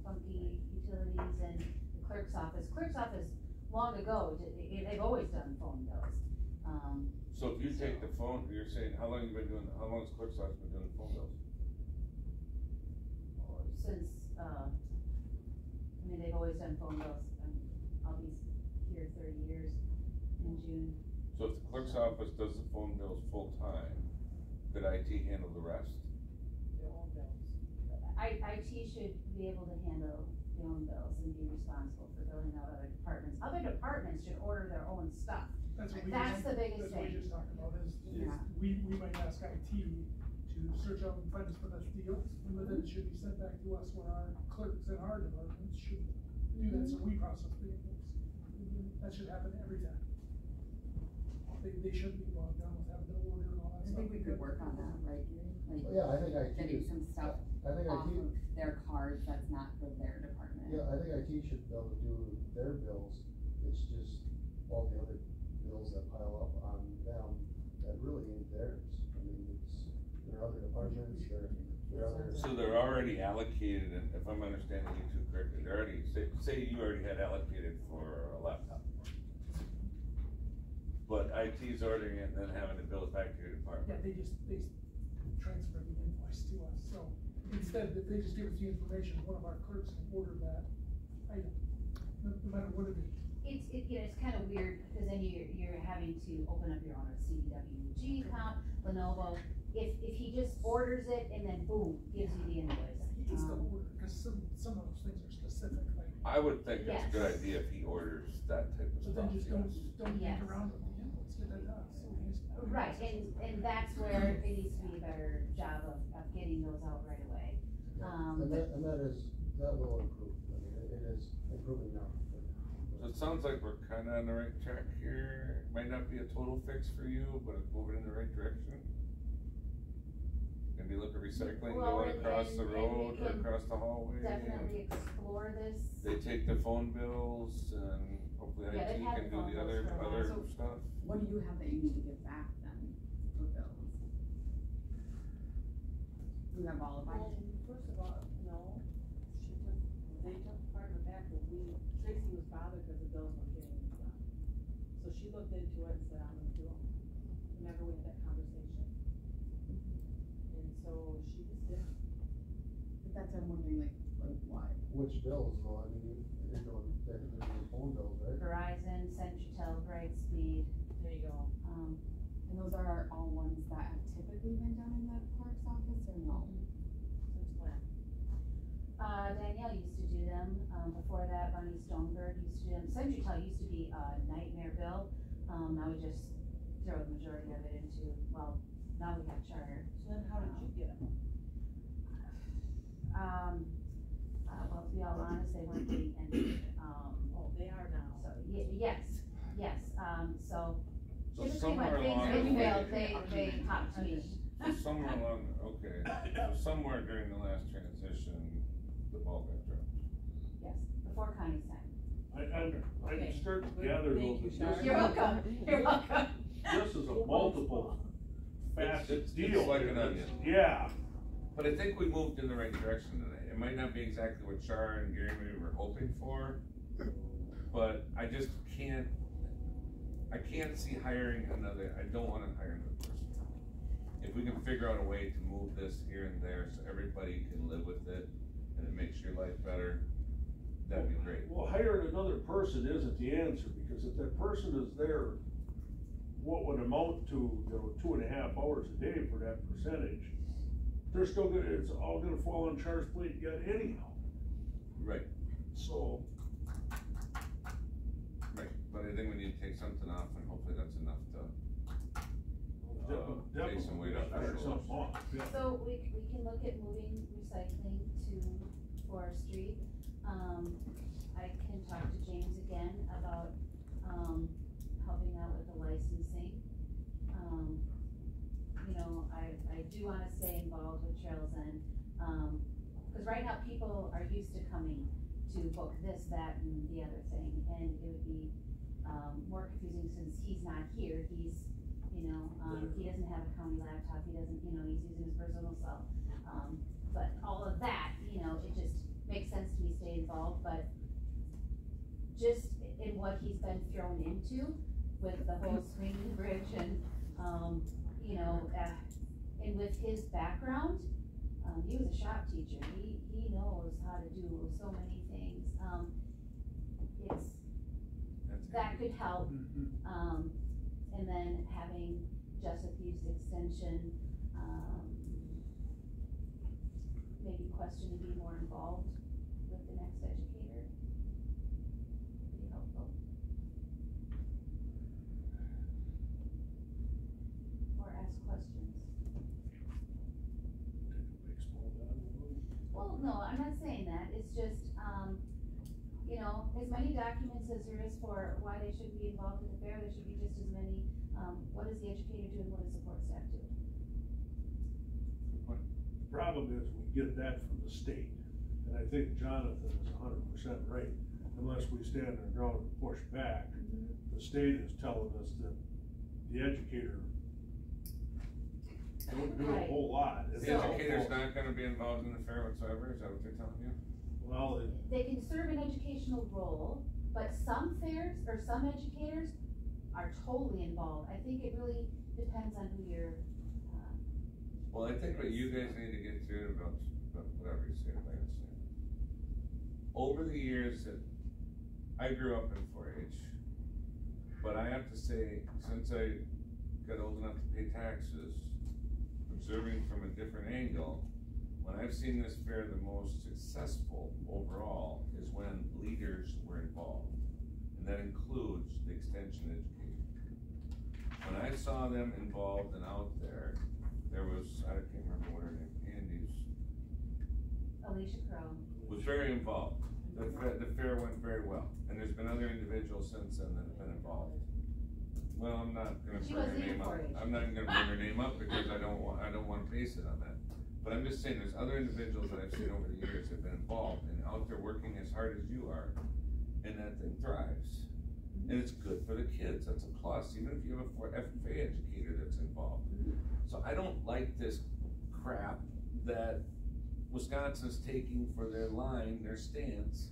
funky utilities, and the clerk's office. Clerk's office, long ago, they've always done phone bills. So if you take the phone, you're saying, how long has Clerk's office been doing phone bills? Since, I mean, they've always done phone bills. I'll be here 30 years in June. So if the clerk's office does the phone bills full-time, could IT handle the rest? Their own bills. IT should be able to handle their own bills and be responsible for billing out other departments. Other departments should order their own stuff. That's what we That's just, the biggest that's what we thing. just talked about is Yeah. we might ask IT to search out and find us the best deals, and then it should be sent back to us when our clerks in our departments should do that, so we process the invoice. That should happen every time. They shouldn't be bogged down with having to order and all that I stuff. think we could work on that, right, Gary? Like, Yeah, I think IT getting is- some stuff I think off IT of their cards that's not for their department. Yeah, I think IT should be able to do their bills, it's just all the other bills that pile up on them that really ain't theirs. I mean, it's, there are other departments, there are other. So they're already allocated, and if I'm understanding you two correctly, they're already, say you already had allocated for a laptop. But IT's ordering it and then having to bill it back to your department. Yeah, they transfer the invoice to us, so instead, if they just give us the information, one of our clerks can order that item, no matter what it is. It's kind of weird, because then you're having to open up your own CWG account, Lenovo. If he just orders it and then boom, gives you the invoice. He can still order, cause some of those things are specific, like. I would think it's a Yes. good idea if he orders that type of So stuff. then just yes. don't Yes. get around with the invoice, get that done, so we can. Right, and that's where it needs to be a better job of getting those out right away. And that will improve, I mean, it is improving now. So it sounds like we're kinda on the right track here. Might not be a total fix for you, but it's moving in the right direction. Maybe look at recycling Well, going across the and we road or can across the hallway. Definitely explore this. They take the phone bills and hopefully Yeah, IT they've had can do phone the bills other for a while. So stuff. What do you have that you need to give back then for bills? You have all of Well, it? first of all, no, they took part of it back, but Tracy was bothered because the bills weren't getting done. So she looked into it and said, I'm gonna do them. Remember we had that conversation? And so she just did. But that's what I'm wondering, like why? Which bills, though, I mean, they're doing phone bills, right? Verizon, Centratel, Brightspeed. There you go. And those are all ones that have typically been done in the clerk's office, or no? Since when? Danielle used to do them, before that, Bunny Stoneberg used to do them. Centratel used to be a nightmare bill, now we just throw the majority of it into, well, now we have charter. So then how did you get them? well, to be all honest, they weren't getting any, Oh, they are now. so, yes, so So typically somewhere when things along get the way- failed, they hop to me. So somewhere along, okay, so somewhere during the last transition, the ball got dropped. Yes, before Connie's time. I'm starting to gather though Thank you, that Shar. this. You're welcome, you're welcome. This is a multiple facet It's deal. like an onion. Yeah. But I think we moved in the right direction today. It might not be exactly what Char and Gary maybe were hoping for, but I just can't, I can't see hiring another, I don't wanna hire another person. If we can figure out a way to move this here and there so everybody can live with it and it makes your life better, that'd be great. Well, hiring another person isn't the answer, because if that person is there, what would amount to, 2.5 hours a day for that percentage, they're still gonna, it's all gonna fall on Char's plate yet anyhow. Right. So. Right, but I think we need to take something off and hopefully that's enough to, take some weight off our shoulders. So we can look at moving recycling to forestry. I can talk to James again about, helping out with the licensing. I do wanna stay involved with Trails End, cause right now people are used to coming to book this, that, and the other thing, and it would be, more confusing since he's not here, he's, he doesn't have a county laptop, he doesn't, he's using his personal cell. But all of that, it just makes sense to me stay involved, but just in what he's been thrown into with the whole swinging bridge and, and with his background, he was a shop teacher, he knows how to do so many things, that could help. And then having Jessup use the extension, maybe question to be more involved with the next educator, would be helpful. Or ask questions. Well, no, I'm not saying that, it's just, as many documents as there is for why they should be involved in the fair, there should be just as many, what does the educator do and what does support staff do? The problem is we get that from the state, and I think Jonathan is 100% right. Unless we stand our ground and push back, the state is telling us that the educator don't do a whole lot. The educator's not gonna be involved in the fair whatsoever, is that what they're telling you? Well, they can serve an educational role, but some fairs or some educators are totally involved. I think it really depends on who you're. Well, I think what you guys need to get through about whatever you say, I understand. Over the years that I grew up in 4-H, but I have to say, since I got old enough to pay taxes, observing from a different angle, when I've seen this fair the most successful overall is when leaders were involved. And that includes the extension educator. When I saw them involved and out there, there was, I can't remember what her name, Andy's. Alicia Crow. Was very involved. The fair went very well. And there's been other individuals since then that have been involved. Well, I'm not gonna bring her name up. I'm not gonna bring her name up because I don't want to base it on that. But I'm just saying, there's other individuals that I've seen over the years that have been involved and out there working as hard as you are, and that thing thrives. And it's good for the kids, that's a plus, even if you have a FFA educator that's involved. So I don't like this crap that Wisconsin's taking for their line, their stance.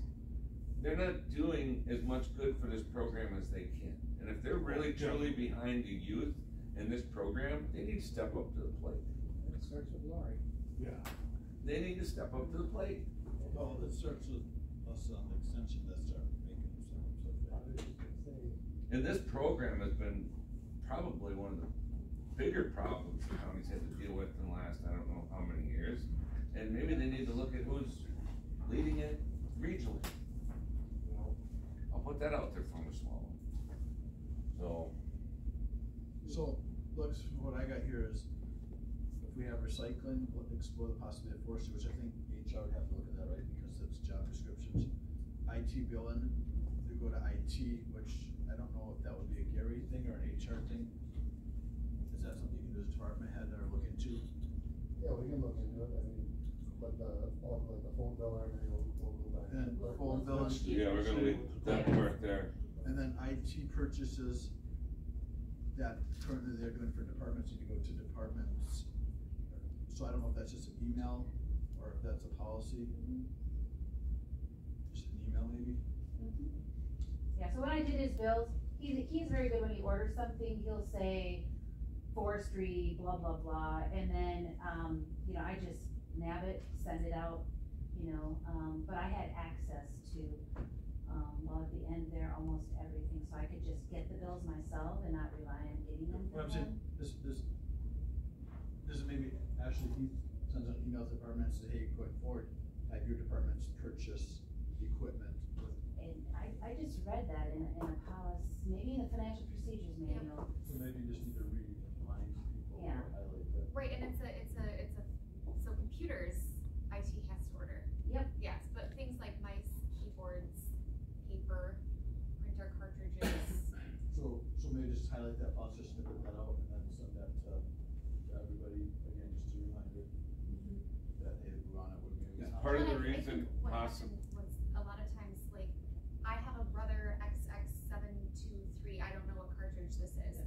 They're not doing as much good for this program as they can. And if they're really truly behind the youth in this program, they need to step up to the plate. It starts with Laurie. Yeah. They need to step up to the plate. Well, it starts with us on the extension that start making some. And this program has been probably one of the bigger problems the county's had to deal with in the last, I don't know how many years. And maybe they need to look at who's leading it regionally. I'll put that out there for them to swallow. So, looks, what I got here is, if we have recycling, we'll explore the possibility of forestry, which I think AJ HR would have to look at that, right, because it's job descriptions. IT billing, they go to IT, which I don't know if that would be a Gary thing or an HR thing. Is that something you can do as a department head or look into? Yeah, we can look into it, I mean, but all like the phone bill, everything will go back. And phone bills. Yeah, we're gonna leave that part there. And then IT purchases that currently they're doing for departments, you can go to departments. So I don't know if that's just an email or if that's a policy. Just an email maybe? Yeah, so when I did his bills, he's very good when he orders something, he'll say forestry, blah, blah, blah, and then, you know, I just nab it, send it out, you know, but I had access to, well, at the end there, almost everything, so I could just get the bills myself and not rely on getting them What I'm from saying, them. does it maybe, Ashley, he sends out emails to departments, say, hey, going forward, have your departments purchase equipment with. And I just read that in a policy, maybe in the financial procedures manual. So maybe you just need to remind people or Yeah. highlight that. Right, and so computers, IT has to order. Yep. Yes, but things like mice, keyboards, paper, printer cartridges. So maybe just highlight that policy, just snip that out and then send that to everybody, again, just a reminder. That, hey, we're on it, we're maybe. It's part of the I reason think what possible. happened was a lot of times, like, I have a brother XX723, I don't know what cartridge this is.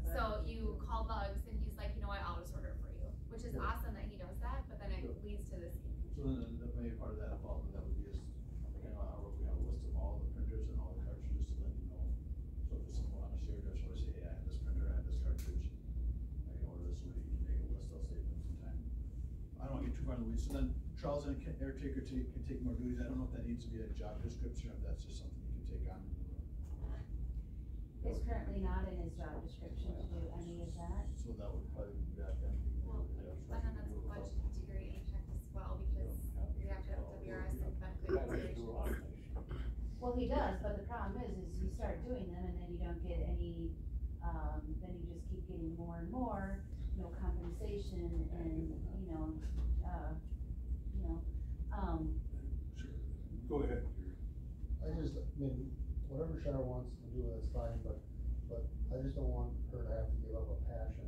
So you call Bugs and he's like, you know what, I'll just order it for you, which is awesome that he knows that, but then it leads to this. So then maybe part of that involvement, that would be just, like, I know how we have a list of all the printers and all the cartridges to let you know. So if there's someone on a shared drive, so I say, hey, I have this printer, I have this cartridge, I can order this, so you can make a list, I'll save them some time. I don't wanna get too far in the weeds, so then Charles and caretaker can take more duties, I don't know if that needs to be a job description, or if that's just something you can take on. It's currently not in his job description to do any of that. So that would probably be back then. Well, and then that's a budgetary impact as well, because you have to have WRS and benefit considerations. Well, he does, but the problem is you start doing them and then you don't get any, then you just keep getting more and more, no compensation and, you know, Sure. Go ahead. I mean, whatever Shar wants to do, that's fine, but I just don't want her to have to give up a passion,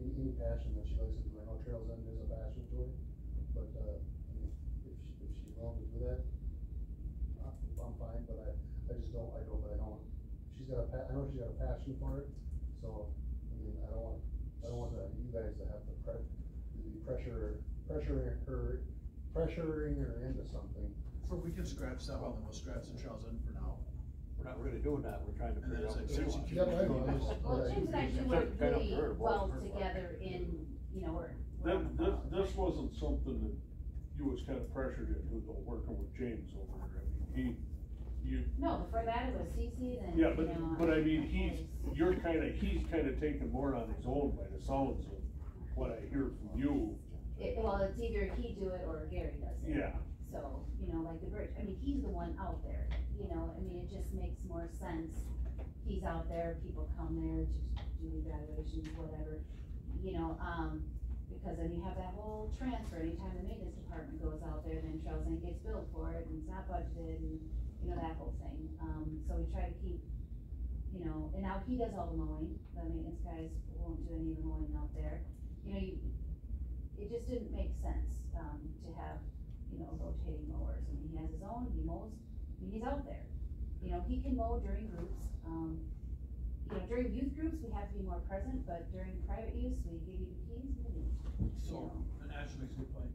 any passion that she likes to do. I know Trails End is a passion to her, but, I mean, if she's willing to do that, I'm fine, but I know she's got I know she's got a passion for it, so, I mean, I don't want you guys to have to be pressuring her into something. So we can scratch that one, then we'll scratch the Charles End for now. We're not really doing that, we're trying to And then figure out. it's like, since you Yeah, I know, well, James and I do work Kind of really her, well her. together in, you know, we're on the phone. This wasn't something that you was kind of pressured into, though, working with James over there, I mean, No, before that it was CC, then, yeah, you know. but I mean, he's kinda taking more on his own by the sounds of what I hear from you. Well, it's either he do it or Gary does it. Yeah. So, you know, like the bridge, I mean, he's the one out there, you know, I mean, it just makes more sense. He's out there, people come there to do evaluations, whatever, you know, because then you have that whole transfer, anytime the maintenance department goes out there, then Charles End gets billed for it, and it's not budgeted, and, you know, that whole thing. So we try to keep, you know, and now he does all the mowing, the maintenance guys won't do any of the mowing out there. You know, it just didn't make sense, to have, you know, rotating mowers. I mean, he has his own, he mows, I mean, he's out there. You know, he can mow during groups, you know, during youth groups, we have to be more present, but during private use, we give you the keys, maybe, you So, know. and Ashley makes a good point,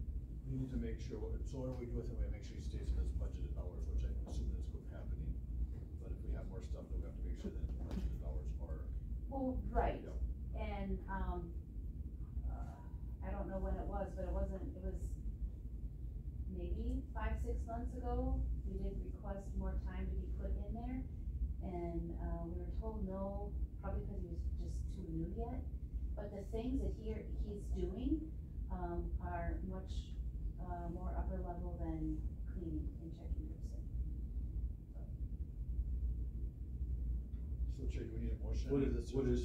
we need to make sure, so whatever we do with him, we make sure he stays in his budgeted hours, which I assume that's what's happening. But if we have more stuff, then we have to make sure that the budgeted hours are. Well, right, Yep. and, I don't know when it was, but it was maybe 5-6 months ago, we did request more time to be put in there. And, we were told no, probably because he was just too new yet. But the things that he's doing, are much, more upper level than cleaning and checking groups in. So Chair, do we need a motion? What to is,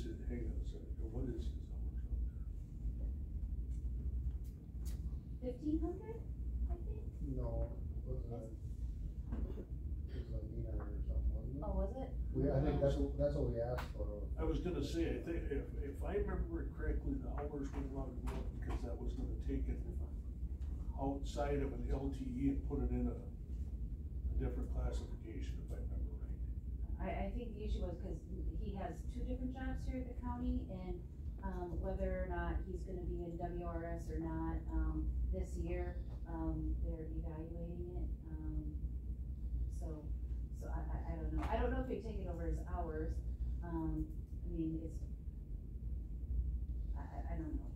this? hang on a second, what is his hours out there? 1,500, I think? no, was it, it was like Nina or something, wasn't it? Oh, was it? I think that's what we asked for. I was gonna say, I think, if I remember it correctly, the hours weren't allowed to go up because that was gonna take it outside of an LTE and put it in a different classification, if I remember right. I think the issue was because he has 2 different jobs here at the county, and whether or not he's gonna be in WRS or not, this year, they're evaluating it, so I don't know. I don't know if they take it over as hours, I mean, it's, I don't know.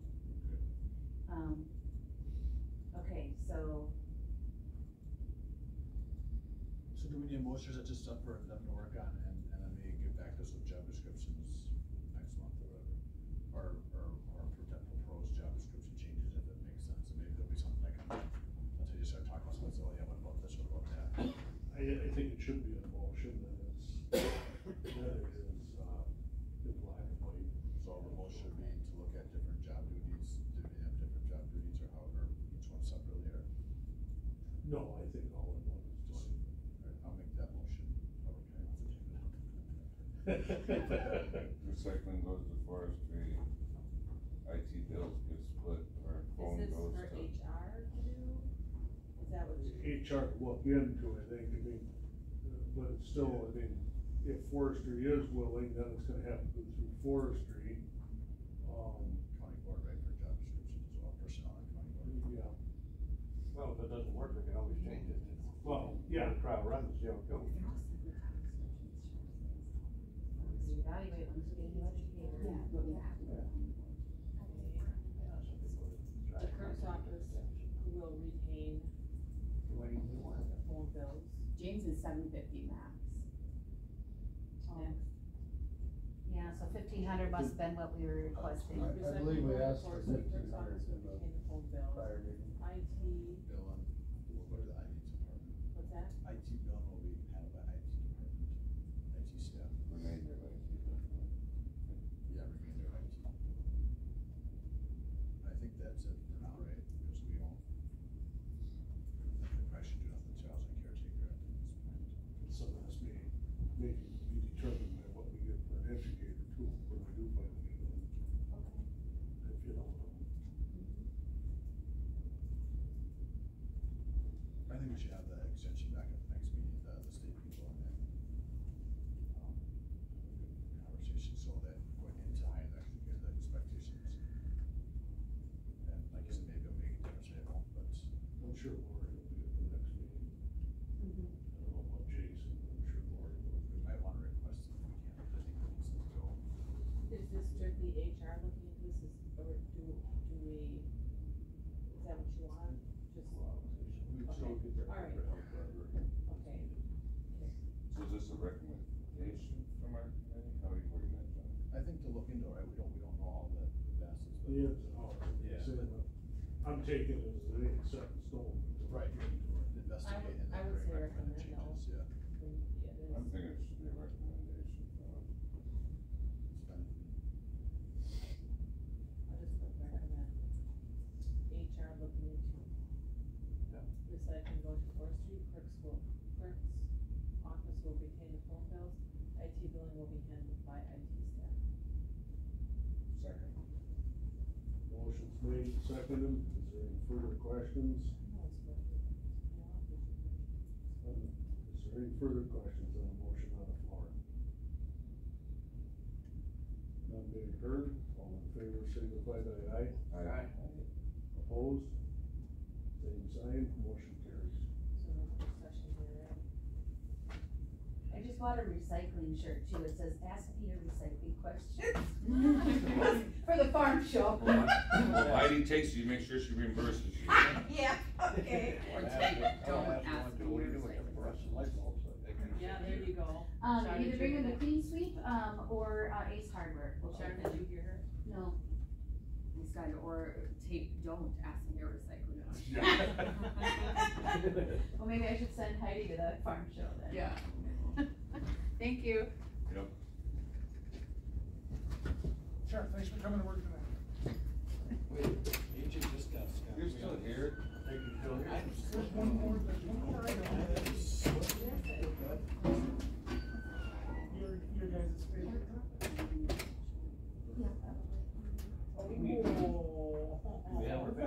Okay, so. So do we need a motion, or is it just stuff for them to work on, and then they get back to us with job descriptions next month or whatever? Or propose job description changes if it makes sense, and maybe there'll be something that comes up, until you start talking about something, so yeah, what about this, what about that? I think it should be a motion that is in black and white. So the motion would be to look at different job duties, do they have different job duties, or however, each one separately, or? No, I think all in one is just. Alright, I'll make that motion, however, can I take it out? Recycling goes to forestry, IT bills get split, or phone goes to. Is this for HR to do? Is that what you? HR to look into, I think, but it's still, I mean, if forestry is willing, then it's gonna have to go through forestry. County board, right, for job descriptions as well, personnel and county board. Yeah. Well, if it doesn't work, we can always change it. Well, yeah. Trial run and see how it goes. Evaluate once we get a new educator. The clerk's office will retain the phone bills. James is $750 max. Yeah, so 1,500 must have been what we were requesting. I believe we asked for The clerk's 1,500 office will in the retain the phone bills. prior meeting. IT, Bill and, we'll go to the IT department. what's that? IT bill will be handled by IT department, IT staff. Remainder of IT. Yeah, remainder of IT. I think that's it for now, right? Because we won't, I think I should do nothing to housing caretaker at this point. Some of this may be determined by what we get for an educator too, when we do finally get one. If you don't know. I think we should have the extension back at the next meeting, the state people, and then, have a good conversation, so that going into hiring the expectations. And like I said, maybe it'll make a difference, maybe it won't, but. I'm sure Lori will be at the next meeting. I don't know about Jason, but I'm sure Lori will. We might wanna request if we can, I think it needs to go. Is this strictly HR looking into this, or do we, is that what you want? Just. We Okay. still get their All right. help wherever. Okay. So is this a recommendation from our committee? How are you wording that, John? I think to look into it, right, we don't know all the facets, but. Yes, Yeah, so but- I'm taking it as it ain't set in stone. Right. Investigate and I then would say recommend recommend no. changes, yeah. Yeah, I'm thinking it should be a recommendation. It's been, I'll just put recommend. HR looking into. Yeah. Recycling goes to forestry, clerk's office will retain the phone bills, IT billing will be handled by IT staff. Second. Motion's made, seconded. Is there any further questions? Is there any further questions on the motion on the floor? None being heard, all in favor signify by aye. Aye. Opposed? Same sign, motion carries. So no discussion here, right? I just bought a recycling shirt too. It says, ask Peter recycling questions. For the farm show. Well, Heidi takes you, make sure she reimburses you. Yeah, okay. Or take it, don't ask me your Yeah, there you go. Either Shawty, bring did him you to Clean Sweep, or Ace Hardware. We'll check Sharon, did you hear her? No. He said, or take, don't ask me your recycling. Well, maybe I should send Heidi to the farm show then. Yeah. Thank you. Yep. Sure, thanks for coming to work tonight. wait, agent just got. You're still here? Taking care There's one more item. Your guys' favorite? Oh. Yeah, we're back.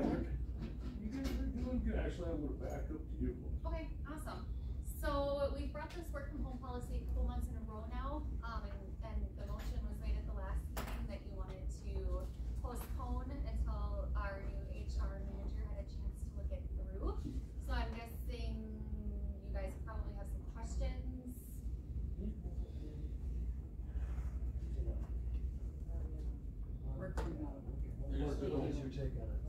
You guys are doing good. Actually, I'm gonna back up to you. Okay, awesome. So we've brought this work from home policy a couple months in a row now, and the motion was made at the last meeting that you wanted to postpone until our new HR manager had a chance to look it through. So I'm guessing you guys probably have some questions. What is your take on it?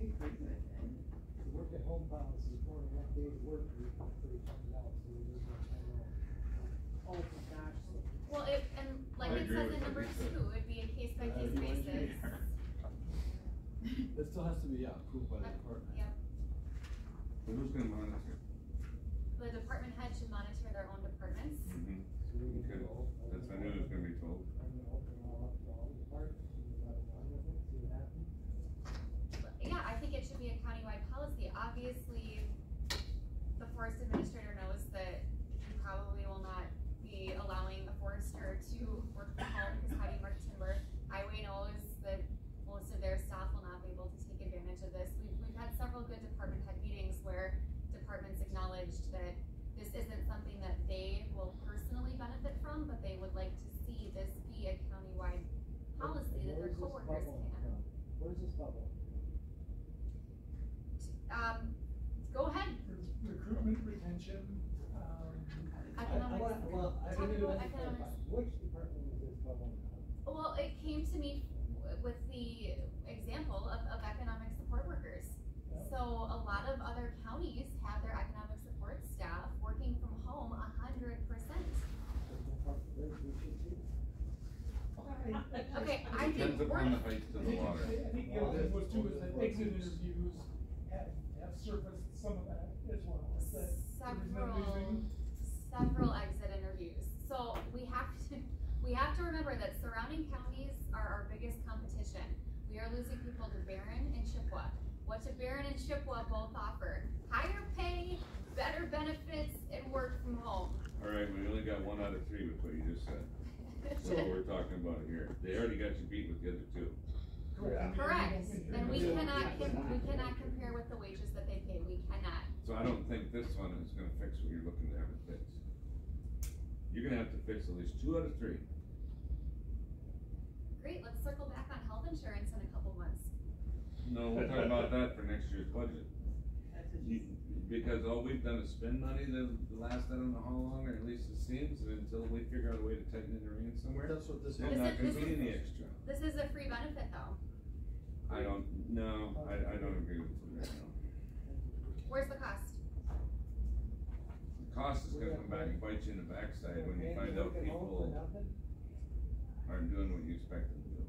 The work at home policy, 4.5 days work week, pretty funny out, so we just want to know. Oh, gosh. Well, and like I it agree says with in what number you said. 2, it'd be a case by case basis. It still has to be, approved by the department. Yep. But who's gonna monitor? The department head should monitor their own departments. Okay, that's, I knew it was gonna be told. I'm gonna open it all up to all the departments, and let them run with it, see what happens. Yeah, I think it should be a countywide policy. Obviously, the forest administrator knows that you probably will not be allowing a forester to work from home because how do you mark timber? Highway knows that most of their staff will not be able to take advantage of this. We've had several good department head meetings where departments acknowledged that this isn't something that they will personally benefit from, but they would like to see this be a countywide policy that their coworkers can. Where's this bubble? Go ahead. Recruitment, retention, Economics. Talk about economics. Which department is this bubble? Well, it came to me with the example of economic support workers. So a lot of other counties have their economic support staff working from home 100%. Okay, I think Depends upon the height of the water. I think the other thing was too, is that exit interviews have surfaced some of that as well. Is that there was no reasoning? Several exit interviews. So we have to remember that surrounding counties are our biggest competition. We are losing people to Barron and Chippewa. What do Barron and Chippewa both offer? Higher pay, better benefits, and work from home. Alright, we only got 1 out of 3 with what you just said. So what we're talking about here, they already got you beat with the other 2. Correct. And we cannot compare with the wages that they pay. We cannot. So I don't think this one is gonna fix what you're looking to have it fix. You're gonna have to fix at least 2 out of 3. Great, let's circle back on health insurance in a couple months. No, we'll talk about that for next year's budget. Because all we've done is spend money the last, I don't know how long, or at least it seems, and until we figure out a way to tighten it or in somewhere. That's what this there's not gonna be any extra. This is a free benefit though. I don't agree with you right now. Where's the cost? The cost is gonna come back and bite you in the backside when you find out people aren't doing what you expect them to do.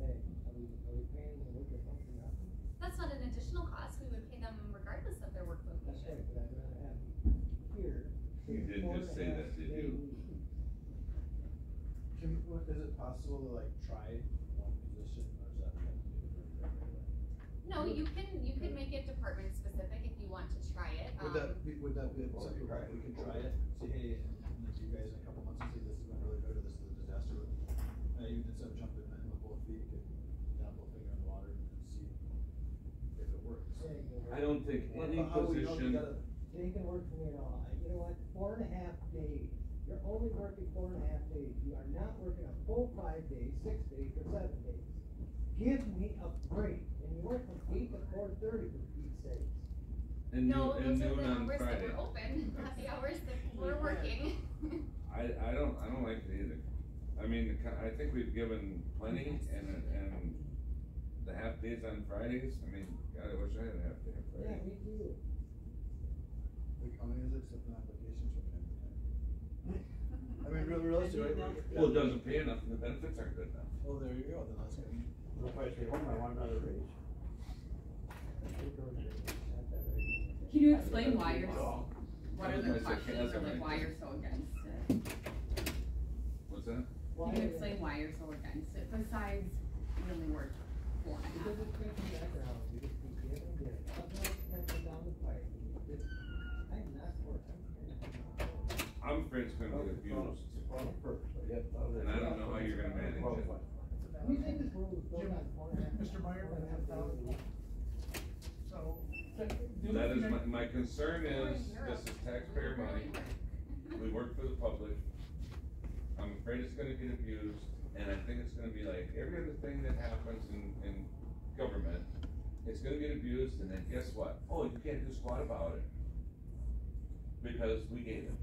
Hey, are we paying to look at home for nothing? That's not an additional cost. We would pay them regardless of their work That's right, location. but I'd rather have here. You didn't just say that, did you? Is it possible to like try one position, or is that we have to do it for everybody? No, you can make it department specific if you want to try it. Would that be able to, right, we can try it, see, hey, and if you guys in a couple months and say this is going really good, or this is a disaster, even instead of jumping in with both feet, you could down both finger in the water and see if it works. I don't think any position. They can work for me at all. You know what, 4.5 days, you're only working 4.5 days, you are not working a full 5 days, 6 days, or 7 days. Give me a break, and you work from 8 to 4:30 for Pete's sakes. And No, those are noon the on hours that Friday. we're open, not the hours that we're working. I don't like it either. I mean, I think we've given plenty, and the half days on Fridays, I mean, God, I wish I had a half day on Yeah, Friday. me too. Like, how many is it, accepting applications from time to time? I mean, realistically, right? Well, it doesn't pay enough, and the benefits aren't good enough. Well, there you go, then that's good. If I stay home, I want another raise. Can you explain why you're, what are the That's okay, questions, that's or like okay. why you're so against it? What's that? Can you explain why you're so against it, besides really work 4.5. Because it's been in the background, we just keep giving it, coming down the pipe. I'm not for it. I'm afraid it's gonna get abused. And I don't know how you're gonna manage it. We think this rule is built on Mr. Meyer, that has valid point. So. That is my concern is, this is taxpayer money. We work for the public. I'm afraid it's gonna get abused, and I think it's gonna be like every other thing that happens in government. It's gonna get abused, and then guess what? Oh, you can't do squat about it. Because we gave it.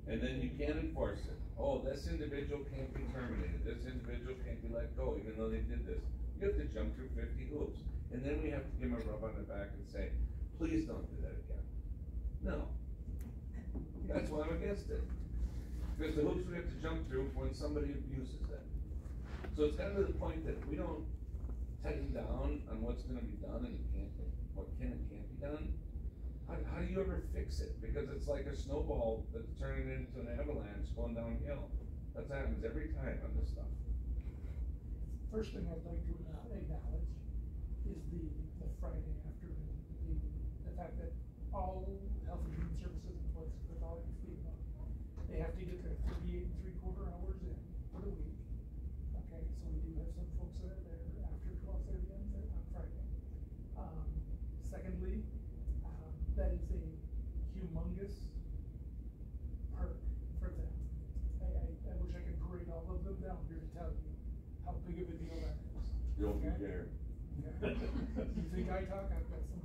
And then you can't enforce it. Oh, this individual can't be terminated, this individual can't be let go, even though they did this. You have to jump through 50 hoops. And then we have to give them a rub on the back and say, please don't do that again. No. That's why I'm against it. Because the hoops we have to jump through when somebody abuses it. So it's kind of to the point that if we don't tighten down on what's gonna be done and what can and can't be done, how do you ever fix it? Because it's like a snowball that's turning into an avalanche going downhill. That happens every time on this stuff. First thing I'd like to acknowledge is the Friday afternoon, the fact that all health and human services employees, that's all I can speak about, they have to get their 38 3/4 hours in for the week. Okay, so we do have some folks that are there after 12:30 on Friday. Secondly, that is a humongous perk for them. I wish I could parade all of them down here to tell you how big of a deal that is. Don't be Okay? there. Okay. You think I talk? I've got some.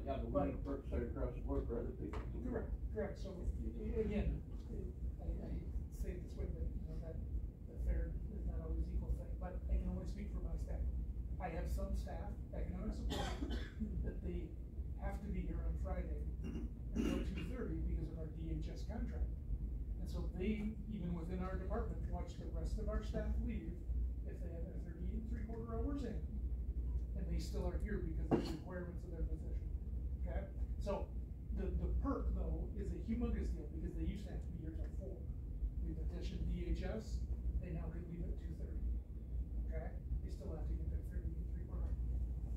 Yeah, but we have perks right across the board for other people. Correct, so, again, I say it this way, but, you know, that fair is not always equal thing, but I can only speak for my staff. I have some staff, economic support, that they have to be here on Friday until 2:30 because of our DHS contract. And so they, even within our department, watch the rest of our staff leave if they have their 38 3/4 hours in, and they still are here because of the requirements of their position. Okay? So the perk though is a humongous deal because they used to have to be here till 4. We petitioned DHS, they now can leave at 2:30. Okay? They still have to get their 38 3/4.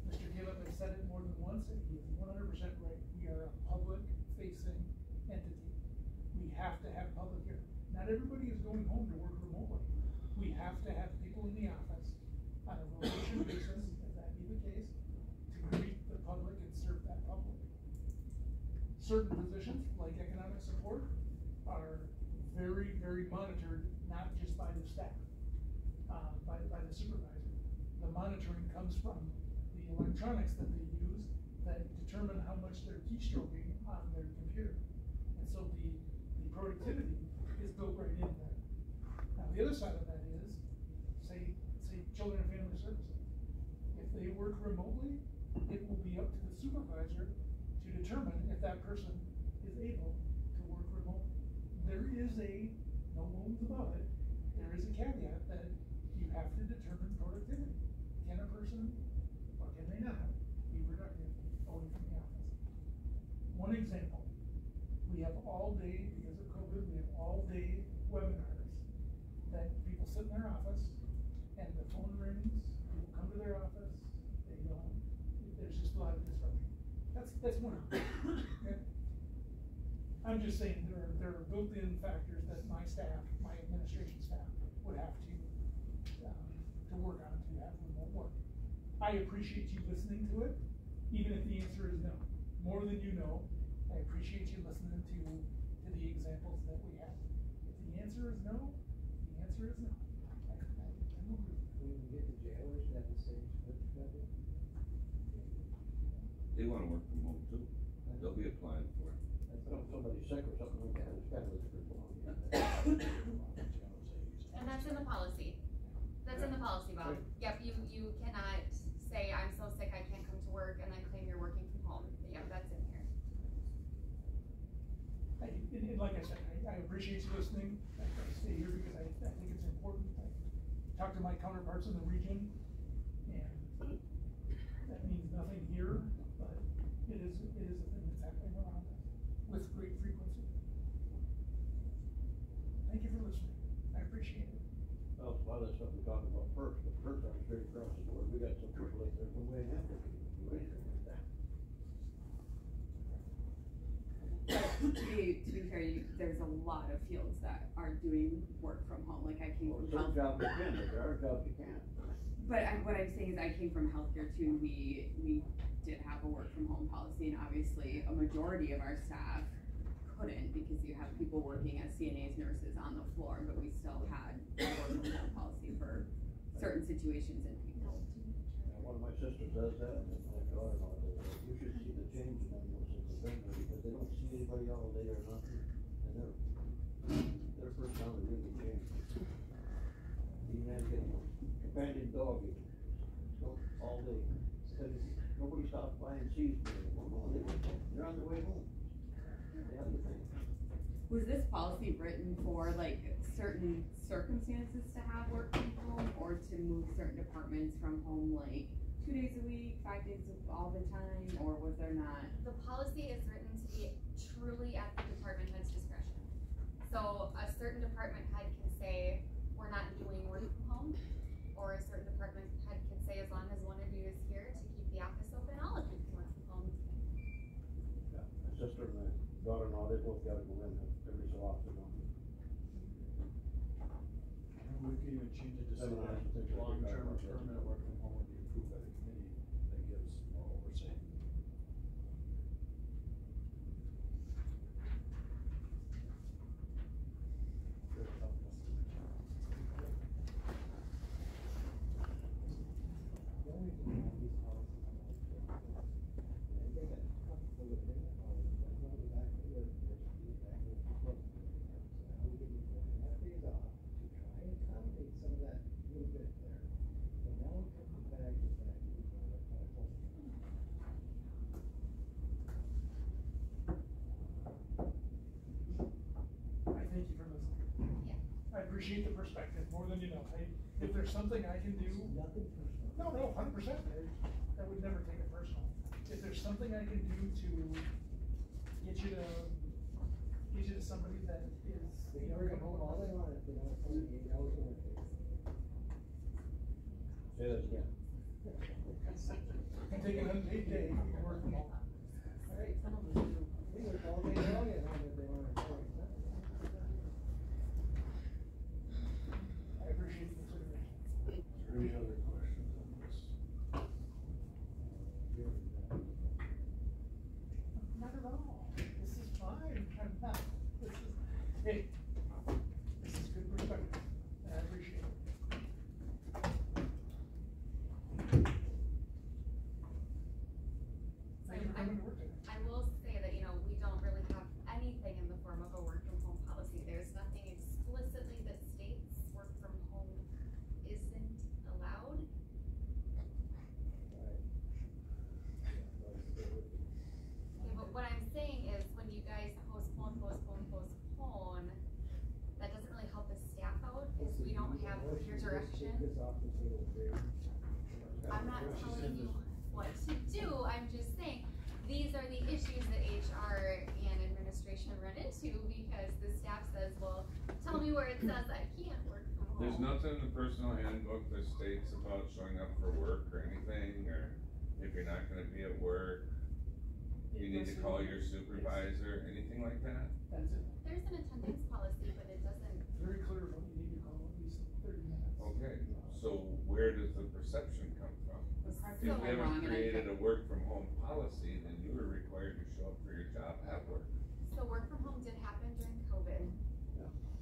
Mr. Caleb has said it more than once, and he is 100% right. We are a public-facing entity. We have to have public here. Not everybody is going home to work remotely. We have to have people in the office on a rotation basis, if that be the case, to greet the public and serve that public. Certain positions, like economic support, are very, very monitored, not just by the staff, by the supervisor. The monitoring comes from the electronics that they use that determine how much they're keystroking on their computer. And so the productivity is built right in there. Now, the other side of that is, say children and family services. If they work remotely, it will be up to the supervisor to determine if that person is able to work remotely. There is no bones about it, there is a caveat that you have to determine productivity. Can a person, or can they not, be productive away from the office? One example, we have all day, because of COVID, we have all day webinars that people sit in their office and the phone rings, people come to their office, they don't, there's just a lot of disruption. That's one of them. Okay? I'm just saying there are built-in factors that my staff, my administration staff, would have to work on to have remote work. I appreciate you listening to it, even if the answer is no. More than you know, I appreciate you listening to the examples that we have. If the answer is no, the answer is no. I'm agree. When we get the jailers at the same split schedule. They wanna work from home too. They'll be applying for it. If somebody's sick or something like that, it's kind of a different one. And that's in the policy. That's in the policy, Bob. Yep, you cannot say, I'm so sick I can't come to work and then claim you're working from home. Yep, that's in here. And like I said, I appreciate you listening. I stay here because I think it's important. I talk to my counterparts in the region, and that means nothing here, but it is a thing that's happening around us with great frequency. Thank you for listening. I appreciate it. Well, a lot of that stuff we talked about first, but first I was straight across the board. We got some people that there's no way in hell they can do anything like that. To be fair, there's a lot of fields that are doing work from home, like I came from Some health. jobs you can, but there are jobs you can't. But what I'm saying is I came from healthcare too, we did have a work from home policy, and obviously a majority of our staff couldn't, because you have people working as CNAs, nurses on the floor, but we still had a work from home policy for certain situations and people. One of my sisters does that, and my daughter-in-law does that. You should see the change in them since they've been there, because they don't see anybody all day or nothing, and their personality really changed. Even had to get a companion dog, even, so all day, because nobody stops by and sees me anymore. No, they're on their way home. They have the thing. Was this policy written for like certain circumstances to have work from home, or to move certain departments from home, like 2 days a week, 5 days all the time, or was there not? The policy is written to be truly at the department head's discretion. So a certain department head can say, we're not doing work from home, or a certain department head can say, as long as one of you is here to keep the office open, all of you can work from home. Yeah, my sister and my daughter-in-law, they both gotta go in every so often. We could even change it to say Seminars and things that like that. long-term or permanent work from home would be approved by the committee that gives more oversight. Thank you for listening. I appreciate the perspective more than you know. If there's something I can do. Nothing personal. No, 100%. I would never take it personal. If there's something I can do to get you to somebody that is. They can work at home all they want, if they don't put 8 hours a week. Say that again. And take an unpaid day, you can work from home. Alright, some of them do. They work all day long at home if they want to. I appreciate the consideration. Is there any other questions on this? Not at all. This is fine. I'm not. Hey, this is good perspective, and I appreciate it. Thank you for coming to work today. I will say that, we don't really have anything in the form of a work from home policy. There's nothing explicitly that states work from home isn't allowed. Okay, but what I'm saying is when you guys postpone, that doesn't really help the staff out if we don't have clear direction. I'm not telling you what to do, I'm just saying, these are the issues that HR and administration run into because the staff says, well, tell me where it says I can't work from home. There's nothing in the personal handbook that states about showing up for work or anything, or if you're not gonna be at work, you need to call your supervisor, anything like that? That's it. There's an attendance policy, but it doesn't. It's very clear when you need to call at least 30 minutes. Okay, so where does the perception come from? If you haven't created a work from home policy, then you are required to show up for your job at work. So work from home did happen during COVID.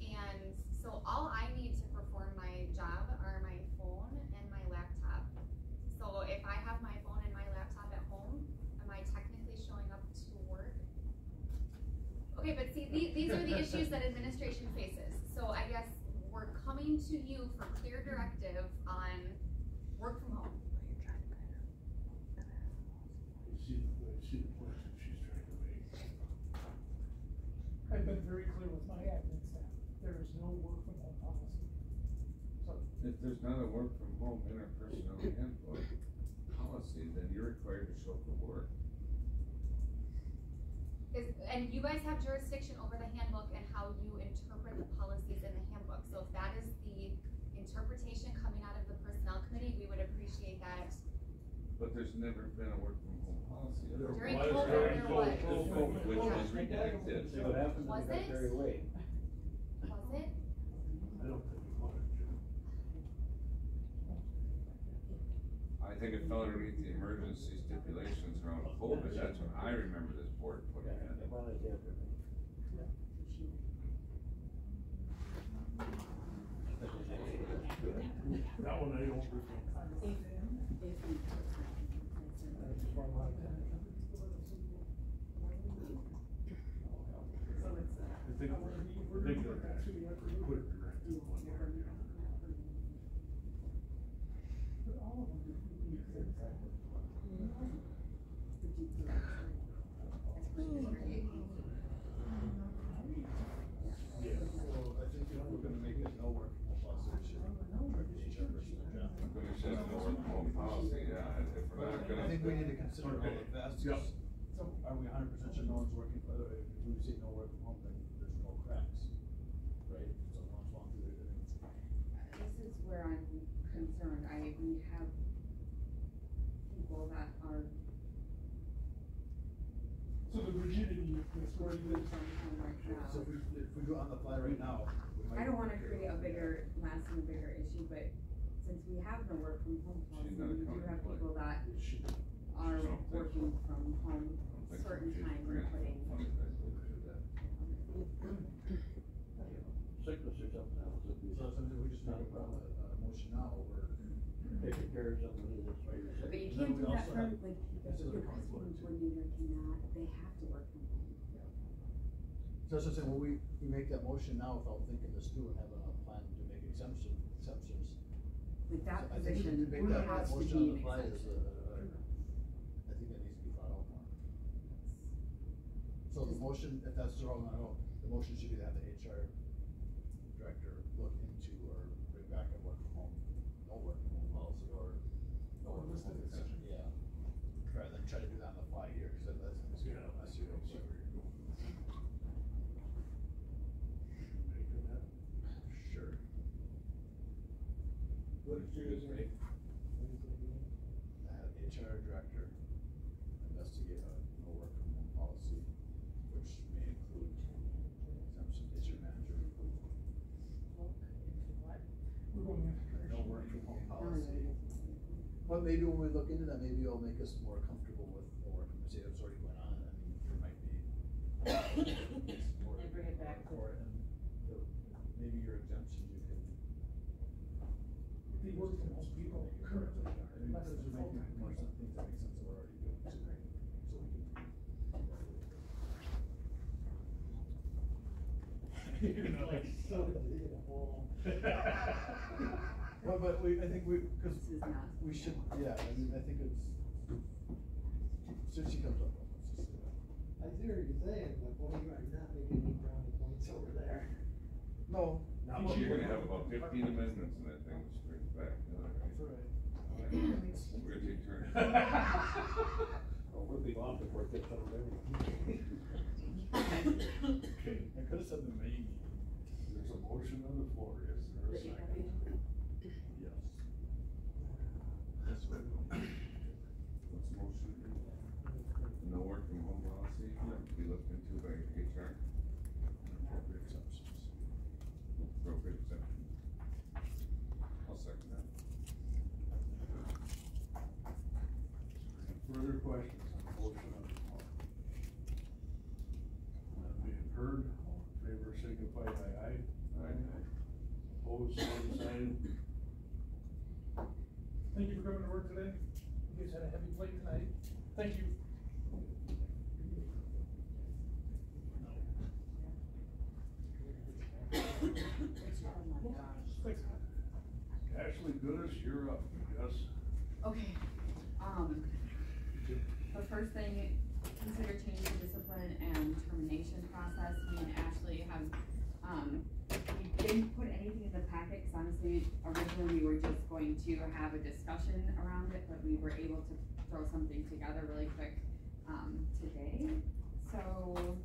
And so all I need to perform my job are my phone and my laptop. So if I have my phone and my laptop at home, am I technically showing up to work? Okay, but see, these are the issues that administration faces. So I guess we're coming to you for clear directive on work from home. I see the point that she's trying to make. I've been very clear with my admin staff. There is no work from home policy. So If there's not a work from home interpersonal handbook policy, then you're required to show up for work. And you guys have jurisdiction over the handbook and how you interpret the policies in the handbook. So if that is the interpretation coming out of the personnel committee, we would appreciate that never been a work from home policy. During COVID, there was. Which was redacted. See what happens Was when they it? got carried away. Was it? I don't think we wanted to. I think it fell underneath the emergency stipulations around COVID, that's when I remember this board putting it in. That one I don't recall. I think they're actually put it directly on one year. Yeah, well, I think if we're gonna make it no work from home policy, we should try to get HR person to job. I'm gonna say no work from home policy, yeah, if we're not gonna. I think we need to consider all the facets. Yep. Are we 100% sure no one's working, if we say no work from home, then there's no cracks, right? So once long through it, This is where I'm concerned, we have people that are So the rigidity of this, where you live. right now. so if we go on the fly right now, we might. I don't wanna create a bigger, lasting, a bigger issue, but since we have no work from home policy, She's not we do have accountable. people that are working from home certain times and putting. Sickness or something else. So something we just need to put a motion now, or Taking care of something that is right. But you Then can't we do that also for, have- like, that's the your other point, custody too. coordinator cannot, they have to work from home. So that's what I'm saying, well, we make that motion now without thinking this through and having a plan to make exceptions. Like that I think position to make that has to motion be on an the fly is, exception. I think that needs to be thought out more. So the motion, if that's the wrong, I don't know, the motion should be to have the HR director look into or bring back a work from home, no work from home policy, or no work from home exception, yeah. Try to do that on the fly here, cause that's, I see what you're saying. Sure. What did you just make? HR director investigate a no work from home policy, which may include exemption, HR manager. We're going after. No work from home policy. But maybe when we look into that, maybe it'll make us more comfortable with no work from home, say it's already going on, I mean, there might be. more And bring it back to- for it, and maybe your exemptions you can. They work for most people currently are. I mean, Less those than are making full-time. more sense, things that make sense that we're already doing, so we can. You're not like, so. Well, but I think cause This is not. we should, yeah, I mean, I think it's, soon as she comes up, let's just do that. I see what you're saying, but boy, you are not making any brownie points over there. No. You're gonna have about 15 amendments in that thing, which brings back, That's all right. we're gonna take turns. Well, we'll be on before it gets on there. Okay, I could have said the main. There's a motion on the floor, is there a second? Yes. That's what What's the motion? No work from home policy, be looked into by HR, Appropriate exceptions. appropriate exception. I'll second that. Further questions on the motion on the floor? None being heard, all in favor signify by aye. Aye. Opposed, same sign. Thank you for coming to work today. You guys had a heavy plate tonight. Thank you. Thanks. Ashley Goodis, you're up, yes? Okay, the first thing, consider changing the discipline and termination process. Me and Ashley have, we didn't put anything in the packet, cause honestly, originally we were just going to have a discussion around it, but we were able to throw something together really quick, today, so.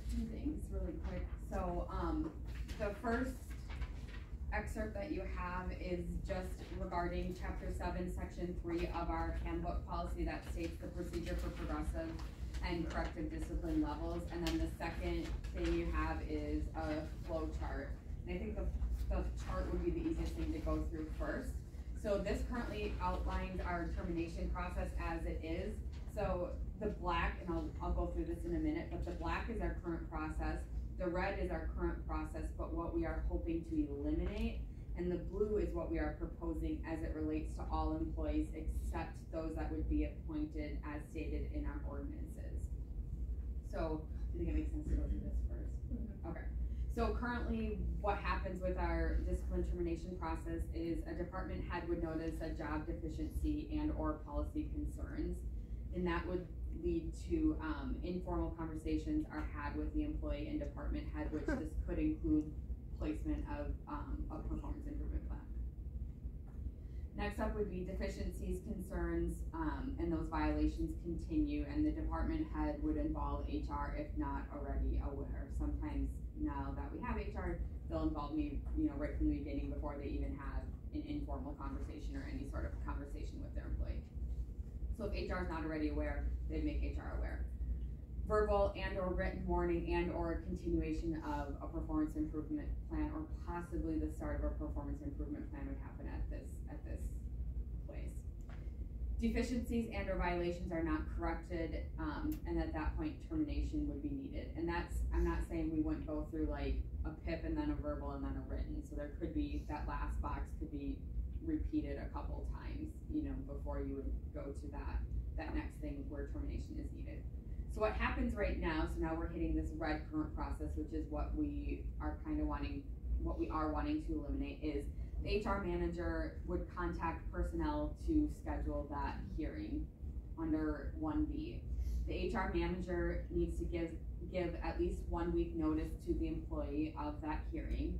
Two things really quick, so, that you have is just regarding chapter 7, section 3 of our handbook policy that states the procedure for progressive and corrective discipline levels. And then the second thing you have is a flow chart. And I think the chart would be the easiest thing to go through first. So this currently outlines our termination process as it is. So the black, and I'll go through this in a minute, but the black is our current process. The red is our current process, but what we are hoping to eliminate. And the blue is what we are proposing as it relates to all employees except those that would be appointed as stated in our ordinances. So, I think it makes sense to go through this first. Okay. So currently, what happens with our discipline termination process is a department head would notice a job deficiency and or policy concerns, and that would lead to informal conversations are had with the employee and department head, which this could include placement of a performance improvement plan. Next up would be deficiencies, concerns, and those violations continue, and the department head would involve HR if not already aware. Sometimes now that we have HR, they'll involve me, right from the beginning before they even have an informal conversation or any sort of conversation with their employee. So if HR is not already aware, they'd make HR aware. Verbal and or written warning and or continuation of a performance improvement plan, or possibly the start of a performance improvement plan would happen at this place. Deficiencies and or violations are not corrected, and at that point termination would be needed. And I'm not saying we wouldn't go through like a PIP and then a verbal and then a written. So there could be, that last box could be repeated a couple times, before you would go to that next thing where termination is needed. So what happens right now, so now we're hitting this red current process, which is what we are wanting to eliminate, is the HR manager would contact personnel to schedule that hearing under 1B. The HR manager needs to give at least 1 week notice to the employee of that hearing.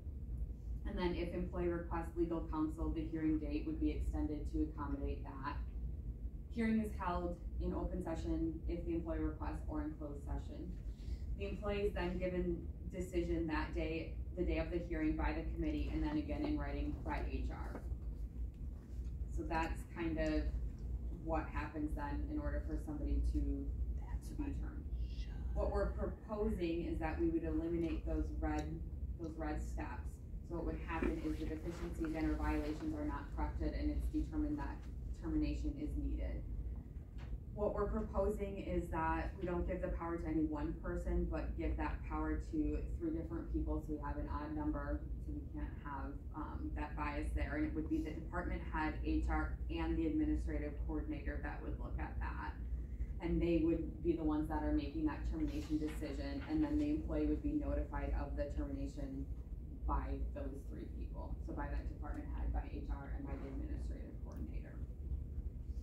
And then if employee requests legal counsel, the hearing date would be extended to accommodate that. Hearing is held in open session if the employee requests, or in closed session. The employee is then given decision that day, the day of the hearing, by the committee, and then again in writing by HR. So that's kind of what happens then in order for somebody to be termed. What we're proposing is that we would eliminate those red steps. So what would happen is the deficiencies and or violations are not corrected, and it's determined that termination is needed. What we're proposing is that we don't give the power to any one person, but give that power to 3 different people, so we have an odd number, so we can't have that bias there. And it would be the department head, HR, and the administrative coordinator that would look at that. And they would be the ones that are making that termination decision, and then the employee would be notified of the termination by those 3 people. So by that department head, by HR, and by the administrative coordinator.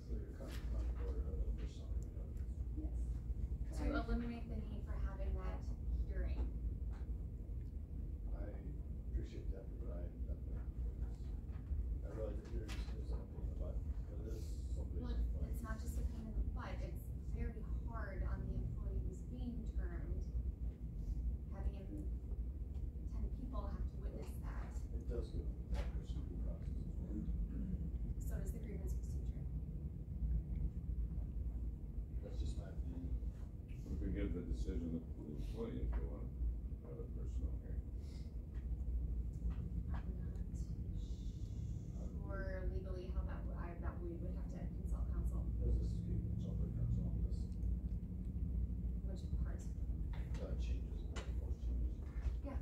So you're kind of order of this song. Yes. To eliminate the need for having that hearing. I appreciate that, but I realize that yours is a pain in the butt, but it is somebody's. Well, it's not just a pain in the butt, it's very hard on the employee who's being termed, having 10 people have to witness that. It does go through that procedure process as well. So does the grievance procedure. That's just my opinion. What if we give the decision to the employee if they want to have a personal hearing? Or legally how that we would have to consult counsel. Does this keep consulting counsel on this? Which part? Changes, most changes. Yeah.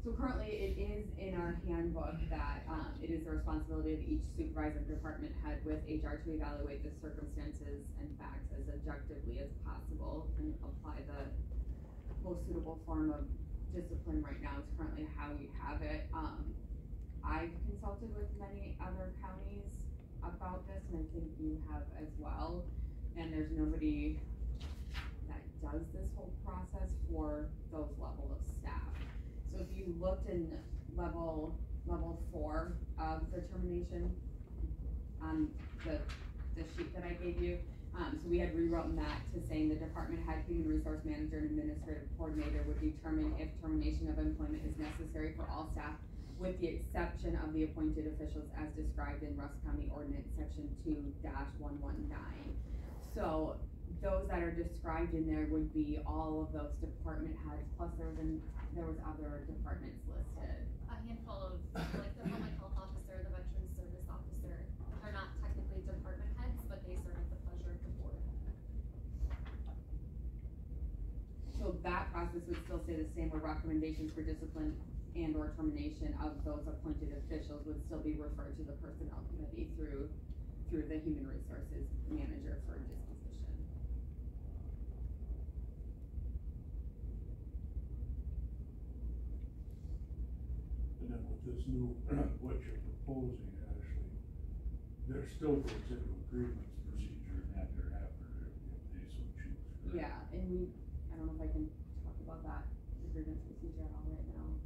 So currently it is in our handbook that it is the responsibility of each supervisor department head with HR to evaluate the circumstances and facts as objectively as possible and apply the most suitable form of discipline. Right now is currently how we have it. I've consulted with many other counties about this, and I think you have as well, and there's nobody that does this whole process for those level of staff. So if you looked in level 4 of the termination on the sheet that I gave you, So we had rewritten that to saying the department head, human resource manager, and administrative coordinator would determine if termination of employment is necessary for all staff, with the exception of the appointed officials as described in Rusk County Ordinance Section 2-119. So those that are described in there would be all of those department heads, plus there was other departments listed. A handful of, like the public health officer, the veteran service officer, they're not technically department heads, but they serve at the pleasure of the board. So that process would still stay the same, where recommendations for discipline and or termination of those appointed officials would still be referred to the personnel committee through the human resources manager for disposition. And then with this new, what you're proposing, Ashley, there still goes into a grievance procedure and that thereafter if they so choose. Correct? Yeah, and I don't know if I can talk about that, the grievance procedure at all right now.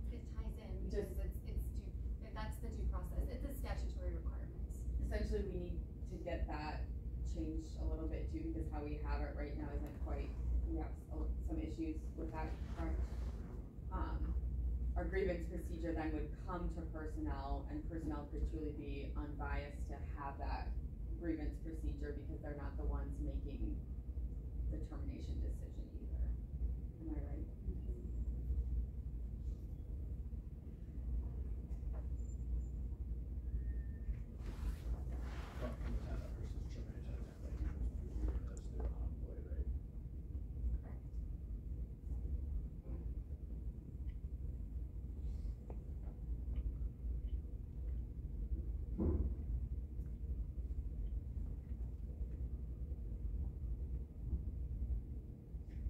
It ties in because that's the due process. It's a statutory requirement. Essentially, we need to get that changed a little bit too, because how we have it right now isn't quite, we have some issues with that, correct? Our grievance procedure then would come to personnel, and personnel could truly be unbiased to have that grievance procedure because they're not the ones making the termination decision either. Am I right? From the time that person's terminated, to the time that that's their employee, right?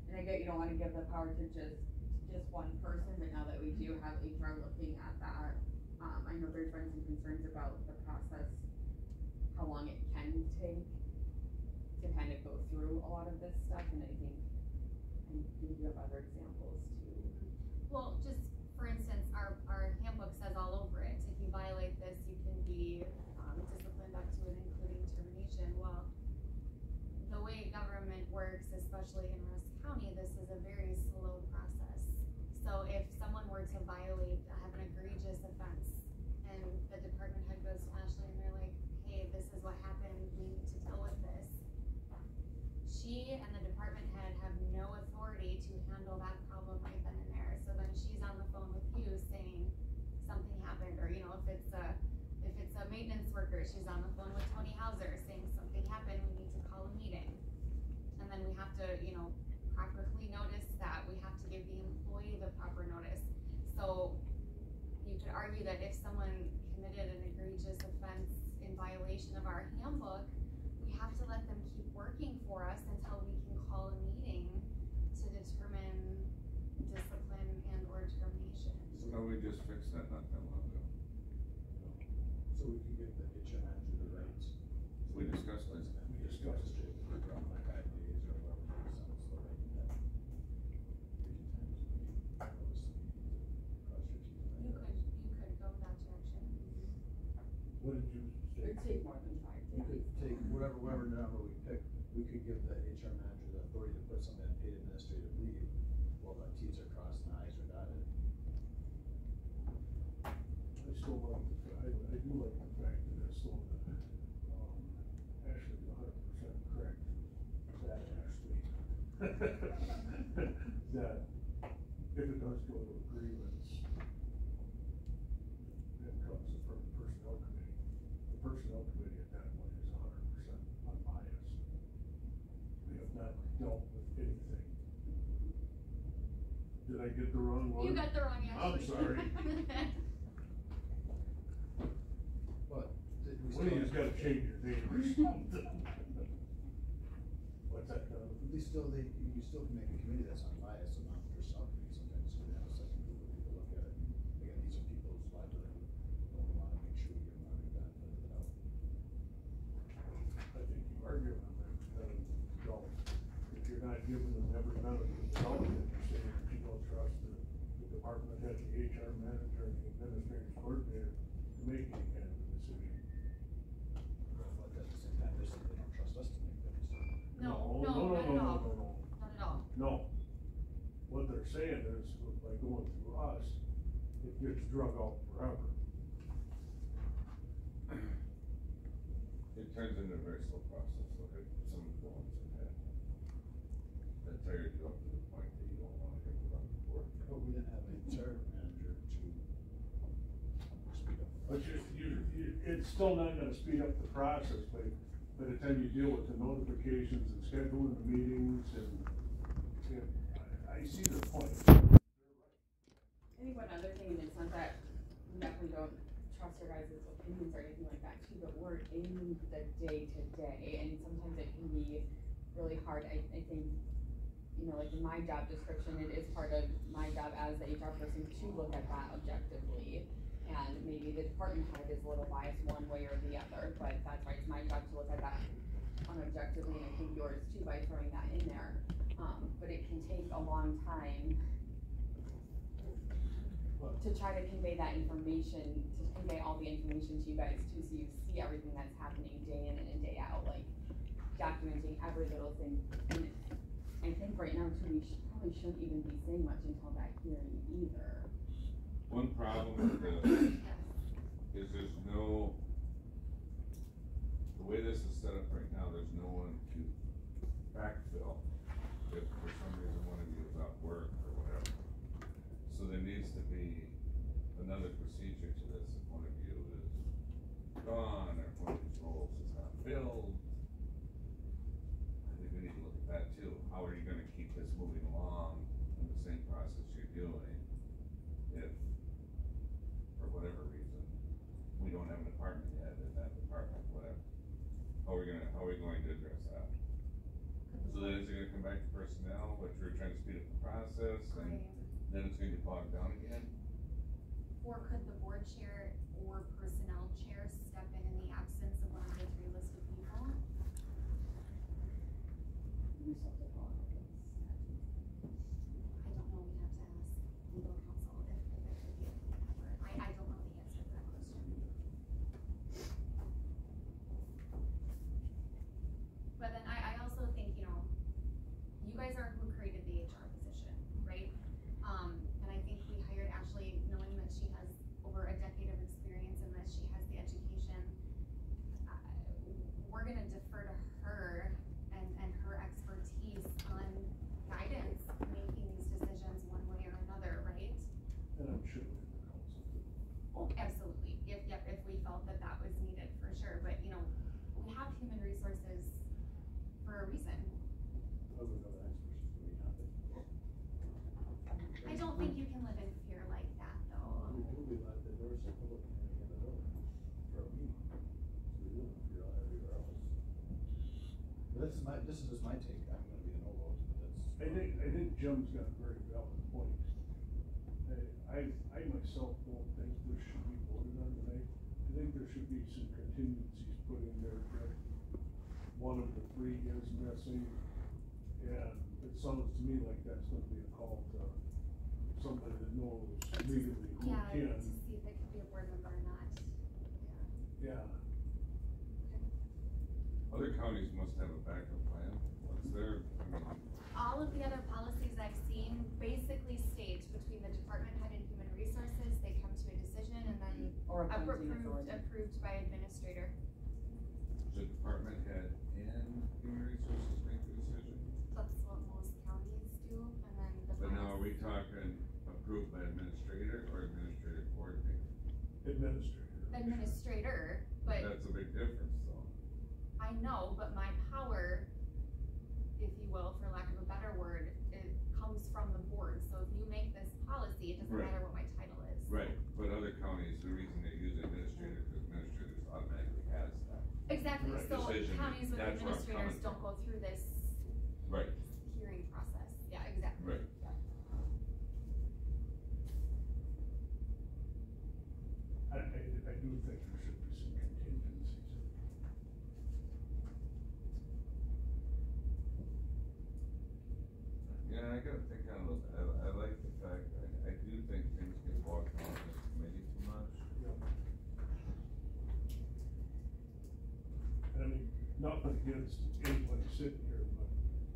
And I get you don't wanna give the power to just one person, but now that we do have HR looking at that, I know there's been some concerns about the process, how long it can take to kind of go through a lot of this stuff, and I think you have other examples too. Well, just for instance, our handbook says all over it, if you violate this, you can be disciplined up to and including termination. Well, the way government works, especially in Rusk County, this is a very slow process. So if someone were to violate, have an egregious offense, and the department head goes to Ashley and they're like, hey, this is what happened, we need to deal with this. She and the department head have no authority to handle that problem right then and there. So then she's on the phone with you saying something happened, or if it's a maintenance worker, she's on the phone with Tony Hauser saying something happened, we need to call a meeting. And then we have to, properly notice that, we have to give the employee the proper notice. So you could argue that if someone committed an egregious offense in violation of our handbook, we have to let them keep working for us until we can call a meeting to determine discipline and or termination. So we just fixed that not that long ago. So we can give the HR manager the rights. We discussed this. We discussed it, around like 5 days or whatever, sounds so right, that 50 times a week, cross your teeth. You could go that direction. What did you say? It'd take more than 5 You days. could take whatever number we pick, we could give the HR manager the authority to put something in paid administrative leave while the T's are crossed and the I's are dotted. I still like I do like the fact that it's still, Ashley's 100% correct. That Ashley. That if it does go to a grievance, it comes from the personnel committee. The personnel committee at that point is 100% unbiased. They have not dealt with anything. Did I get the wrong one? You got the wrong answer. I'm sorry. But One of you's gotta change your name or something. What's that, you still can make a committee that's unbiased, so not the personnel committee, sometimes you can have a second group of people look at it. Again, these are people's livelihood, and we wanna make sure we give them every benefit of the doubt. I think you are giving them every benefit of the doubt. If you're not giving them every benefit of the doubt, then you're saying that you don't trust the department head, the HR manager, and the administrative coordinator to make any kind of a decision. drug out forever. It turns into a very slow process, so if some of the ones that tired you up to the point that you don't wanna get it on the board. But we didn't have a charter manager to speed up. But it's still not gonna speed up the process, but by the time you deal with the notifications and scheduling the meetings and I see the point. I think one other thing, and it's not that we definitely don't trust your guys' opinions or anything like that too, but we're in the day to day, and sometimes it can be really hard. I think, you know, like in my job description, it is part of my job as the HR person to look at that objectively. And maybe the department head is a little biased one way or the other, but that's why it's my job to look at that objectively, and I think yours too by throwing that in there. But it can take a long time to try to convey that information, to convey all the information to you guys too, so you see everything that's happening day in and day out, like documenting every little thing. And I think right now too, we probably shouldn't even be saying much until that hearing either. One problem with this is there's no, the way this is set up right now, there's no one to backfill if for some reason one of you is off work or whatever. So there needs to be another procedure to this. If one of you is gone or if one of these roles is not filled, I think we need to look at that too. How are you gonna keep this moving along in the same process you're doing if, for whatever reason, we don't have an department yet in that department, whatever? How are we going to address that? So then is it gonna come back to personnel, which we're trying to speed up the process, and then it's gonna get bogged down again? Or could the board chair or personnel chair step in the absence of one of the three listed people? I don't know, we'd have to ask legal counsel if it could be a member. I don't know the answer to that question. But then I also think, you know, you guys are who created the HR position, right? And I think we hired Ashley knowing that she has over a decade of experience and that she has the education. We're gonna defer to her and her expertise on guidance, making these decisions one way or another, right? And I'm sure the council too. Oh, absolutely. If we felt that that was needed, for sure. But, you know, we have human resources for a reason. I don't think you can live in fear like that, though. We do, we let the doors of public in the building for a meeting. So we do it here everywhere else. But this is just my take. I'm gonna be a no vote, but that's. I think Jim's got a very valid point. I myself don't think this should be voted on tonight. I think there should be some contingencies put in there that one of the three is missing. And it sounds to me like that's gonna be a call to somebody that knows immediately who Yeah, can. to see if it could be a board member or not. Yeah. Other counties must have a backup plan. What's their, I mean, All of the other policies I've seen basically state between the department head and human resources, they come to a decision and then Or appointing approved by administrator. the department head and human resources make the decision? That's what most counties do, and then the. But now are we talking approved by administrator or administrator coordinator? Administrator, but. That's a big difference though. I know, but my power, if you will, for lack of a better word, it comes from the board. So if you make this policy, it doesn't Right. matter what my title is. Right, but other counties, the reason they use administrator, because administrators automatically has that. Exactly, Right. so Decision, counties with that's where I'm administrators coming don't go through this Right, hearing process. Yeah, exactly. right. Yeah. I do think there should be some contingencies. Yeah, I gotta think on those, I like the fact, I do think things get walked on in this committee too much. And I mean, nothing against anybody sitting here, but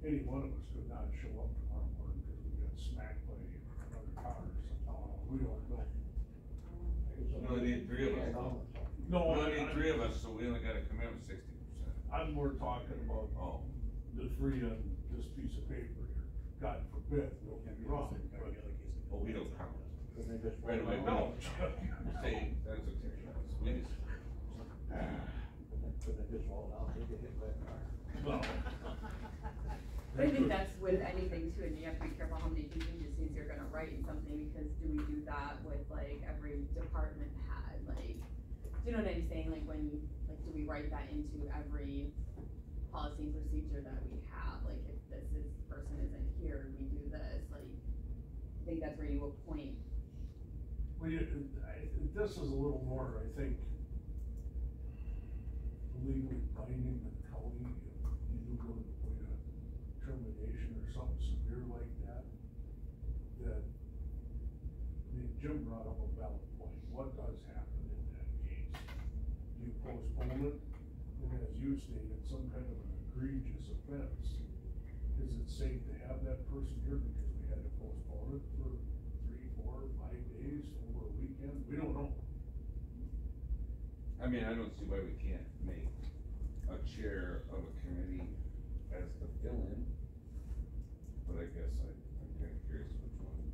any one of us could not show up tomorrow morning because we got smacked by another car or something. We don't know. only need 3 of us. No, We only need 3 of us, so we only gotta come in with 60%. I'm more talking about, the 3 on this piece of paper here. God forbid, don't get me wrong, but. Well, we don't count. Then they just. Right away, we No. don't count. Say, that's okay, we just. Couldn't have just rolled out, they get hit by a car. Well. But I think that's with anything too, and you have to be careful how many contingencies you're gonna write in something, because do we do that with like every department head, like, do you know what I'm saying, like when, like, do we write that into every policy and procedure that we have, like if this person isn't here, we do this, like, I think that's where you appoint. Well, this is a little more, I think, legally binding the county if you do go to the point of termination or something severe like that. That, I mean, Jim brought up a valid point. What does happen in that case? Do you postpone it? And as you stated, some kind of an egregious offense. Is it safe to have that person here because we had to postpone it for 3, 4, 5 days over a weekend? We don't know. I mean, I don't see why we can't make a chair of a committee as the fill-in, but I guess I'm kinda curious which one.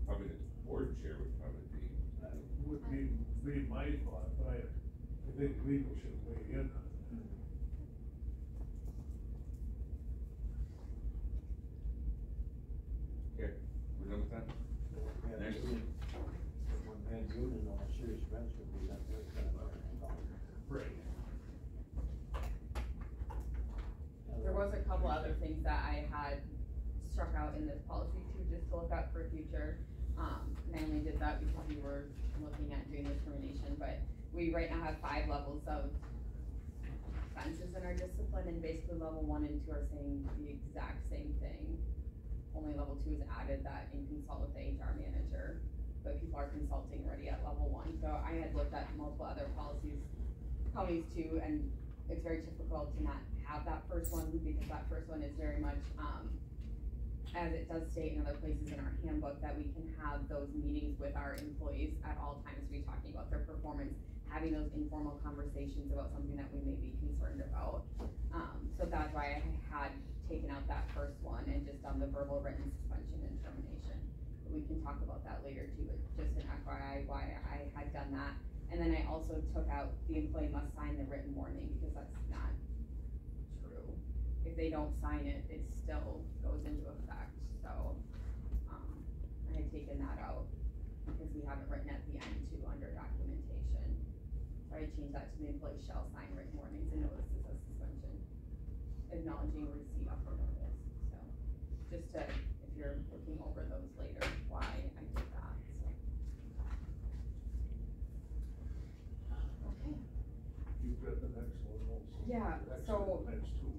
Probably the board chair would probably be. That would be my thought, but I think legal should weigh in on it. Okay, we're done with that? Next. When Van Buren and all serious events would be that, they're kind of. Right. There was a couple other things that I had struck out in this policy too, just to look up for future. And I only did that because we were looking at doing discrimination, but we right now have 5 levels of offenses in our discipline, and basically level 1 and 2 are saying the exact same thing. Only level 2 is added that in consult with the HR manager, but people are consulting already at level 1. So I had looked at multiple other policies, counties too, and it's very typical to not have that first one, because that first one is very much, as it does state in other places in our handbook, that we can have those meetings with our employees at all times to be talking about their performance, having those informal conversations about something that we may be concerned about. So that's why I had taken out that first one and just done the verbal, written suspension and termination. But we can talk about that later too, but just an FYI why I had done that. And then I also took out the employee must sign the written warning, because that's not true. If they don't sign it, it still goes into effect, so, I had taken that out, because we have it written at the end too, under documentation. So I changed that to the employee shall sign written warnings and notices of suspension, acknowledging receipt of the notice, so, just to, if you're looking over those later, why I did that, so. Okay. You've got the next one also. Yeah, Actually, so- the next 2.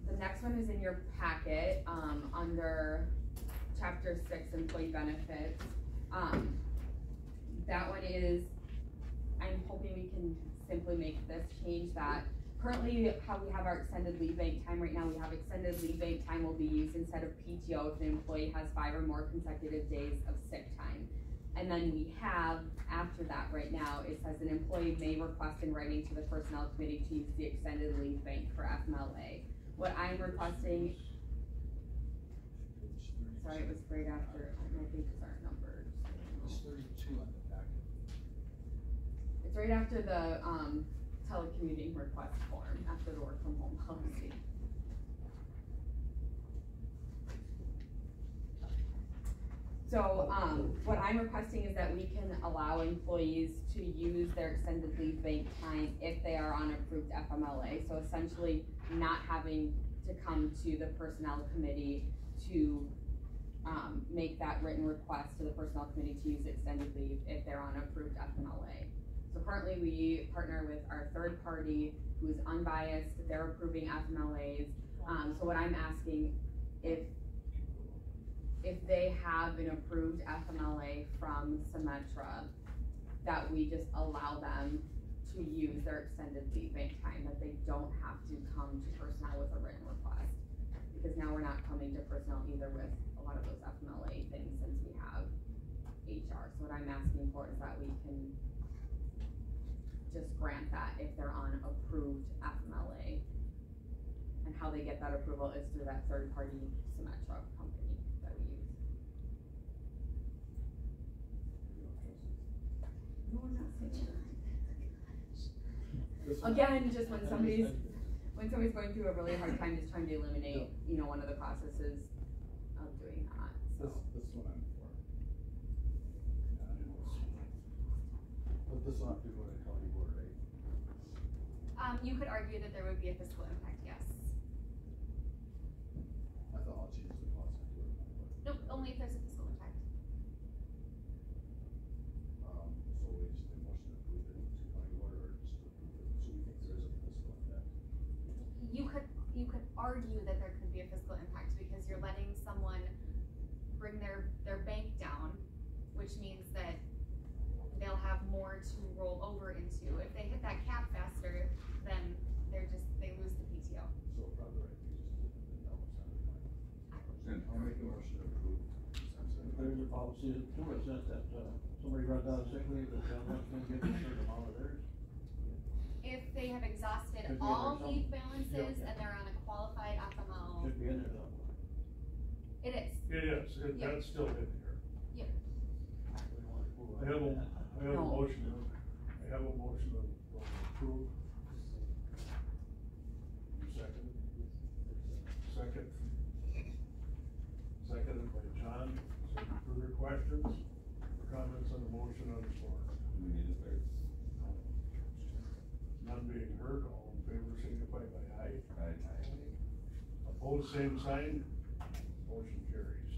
The next one is in your packet, under chapter 6, employee benefits. That one is, I'm hoping we can simply make this change, that currently how we have our extended leave bank time right now, we have extended leave bank time will be used instead of PTO if the employee has 5 or more consecutive days of sick time. And then we have, after that right now, it says an employee may request in writing to the personnel committee to use the extended leave bank for FMLA. What I'm requesting, sorry, it was right after, my pages aren't numbered. It's 32 on the packet. It's right after the, telecommuting request form, after the work from home policy. So, what I'm requesting is that we can allow employees to use their extended leave bank time if they are on approved FMLA. So essentially, not having to come to the personnel committee to make that written request to the personnel committee to use extended leave if they're on approved FMLA. So currently we partner with our third party who's unbiased, they're approving FMLAs. So what I'm asking, if they have an approved FMLA from Symetra, that we just allow them to use their extended leave bank time, that they don't have to come to personnel with a written request. Because now we're not coming to personnel either with a lot of those FMLA things, since we have HR. So what I'm asking for is that we can just grant that if they're on approved FMLA. And how they get that approval is through that third party Symetra company that we use. No, I'm not saying that. Again, just when somebody's going through a really hard time, just trying to eliminate, you know, one of the processes of doing that, so. This one I'm for. But this will have to go to county board, right? You could argue that there would be a fiscal impact, yes. I thought I'll change the cost to it. Nope, only if there's a fiscal impact. So we just did motion to approve it to county board or just approve it, so we think there is a fiscal impact. You could argue that there could be a fiscal impact because you're letting someone bring their bank down, which means that they'll have more to roll over into. If they hit that cap faster, then they lose the PTO. So probably right, we just did the double center. I'll make a motion to approve. Put in your policy too, it says that, somebody runs out of sick leave, the town's gonna get a certain amount of theirs. If they have exhausted Should be in all there leave somewhere. balances Yeah. and they're on a qualified FML. Should be in there somewhere. It is. It is, that's still in here. Yep. I have a motion to approve. You second? Seconded by John. Is there further questions or comments on the motion on the floor? We need a third. None being heard, all in favor signify by aye. Aye. Opposed, same sign. Motion carries.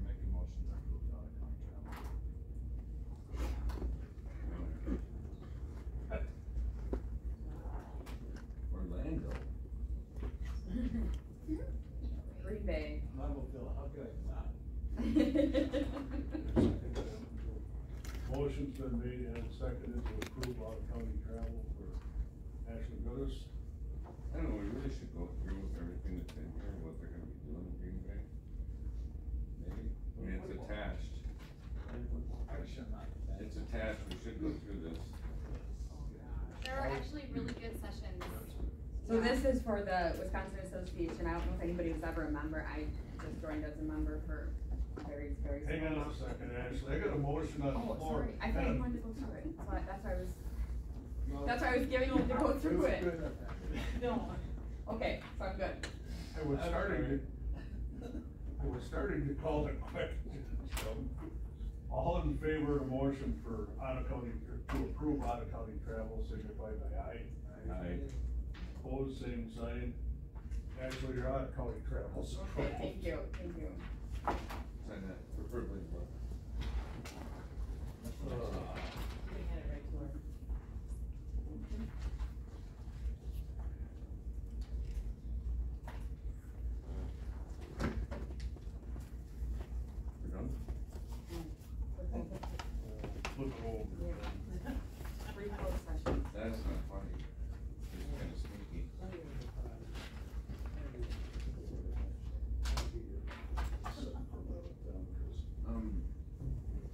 Make a motion to approve the contract. Orlando. Green Bay. I will feel, how could I not? Motion's been made and seconded to approve out-of-county travel for Ashley Goodis. I don't know, we really should go through with everything that's in here, what they're gonna be doing in Green Bay. Maybe, I mean, it's attached. It's attached, we should go through this. There are actually really good sessions. So this is for the Wisconsin Association. I don't know if anybody was ever a member. I just joined as a member for very Hang on a second, Ashley, I got a motion on the Oh, floor. sorry, I thought you wanted to go through it, so that's why I was giving you to go through it. No, okay, so I'm good. I was starting to call it quick. All in favor of the motion for out-of-county, to approve out-of-county travel, signify by aye. Aye. Opposed, same sign. Actually, your out-of-county travels. Okay, thank you. Sign that, preferably, but. You can hand it right to her. We're done? Flip it over. Brief closed session. That's not funny. It's kinda sneaky.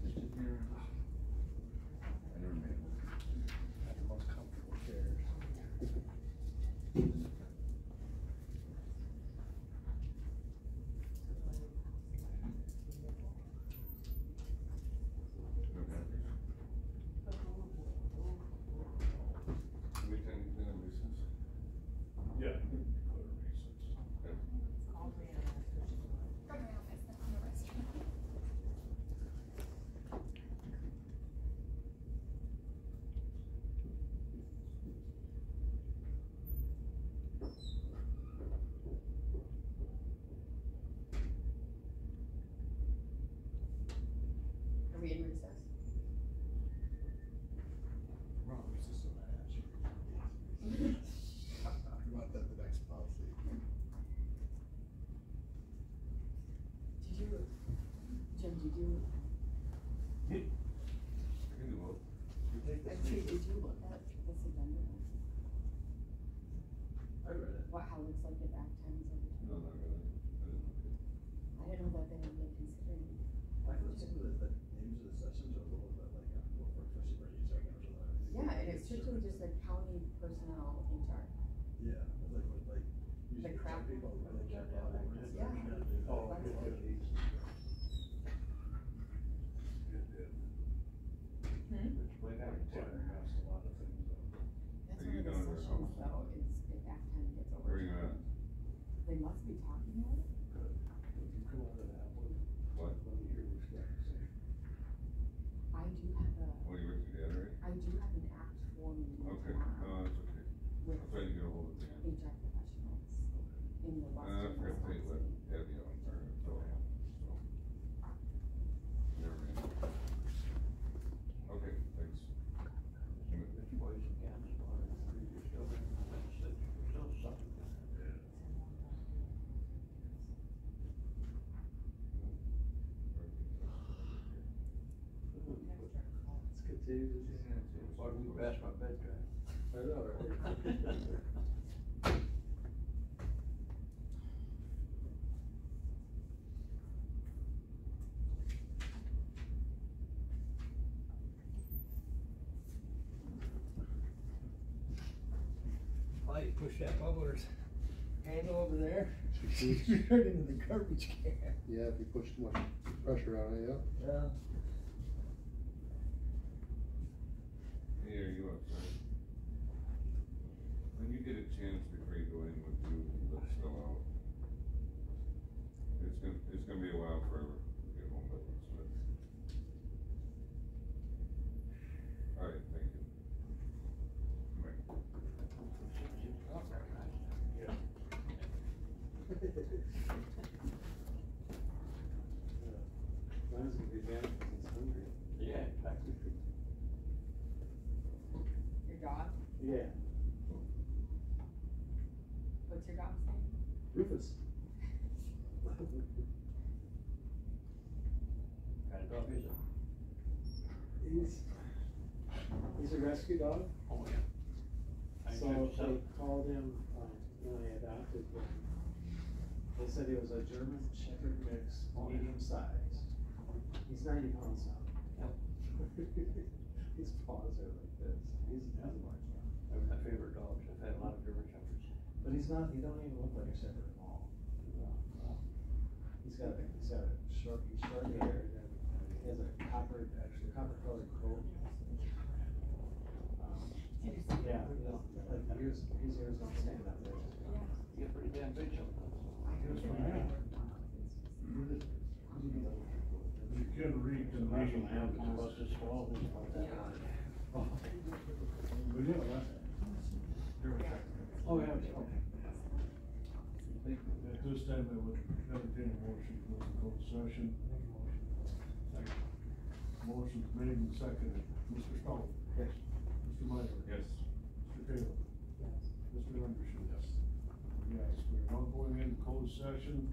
Is it here? strictly just a county personnel HR. Yeah, like. The crap. People, they can't have it. Yeah. Oh, good, good. Way back in Taylor has a lot of things. That's Are one you of the done or sessions no? though, is if that kind of gets over. Where are you at? They must be talking about it. Good. If you come out of that one, What? let me hear what you got to say. I do have a, What, you with your dad, right? I do have an act for meeting Okay, tomorrow no, that's okay. with I'll try to get a hold of Dan. HR professionals in the I Western forgot to tell you what Wisconsin. Abby on there, so. Never mind. Okay, thanks. Rich boys and gals, water, you're still in the legislature, you're still sucking. Let's continue this. Or we past my bedtime. I know, right? Why you push that bubbler's handle over there? You're into the garbage can. Yeah, if you push too much pressure on it, yeah. Yeah. Hey, are you outside? When you get a chance before you go in with you, let's fill out. It's gonna be a while forever to get home with us, but. Alright, thank you. Right. Yeah. Mine's gonna be bad because it's hungry. Yeah, exactly. Your dog? Yeah. What's your dog's name? Rufus. Kind of dog is it? He's a rescue dog. Oh, yeah. So they called him, when I adopted him, they said he was a German Shepherd mix, medium size. He's 90 pounds now. His paws are like this. He's a large dog. They're my favorite dogs. I've had a lot of German Shepherds. But he don't even look like a Shepherd at all. He's got short hair, and he has a copper colored coat. Yeah, like his ears don't stand up there. You get pretty damn big sometimes. You can read the meeting. Bust his skull. Oh, yeah, okay. At this time, I would entertain a motion to go into closed session. Motion's made and seconded. Mr. Stoll? Yes. Mr. Meyer? Yes. Mr. Taylor? Mr. Anderson? Yes. Yes, we're now going into closed session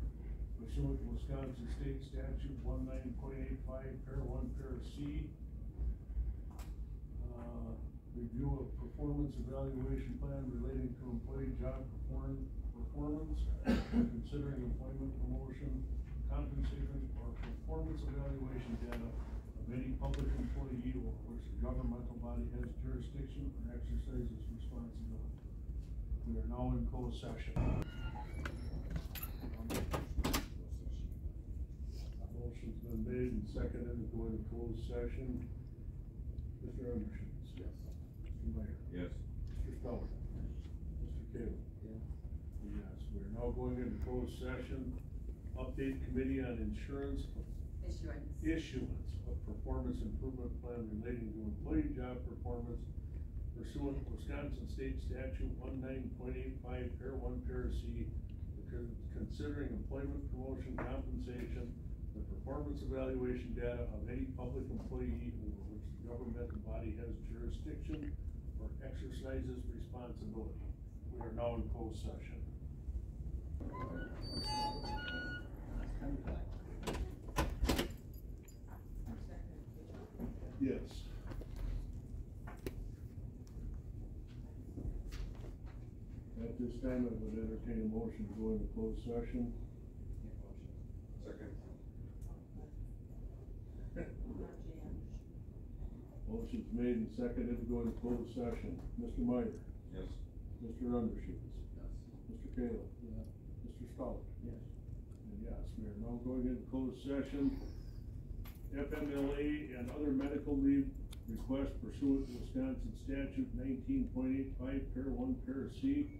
pursuant to Wisconsin State Statute 19.85, Par 1, Par C. Review of performance evaluation plan relating to employee job performance, considering employment, promotion, compensation, or performance evaluation data of any public employee over which the governmental body has jurisdiction or exercises responsibility. We are now in closed session. Motion's been made and seconded to go into closed session. Mr. Anderson? Yes. Mr. Meyer? Yes. Mr. Stoller? Mr. Taylor? Yeah. Yes, we're now going into closed session. Update committee on insurance issuance of performance improvement plan relating to employee job performance pursuant to Wisconsin State Statute 19.85, Par 1, Par C, considering employment, promotion, compensation, the performance evaluation data of any public employee over which the governmental body has jurisdiction or exercises responsibility. We are now in closed session. Yes. At this time, I would entertain a motion to go into closed session. Second. Motion's made and seconded to go into closed session. Mr. Meyer? Yes. Mr. Undershoots? Yes. Mr. Kayla? Yeah. Mr. Stoller? Yes. And yes, we are now going into closed session. FMLA and other medical leave request pursuant to Wisconsin statute 19.85, par 1, par C,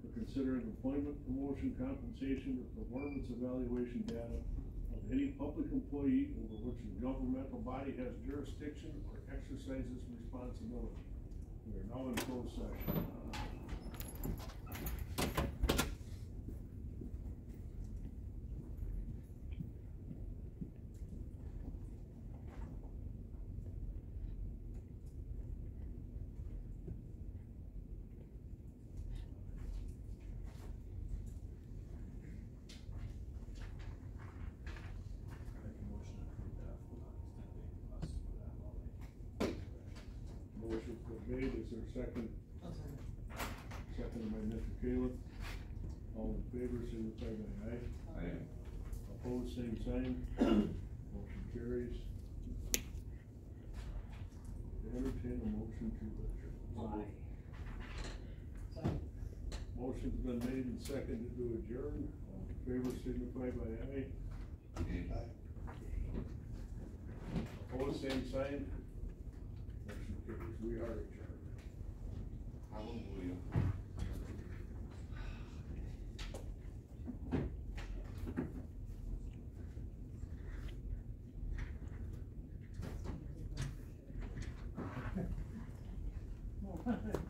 for considering employment, promotion, compensation, or performance evaluation data of any public employee over which the governmental body has jurisdiction or exercises responsibility. We are now in closed session. Motion's been made, is there a second? Second by Mr. Caleb. All in favor, signify by aye. Aye. Opposed, same sign. Motion carries. Entertain a motion to adjourn. Motion's been made and seconded to adjourn. All in favor, signify by aye. Aye. Opposed, same sign. Motion carries. We are adjourned. Hallelujah. No.